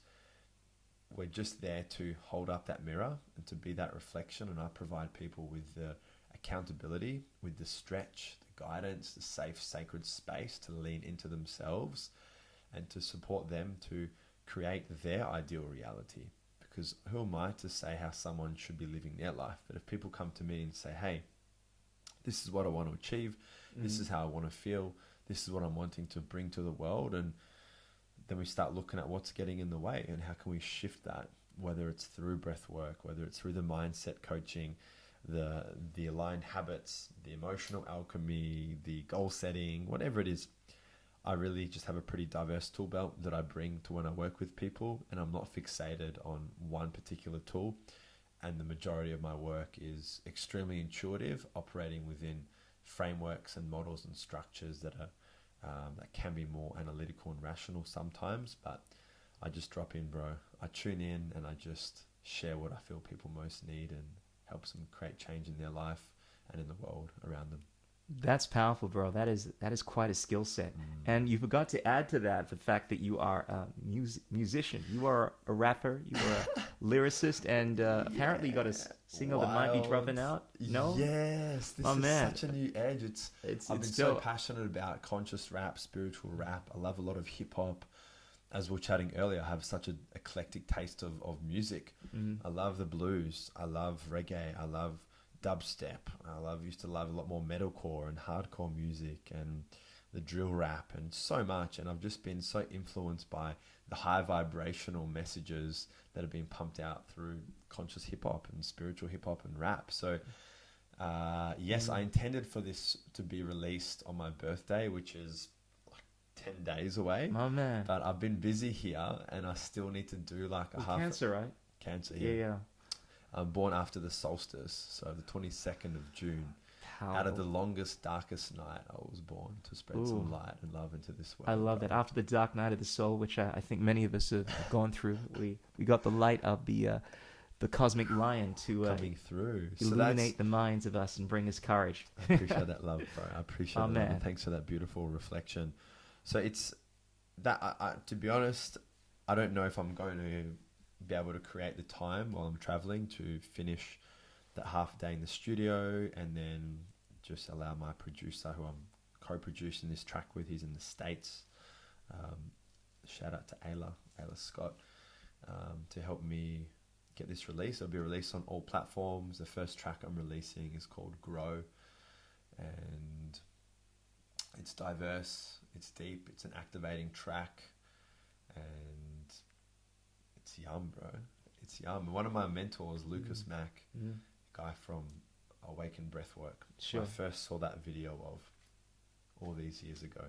we're just there to hold up that mirror and to be that reflection. And I provide people with the accountability, with the stretch, the guidance, the safe, sacred space to lean into themselves and to support them to create their ideal reality. Because who am I to say how someone should be living their life? But if people come to me and say, hey, this is what I want to achieve, this is how I want to feel, this is what I'm wanting to bring to the world. And then we start looking at what's getting in the way and how can we shift that, whether it's through breath work, whether it's through the mindset coaching, the aligned habits, the emotional alchemy, the goal setting, whatever it is. I really just have a pretty diverse tool belt that I bring to when I work with people, and I'm not fixated on one particular tool. And the majority of my work is extremely intuitive, operating within frameworks and models and structures that are that can be more analytical and rational sometimes. But I just drop in, bro. I tune in and I just share what I feel people most need and helps them create change in their life and in the world around them. That's powerful, bro. That is quite a skill set. And you forgot to add to that the fact that you are a musician. You are a rapper. You are a lyricist, and apparently you got a single that might be dropping out. No? Yes. This is such a new edge. I've been so passionate about conscious rap, spiritual rap. I love a lot of hip hop. As we were chatting earlier, I have such an eclectic taste of music. I love the blues. I love reggae. I love dubstep. Used to love a lot more metalcore and hardcore music and the drill rap and so much. And I've just been so influenced by the high vibrational messages that have been pumped out through conscious hip hop and spiritual hip hop and rap. So yes, I intended for this to be released on my birthday, which is like 10 days away. Oh man. But I've been busy here and I still need to do like a half Cancer, right? Cancer, Yeah. I'm born after the solstice, so the 22nd of June. Powerful. Out of the longest, darkest night, I was born to spread some light and love into this world. I love that. After the dark night of the soul, which I think many of us have gone through, we got the light of the cosmic lion to coming through, illuminate the minds of us and bring us courage. I appreciate that love, bro. I appreciate that. Man. And thanks for that beautiful reflection. So it's that. To be honest, I don't know if I'm going to be able to create the time while I'm traveling to finish that half day in the studio and then just allow my producer, who I'm co-producing this track with, he's in the States. Shout out to Ayla Scott, to help me get this released. It'll be released on all platforms. The first track I'm releasing is called Grow, and it's diverse, it's deep, it's an activating track, and it's yum, bro. It's yum. One of my mentors, Lucas Mack, guy from Awaken Breathwork, I first saw that video of all these years ago.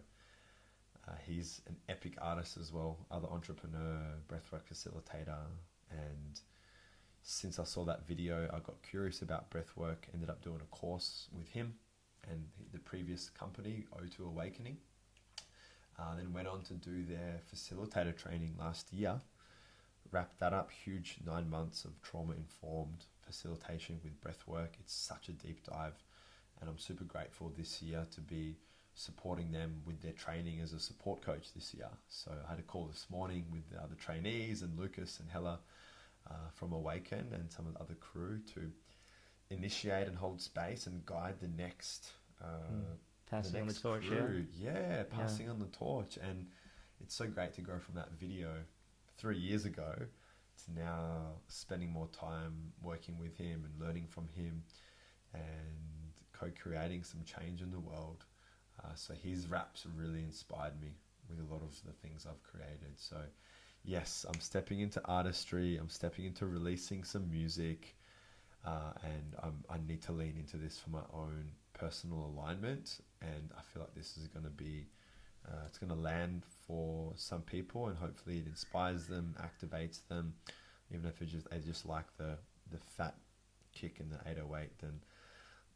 He's an epic artist as well, other entrepreneur, breathwork facilitator, and since I saw that video, I got curious about breathwork, ended up doing a course with him and the previous company, O2 Awakening. Then went on to do their facilitator training last year. Wrapped that up, huge 9 months of trauma-informed facilitation with breathwork. It's such a deep dive, and I'm super grateful this year to be supporting them with their training as a support coach this year. So I had a call this morning with the other trainees and Lucas and Hella from Awaken and some of the other crew to initiate and hold space and guide the next passing on the torch. Crew. Yeah, passing on the torch. And it's so great to go from that video 3 years ago to now spending more time working with him and learning from him and co-creating some change in the world. So his raps really inspired me with a lot of the things I've created. So yes, I'm stepping into artistry, I'm stepping into releasing some music, and I need to lean into this for my own personal alignment. And I feel like this is going to be it's going to land for some people, and hopefully it inspires them, activates them. Even if they just like the fat kick in the 808, then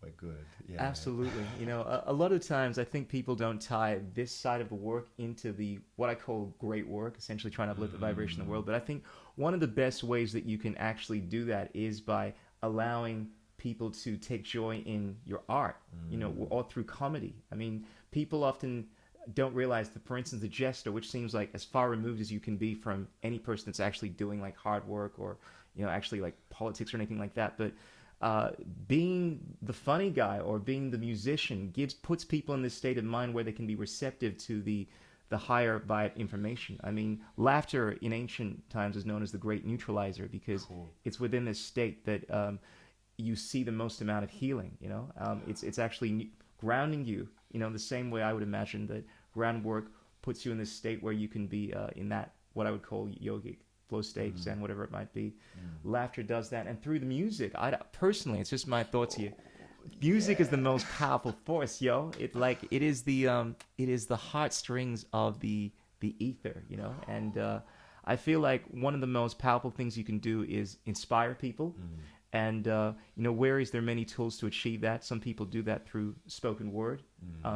we're good. Yeah, absolutely. You know, a lot of times I think people don't tie this side of the work into the what I call great work, essentially trying to uplift the vibration of the world. But I think one of the best ways that you can actually do that is by allowing people to take joy in your art, you know, or through comedy. I mean, people often don't realize that, for instance, the jester, which seems like as far removed as you can be from any person that's actually doing like hard work or, you know, actually like politics or anything like that. But being the funny guy or being the musician puts people in this state of mind where they can be receptive to the higher vibe information. I mean, laughter in ancient times is known as the great neutralizer because it's within this state that you see the most amount of healing. You know, it's actually grounding you, the same way I would imagine that groundwork puts you in this state where you can be in that, what I would call yogic flow states and whatever it might be. Laughter does that. And through the music, personally, it's just my thoughts here. Music is the most powerful force, yo. It is the heartstrings of the ether, and I feel like one of the most powerful things you can do is inspire people. And whereas there are many tools to achieve that. Some people do that through spoken word.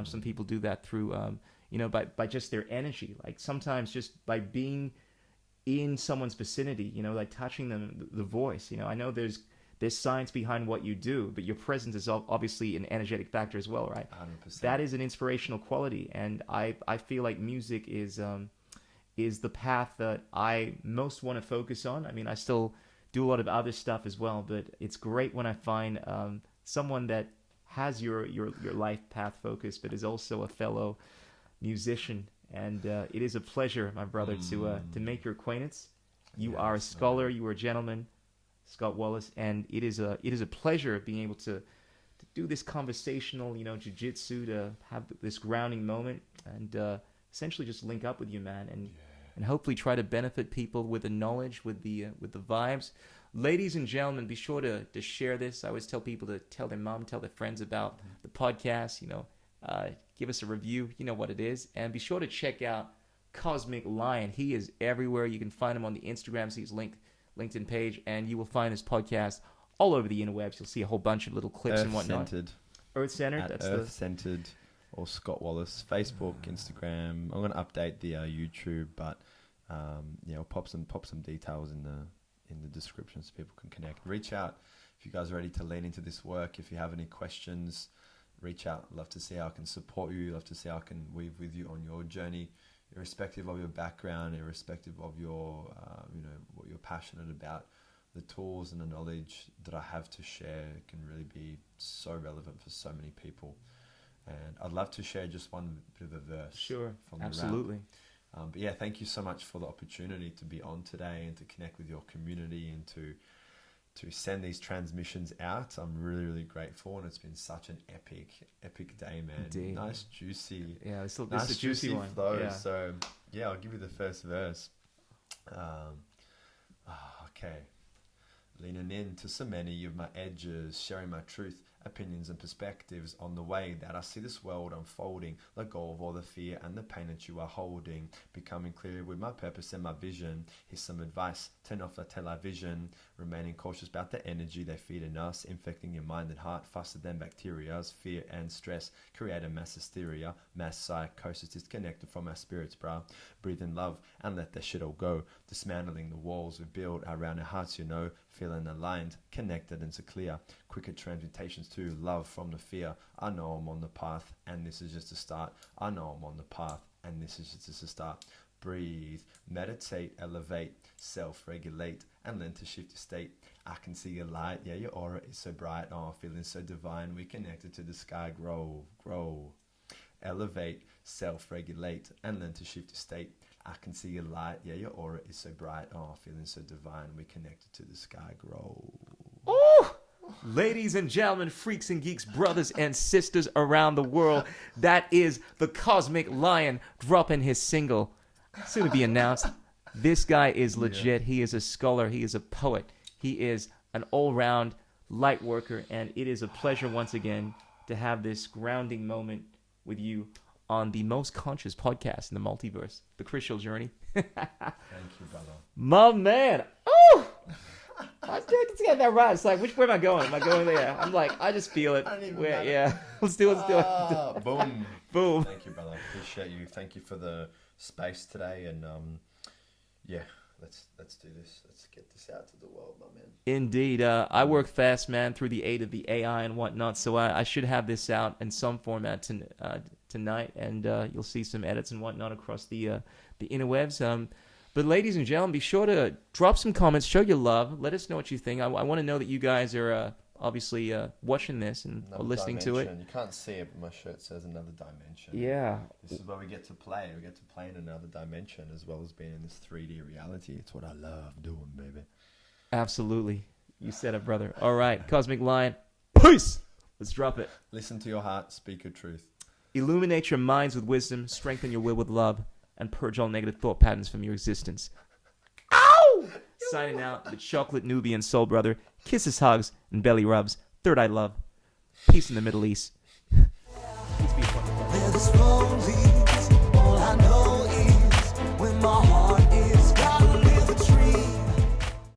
Some people do that through by just their energy. Like sometimes just by being in someone's vicinity, like touching them, the voice. I know there's science behind what you do, but your presence is obviously an energetic factor as well, right? 100%. That is an inspirational quality, and I feel like music is the path that I most want to focus on. I mean, I still do a lot of other stuff as well, but it's great when I find someone that has your life path focus, but is also a fellow musician. And it is a pleasure, my brother, to make your acquaintance. You are a scholar, you are a gentleman, Scott Wallace, and it is a pleasure being able to do this conversational, jiu-jitsu, to have this grounding moment, and essentially just link up with you, man, and hopefully try to benefit people with the knowledge, with the vibes. Ladies and gentlemen, be sure to share this. I always tell people to tell their mom, tell their friends about the podcast. Give us a review. You know what it is, and be sure to check out Cosmic Lion. He is everywhere. You can find him on the Instagram. See his LinkedIn page, and you will find his podcast all over the interwebs. You'll see a whole bunch of little clips and whatnot. Earth-centered. That's Earth-centered. Or Scott Wallace, Facebook, Instagram. I'm going to update the YouTube, but I'll pop some details in the description so people can connect. Reach out if you guys are ready to lean into this work. If you have any questions, reach out. Love to see how I can support you. Love to see how I can weave with you on your journey, irrespective of your background, irrespective of your what you're passionate about. The tools and the knowledge that I have to share can really be so relevant for so many people. And I'd love to share just one bit of a verse. Sure, from absolutely. But yeah, thank you so much for the opportunity to be on today and to connect with your community and to send these transmissions out. I'm really, really grateful, and it's been such an epic day, man. Indeed. Nice, juicy. Yeah, this nice, is a juicy one. flow. Yeah. So yeah, I'll give you the first verse. Okay. Leaning into so many of my edges, sharing my truth, opinions and perspectives on the way that I see this world unfolding. Let go of all the fear and the pain that you are holding. Becoming clear with my purpose and my vision. Here's some advice. Turn off the television. Remaining cautious about the energy they feed in us. Infecting your mind and heart faster than bacterias. Fear and stress create a mass hysteria. Mass psychosis disconnected from our spirits, bruh. Breathe in love and let that shit all go. Dismantling the walls we build around our hearts, Feeling aligned, connected and so clear. Quicker transmutations to love from the fear. I know I'm on the path and this is just a start. I know I'm on the path and this is just a start. Breathe, meditate, elevate, self-regulate and learn to shift your state. I can see your light, yeah, your aura is so bright. Oh, feeling so divine, we connected to the sky. Grow. Elevate, self-regulate and learn to shift your state. I can see your light, yeah, your aura is so bright. Oh, feeling so divine, we connected to the sky. Grow. Oh! Ladies and gentlemen, freaks and geeks, brothers and sisters around the world, that is the Cosmic Lion dropping his single, soon to be announced. This guy is legit. He is a scholar. He is a poet. He is an all-round light worker, and it is a pleasure once again to have this grounding moment with you on the most conscious podcast in the multiverse, The Crystal Journey. Thank you, brother. My man. Oh! Let's get that right. It's like, which way am I going? Am I going there? I'm like, I just feel it. Yeah. Let's do it. Boom. Boom. Thank you, brother. Appreciate you. Thank you for the space today. And let's do this. Let's get this out to the world, my man. Indeed. I work fast, man, through the aid of the AI and whatnot. So I should have this out in some format tonight. And you'll see some edits and whatnot across the interwebs. But ladies and gentlemen, be sure to drop some comments, show your love, let us know what you think. I want to know that you guys are obviously watching this and or listening to it. You can't see it, but my shirt says another dimension. Yeah. This is where we get to play. We get to play in another dimension as well as being in this 3D reality. It's what I love doing, baby. Absolutely. You said it, brother. All right, Cosmic Lion. Peace! Let's drop it. Listen to your heart, speak your truth. Illuminate your minds with wisdom, strengthen your will with love, and purge all negative thought patterns from your existence. Ow! Signing out, the chocolate Nubian soul brother. Kisses, hugs, and belly rubs. Third eye love. Peace in the Middle East. Peace be upon you. Where this road leads, all I know is when my heart